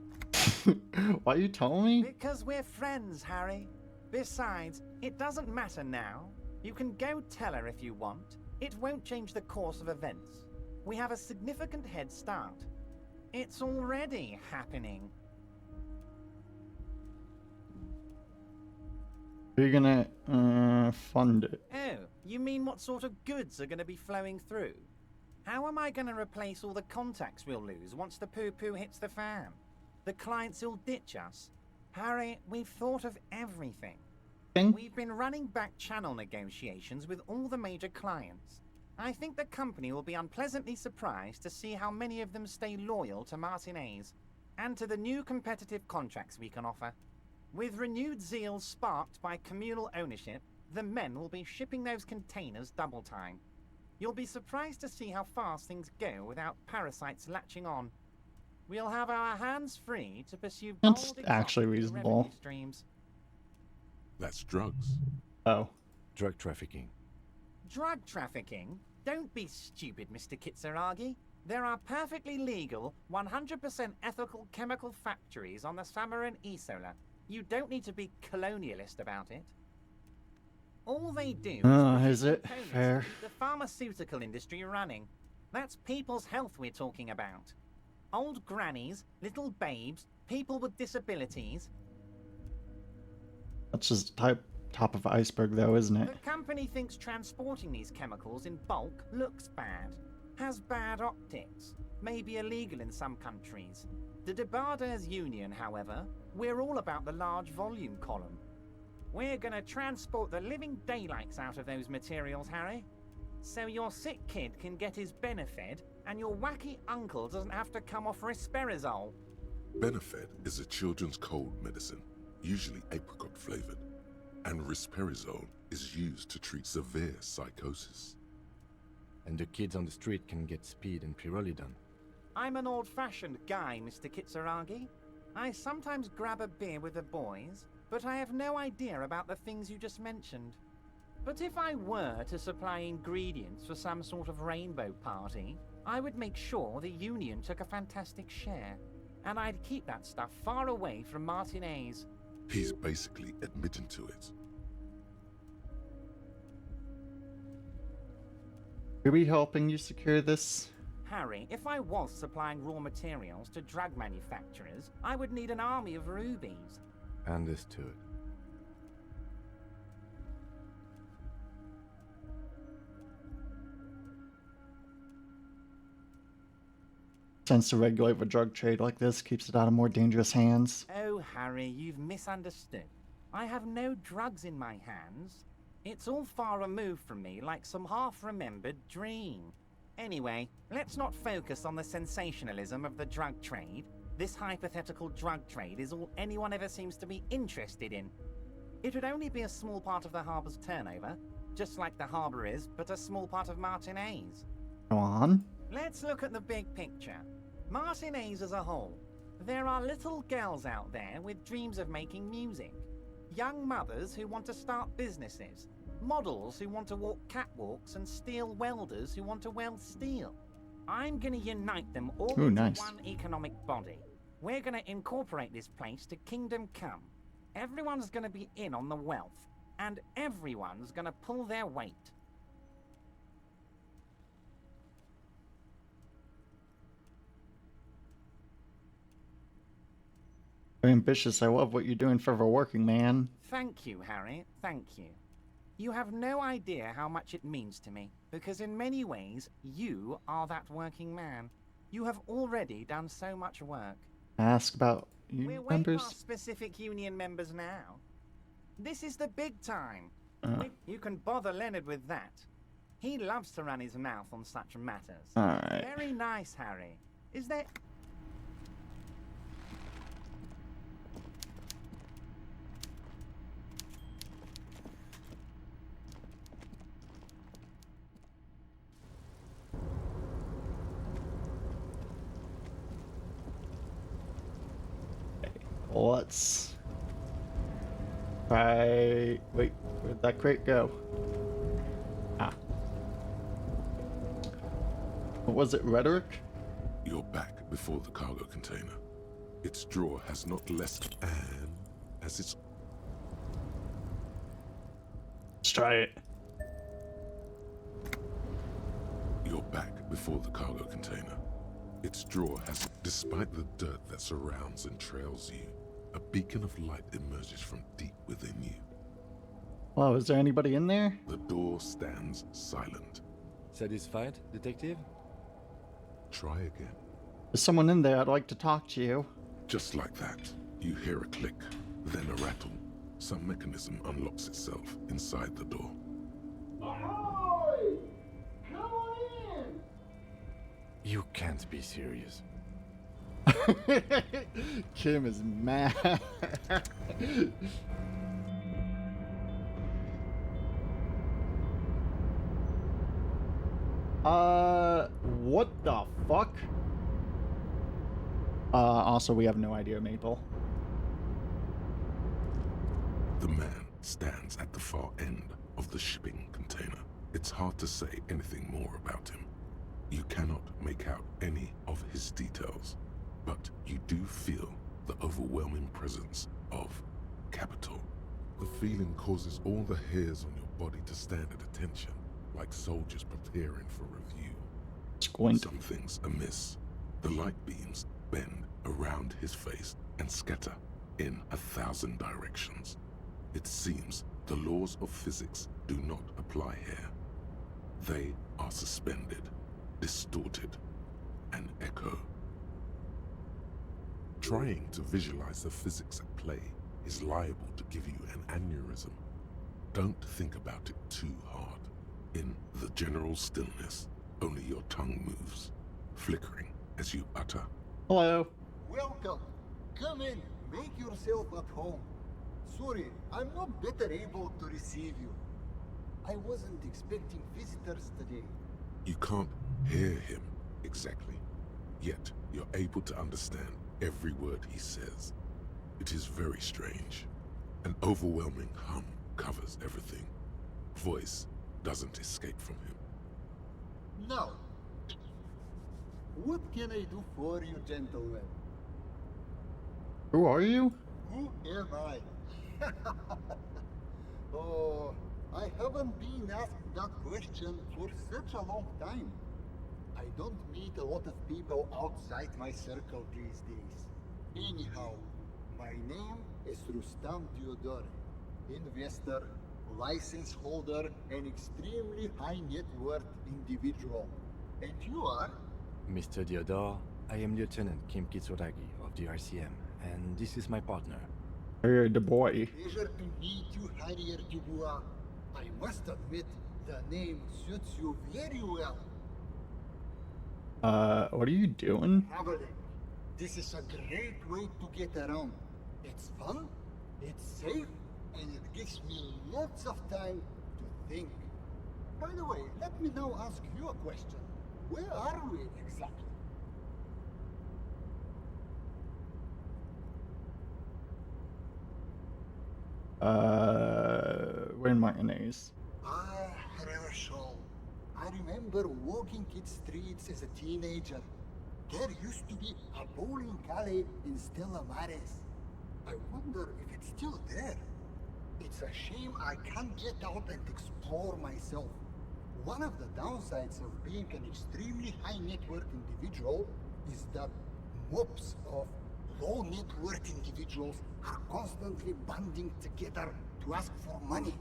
Why are you telling me? Because we're friends, Harry. Besides, it doesn't matter now. You can go tell her if you want. It won't change the course of events. we have a significant head start. It's already happening. You're gonna fund it. Oh, you mean what sort of goods are going to be flowing through? How am I going to replace all the contacts we'll lose once the poo-poo hits the fan? The clients will ditch us. Harry, we've thought of everything. We've been running back channel negotiations with all the major clients. I think the company will be unpleasantly surprised to see how many of them stay loyal to Martinez and to the new competitive contracts we can offer. With renewed zeal sparked by communal ownership, the men will be shipping those containers double time. You'll be surprised to see how fast things go without parasites latching on. We'll have our hands free to pursue That's bold actually exotic reasonable. revenue streams. That's drugs. Oh. Drug trafficking. Drug trafficking? Don't be stupid, Mr. Kitsuragi. There are perfectly legal, 100% ethical chemical factories on the Samaran Isola. You don't need to be colonialist about it. All they do Is it components fair? to keep the pharmaceutical industry running. That's people's health we're talking about. Old grannies, little babes, people with disabilities. That's just top of iceberg, though, isn't it? The company thinks transporting these chemicals in bulk looks bad, has bad optics, may be illegal in some countries. The Debarders Union, however, we're all about the large volume column. We're gonna transport the living daylights out of those materials, Harry. So your sick kid can get his Benefed, and your wacky uncle doesn't have to come off risperazole. Benefed is a children's cold medicine, usually apricot flavored, and risperazole is used to treat severe psychosis. And the kids on the street can get speed and pyrrolidone. I'm an old-fashioned guy, Mr. Kitsuragi. I sometimes grab a beer with the boys, but I have no idea about the things you just mentioned. But if I were to supply ingredients for some sort of rainbow party, I would make sure the Union took a fantastic share. And I'd keep that stuff far away from Martinez. He's basically admitting to it. Are we helping you secure this? Harry, if I was supplying raw materials to drug manufacturers, I would need an army of rubies. Understood. Tends to regulate the drug trade like this, keeps it out of more dangerous hands. Oh, Harry, you've misunderstood. I have no drugs in my hands. It's all far removed from me, like some half-remembered dream. Anyway, let's not focus on the sensationalism of the drug trade. This hypothetical drug trade is all anyone ever seems to be interested in. It would only be a small part of the harbor's turnover, just like the harbor is, but a small part of Martinez. Go on. Let's look at the big picture. Martinez as a whole. There are little girls out there with dreams of making music. Young mothers who want to start businesses. Models who want to walk catwalks and steel welders who want to weld steel. I'm gonna unite them all into one economic body. We're gonna incorporate this place to Kingdom Come. Everyone's gonna be in on the wealth, and everyone's gonna pull their weight. Very ambitious. I love what you're doing for the working man. Thank you, Harry. Thank you. You have no idea how much it means to me, because in many ways, you are that working man. You have already done so much work. Ask about We're union way members. past specific union members now. This is the big time. You can bother Leonard with that. He loves to run his mouth on such matters. Alright. Very nice, Harry. Is there... Let's try. Wait, where'd that crate go? Ah. What was it, rhetoric? You're back before the cargo container. Its drawer has not less and as its... Let's try it. You're back before the cargo container. Its drawer has, despite the dirt that surrounds and trails you, a beacon of light emerges from deep within you. Well, is there anybody in there? The door stands silent. Satisfied, detective? Try again. There's someone in there. I'd like to talk to you. Just like that, you hear a click, then a rattle. Some mechanism unlocks itself inside the door. Ahoy! Come on in! You can't be serious. Kim is mad. What the fuck? Also, we have no idea, Maple. The man stands at the far end of the shipping container. It's hard to say anything more about him. You cannot make out any of his details, but you do feel the overwhelming presence of capital. The feeling causes all the hairs on your body to stand at attention, like soldiers preparing for review. Squint. Something's amiss. The light beams bend around his face and scatter in 1,000 directions. It seems the laws of physics do not apply here. They are suspended, distorted, and echo. Trying to visualize the physics at play is liable to give you an aneurysm. Don't think about it too hard. In the general stillness, only your tongue moves, flickering as you utter. Hello. Welcome. Come in. Make yourself at home. Sorry, I'm not better able to receive you. I wasn't expecting visitors today. You can't hear him exactly, yet you're able to understand every word he says. It is very strange. An overwhelming hum covers everything. Voice doesn't escape from him. Now, what can I do for you, gentlemen? Who are you? Who am I? Oh, I haven't been asked that question for such a long time. I don't meet a lot of people outside my circle these days. Anyhow, my name is Rustam Diodore, investor, license holder, and extremely high net worth individual. And you are? Mr. Diodore, I am Lieutenant Kim Kitsuragi of the RCM, and this is my partner. Harrier Dubois. Pleasure to meet you, Harrier Dubois. I must admit, the name suits you very well. What are you doing? Traveling. This is a great way to get around. It's fun, it's safe, and it gives me lots of time to think. By the way, let me now ask you a question. Where are we exactly? We're in Martinez. Ah, Herschel. I remember walking its streets as a teenager. There used to be a bowling alley in Stella Maris. I wonder if it's still there. It's a shame I can't get out and explore myself. One of the downsides of being an extremely high net worth individual is that mobs of low net worth individuals are constantly banding together to ask for money.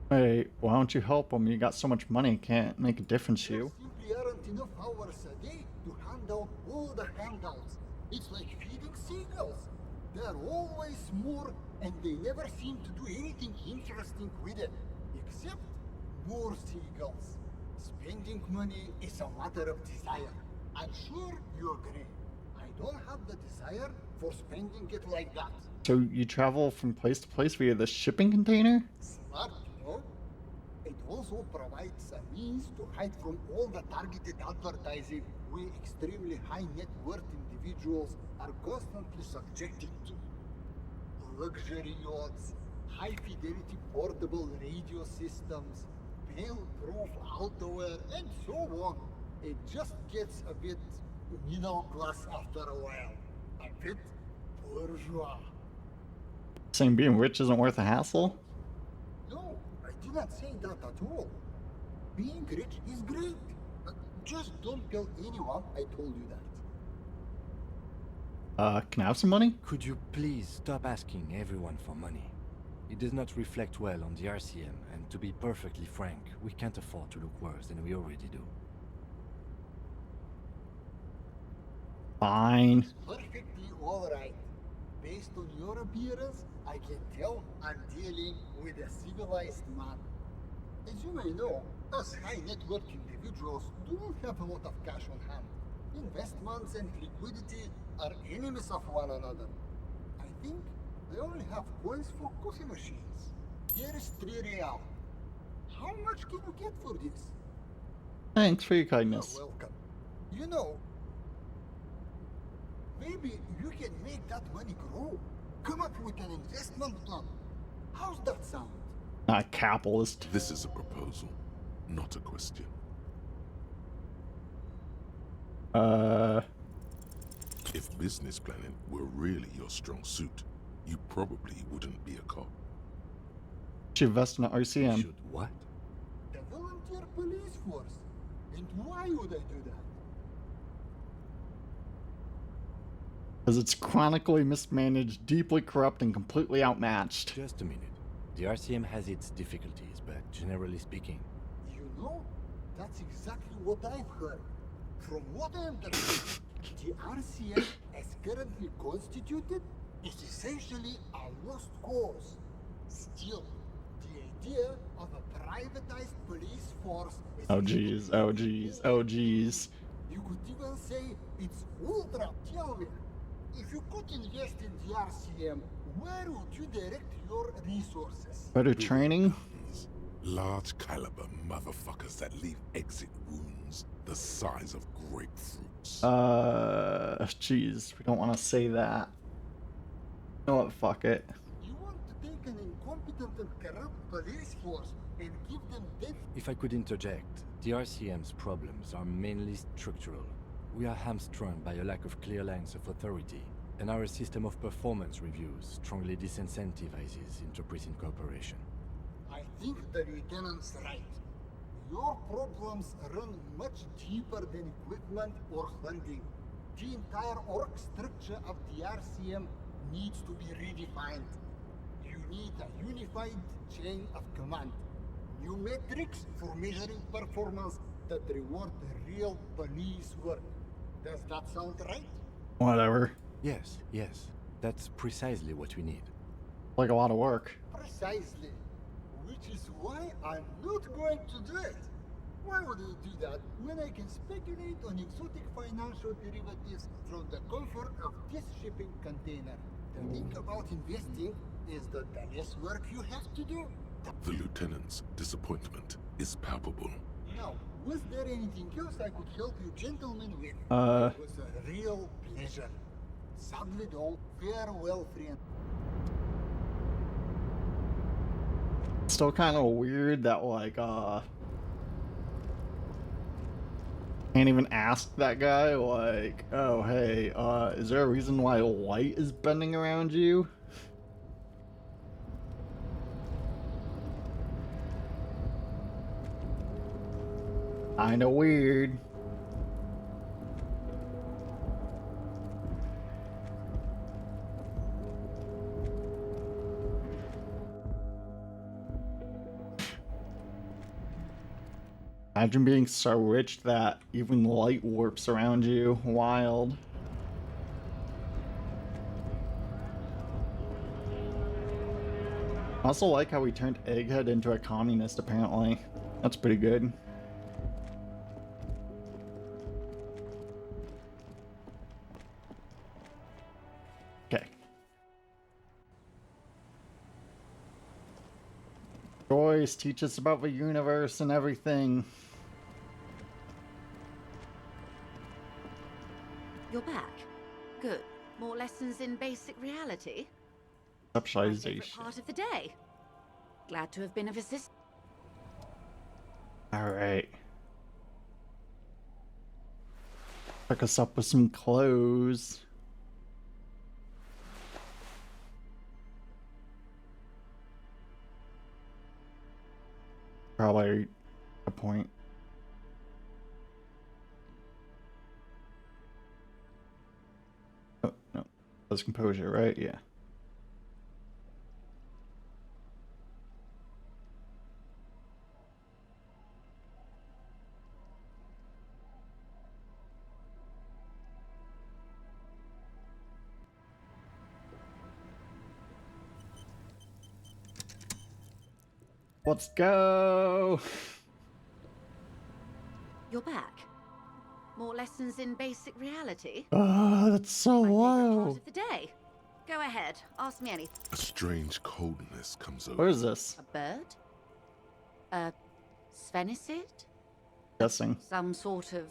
Hey, why don't you help them? You got so much money, it can't make a difference to you. There simply aren't enough hours a day to hand out all the handouts. It's like feeding seagulls. There are always more, and they never seem to do anything interesting with it, except more seagulls. Spending money is a matter of desire. I'm sure you agree. I don't have the desire for spending it like that. So you travel from place to place via the shipping container? Smart, you know? It also provides a means to hide from all the targeted advertising we extremely high net worth individuals are constantly subjected to. Luxury yachts, high fidelity portable radio systems, fail-proof outerwear, and so on. It just gets a bit middle class after a while. A bit bourgeois. Saying being rich isn't worth a hassle? No, I did not say that at all. Being rich is great, but just don't tell anyone I told you that. Can I have some money? Could you please stop asking everyone for money? It does not reflect well on the RCM, and to be perfectly frank, we can't afford to look worse than we already do. Fine. Perfectly alright. Based on your appearance, I can tell I'm dealing with a civilized man. As you may know, us high net worth individuals don't have a lot of cash on hand. Investments and liquidity are enemies of one another. I think I only have coins for coffee machines. Here is 3 real. How much can you get for this? Thanks for your kindness. You're welcome. You know, maybe you can make that money grow. Come up with an investment plan. How's that sound? Not a capitalist. This is a proposal, not a question. If business planning were really your strong suit, you probably wouldn't be a cop. Should invest in an RCM. Should what? The volunteer police force. And why would I do that? Because it's chronically mismanaged, deeply corrupt, and completely outmatched. Just a minute. The RCM has its difficulties, but generally speaking... You know, that's exactly what I've heard. From what I understand, the RCM, as currently constituted, is essentially a lost cause. Still, the idea of a privatized police force is... Oh jeez, oh jeez, oh jeez. You could even say it's ultra. Tell me, if you could invest in the RCM, where would you direct your resources? Better training? Large caliber motherfuckers that leave exit wounds the size of grapefruits. Jeez, we don't want to say that. You know what, fuck it. You want to take an incompetent and corrupt police force and give them death? If I could interject, the RCM's problems are mainly structural. We are hamstrung by a lack of clear lines of authority, and our system of performance reviews strongly disincentivizes inter-precinct cooperation. I think the lieutenant's right. Your problems run much deeper than equipment or funding. The entire org structure of the RCM needs to be redefined. You need a unified chain of command. New metrics for measuring performance that reward real police work. Does that sound right? Whatever. Yes, yes. That's precisely what we need. Like a lot of work. Precisely. Which is why I'm not going to do it. Why would I do that when I can speculate on exotic financial derivatives from the comfort of this shipping container? The thing about investing is that the less work you have to do. The lieutenant's disappointment is palpable. Now, was there anything else I could help you gentlemen with? It was a real pleasure. Sadly though, farewell, friend. Still kind of weird that, like, can't even ask that guy, like, oh, hey, is there a reason why light is bending around you? Kinda weird. Imagine being so rich that even light warps around you. Wild. I also like how we turned Egghead into a communist, apparently. That's pretty good. Okay. Joyce, teach us about the universe and everything. You're back. Good. More lessons in basic reality? My favorite Conceptualization. part of the day. Glad to have been of assistance. Alright. Pick us up with some clothes. Probably a point. That's composure, right? Yeah. Let's go! You're back. More lessons in basic reality? Oh, that's so Part low. of the day. Go ahead, ask me anything. A strange coldness comes over. What is this? A bird? A Svenicid? Guessing. Some sort of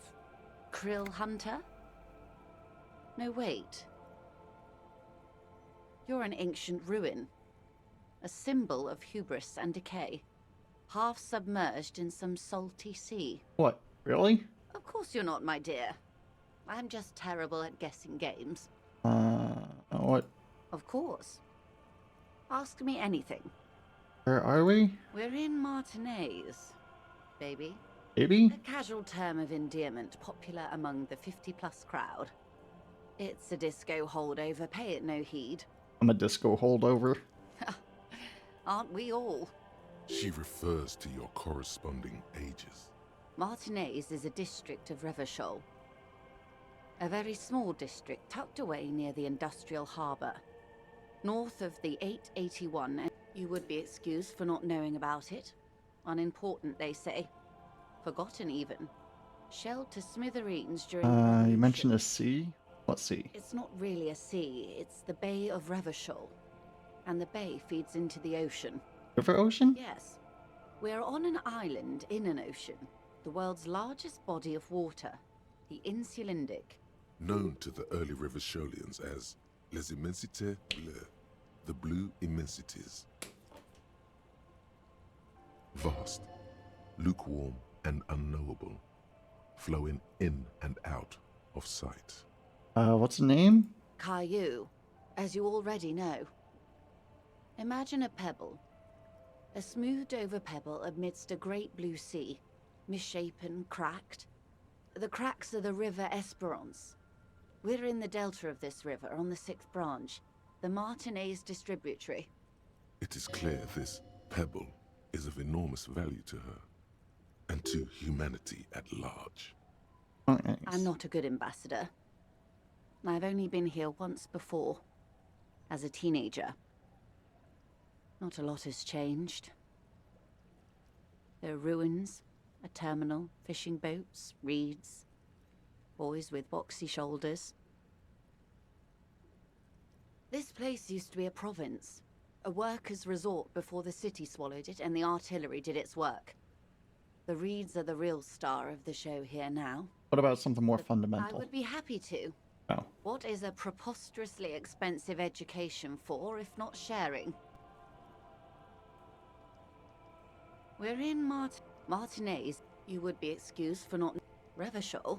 krill hunter? No, wait. You're an ancient ruin. A symbol of hubris and decay. Half submerged in some salty sea. What? Really? Of course you're not, my dear. I'm just terrible at guessing games. What? Of course. Ask me anything. Where are we? We're in Martinez, baby. Baby? A casual term of endearment popular among the 50-plus crowd. It's a disco holdover, pay it no heed. I'm a disco holdover. Aren't we all? She refers to your corresponding ages. Martinez is a district of Revachol. A very small district tucked away near the industrial harbour. North of the 881, and you would be excused for not knowing about it. Unimportant, they say. Forgotten, even. Shelled to smithereens during the You Revolution. mentioned a sea? What sea? It's not really a sea, it's the Bay of Revachol. And the bay feeds into the ocean. River Ocean? Yes. We're on an island in an ocean. The world's largest body of water. The Insulindic. Known to the early Revacholians as Les Immensités Bleues, the blue immensities. Vast, lukewarm and unknowable, flowing in and out of sight. What's the name? Caillou, as you already know. Imagine a pebble. A smoothed-over pebble amidst a great blue sea, misshapen, cracked. The cracks are the River Esperance. We're in the delta of this river, on the 6th branch, the Martinez distributary. It is clear this pebble is of enormous value to her, and to humanity at large. Nice. I'm not a good ambassador. I've only been here once before, as a teenager. Not a lot has changed. There are ruins, a terminal, fishing boats, reeds, boys with boxy shoulders. This place used to be a province, a workers' resort before the city swallowed it and the artillery did its work. The reeds are the real star of the show here now. What about something more I fundamental? would be happy to. Oh. What is a preposterously expensive education for, if not sharing? We're in Martinez. You would be excused for not... Revachol?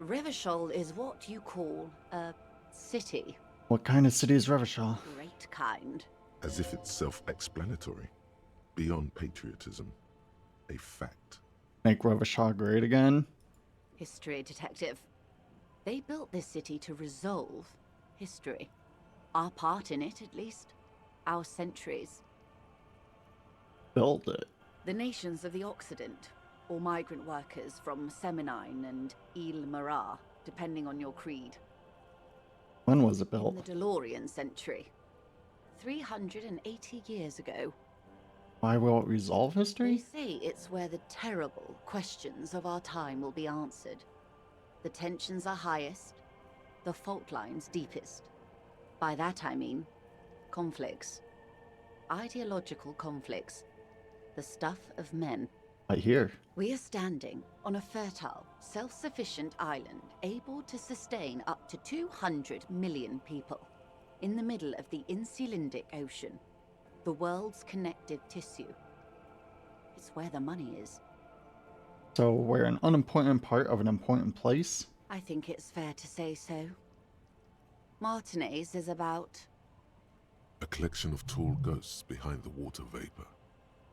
Revachol is what you call a city. What kind of city is Revachol? Great kind. As if it's self-explanatory, beyond patriotism, a fact. Make Revachol great again? History detective. They built this city to resolve history. Our part in it, at least. Our centuries. Build it. The nations of the Occident, or migrant workers from Seminine and Ile-Marat, depending on your creed. When was it In built? the DeLorean century. 380 years ago. Why will it resolve They history? say it's where the terrible questions of our time will be answered. The tensions are highest, the fault lines deepest. By that I mean conflicts. Ideological conflicts. The stuff of men. I hear. We are standing on a fertile, self-sufficient island able to sustain up to 200 million people in the middle of the Insulindic Ocean, the world's connective tissue. It's where the money is. So we're an unimportant part of an important place? I think it's fair to say so. Martinez is about... A collection of tall ghosts behind the water vapor,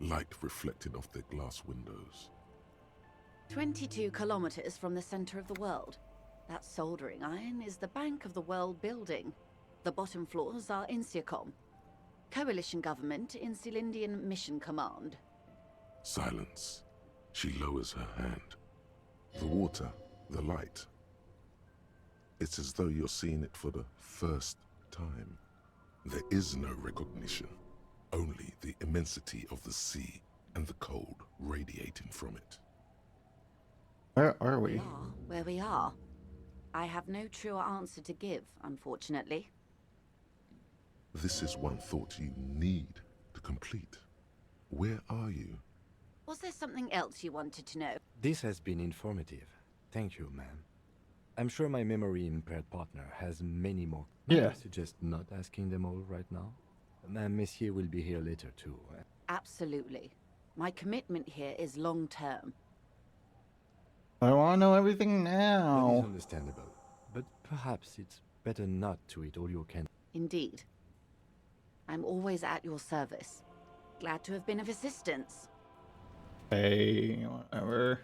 light reflecting off their glass windows. 22 kilometers from the center of the world. That soldering iron is the bank of the world building. The bottom floors are Insiacom, coalition government in Cylindian Mission Command. Silence. She lowers her hand. The water, the light. It's as though you're seeing it for the first time. There is no recognition, only the immensity of the sea and the cold radiating from it. Where are we? We are where we are. I have no truer answer to give, unfortunately. This is one thought you need to complete. Where are you? Was there something else you wanted to know? This has been informative. Thank you, ma'am. I'm sure my memory-impaired partner has many more. Yeah. I suggest not asking them all right now. Messier will be here later too. Absolutely. My commitment here is long-term. I want to know everything That is now. understandable. But perhaps it's better not to eat all you can. Indeed. I'm always at your service. Glad to have been of assistance. Hey, whatever.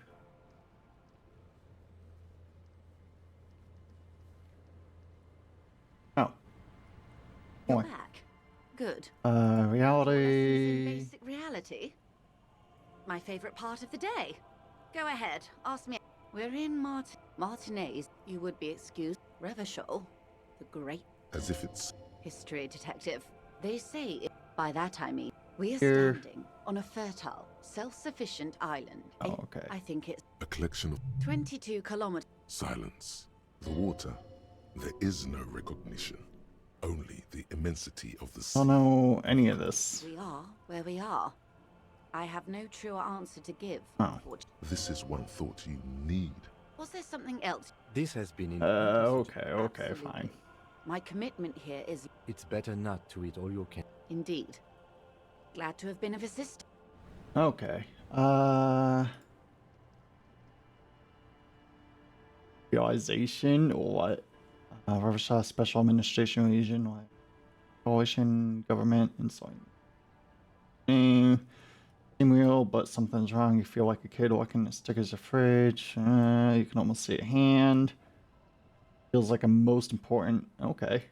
Oh. You're Boy. back. Good. Reality. Basic reality? My favorite part of the day. Go ahead, ask me. We're in Martinez. You would be excused. Revachol, the great As if it's history detective. They say, by that I mean, we are Here. standing on a fertile, self-sufficient island. Oh, okay. I think it's a collection of 22 kilometers. silence. The water. There is no recognition, only the immensity of the sea. I don't know any of this. We are where we are. I have no truer answer to give. Oh. This is one thought you need. Was there something else? This has been Okay, fine. My commitment here is It's better not to eat all you can. indeed. Glad to have been of assistance. Okay. Realization or what? Revachol Special Administration Region, what? Coalition, government, and so on. Seem real, but something's wrong. You feel like a kid walking the stickers of fridge. You can almost see a hand. Feels like a most important. Okay.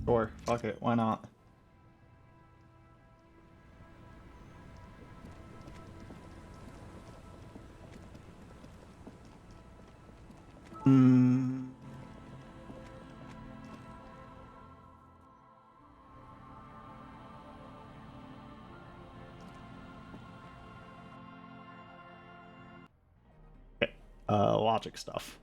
Sure. Fuck it. Why not? Hmm. Okay. Logic stuff.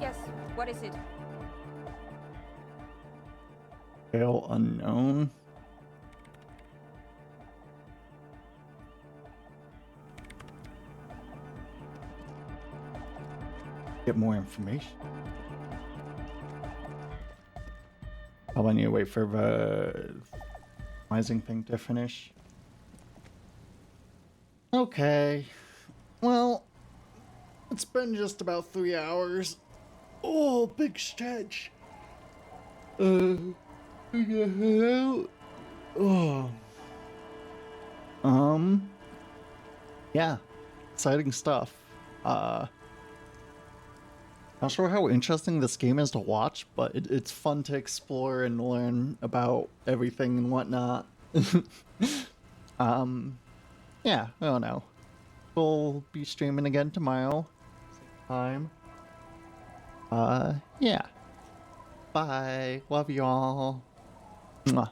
Yes, what is it? Trail unknown. Get more information. Probably need to wait for the rising thing to finish. Okay. Well, it's been just about 3 hours. Oh, big stretch. What the hell? Oh. Yeah. Exciting stuff. Not sure how interesting this game is to watch, but it's fun to explore and learn about everything and whatnot. Yeah, I don't know. We'll be streaming again tomorrow. Same time. Yeah. Bye. Love y'all. Mwah.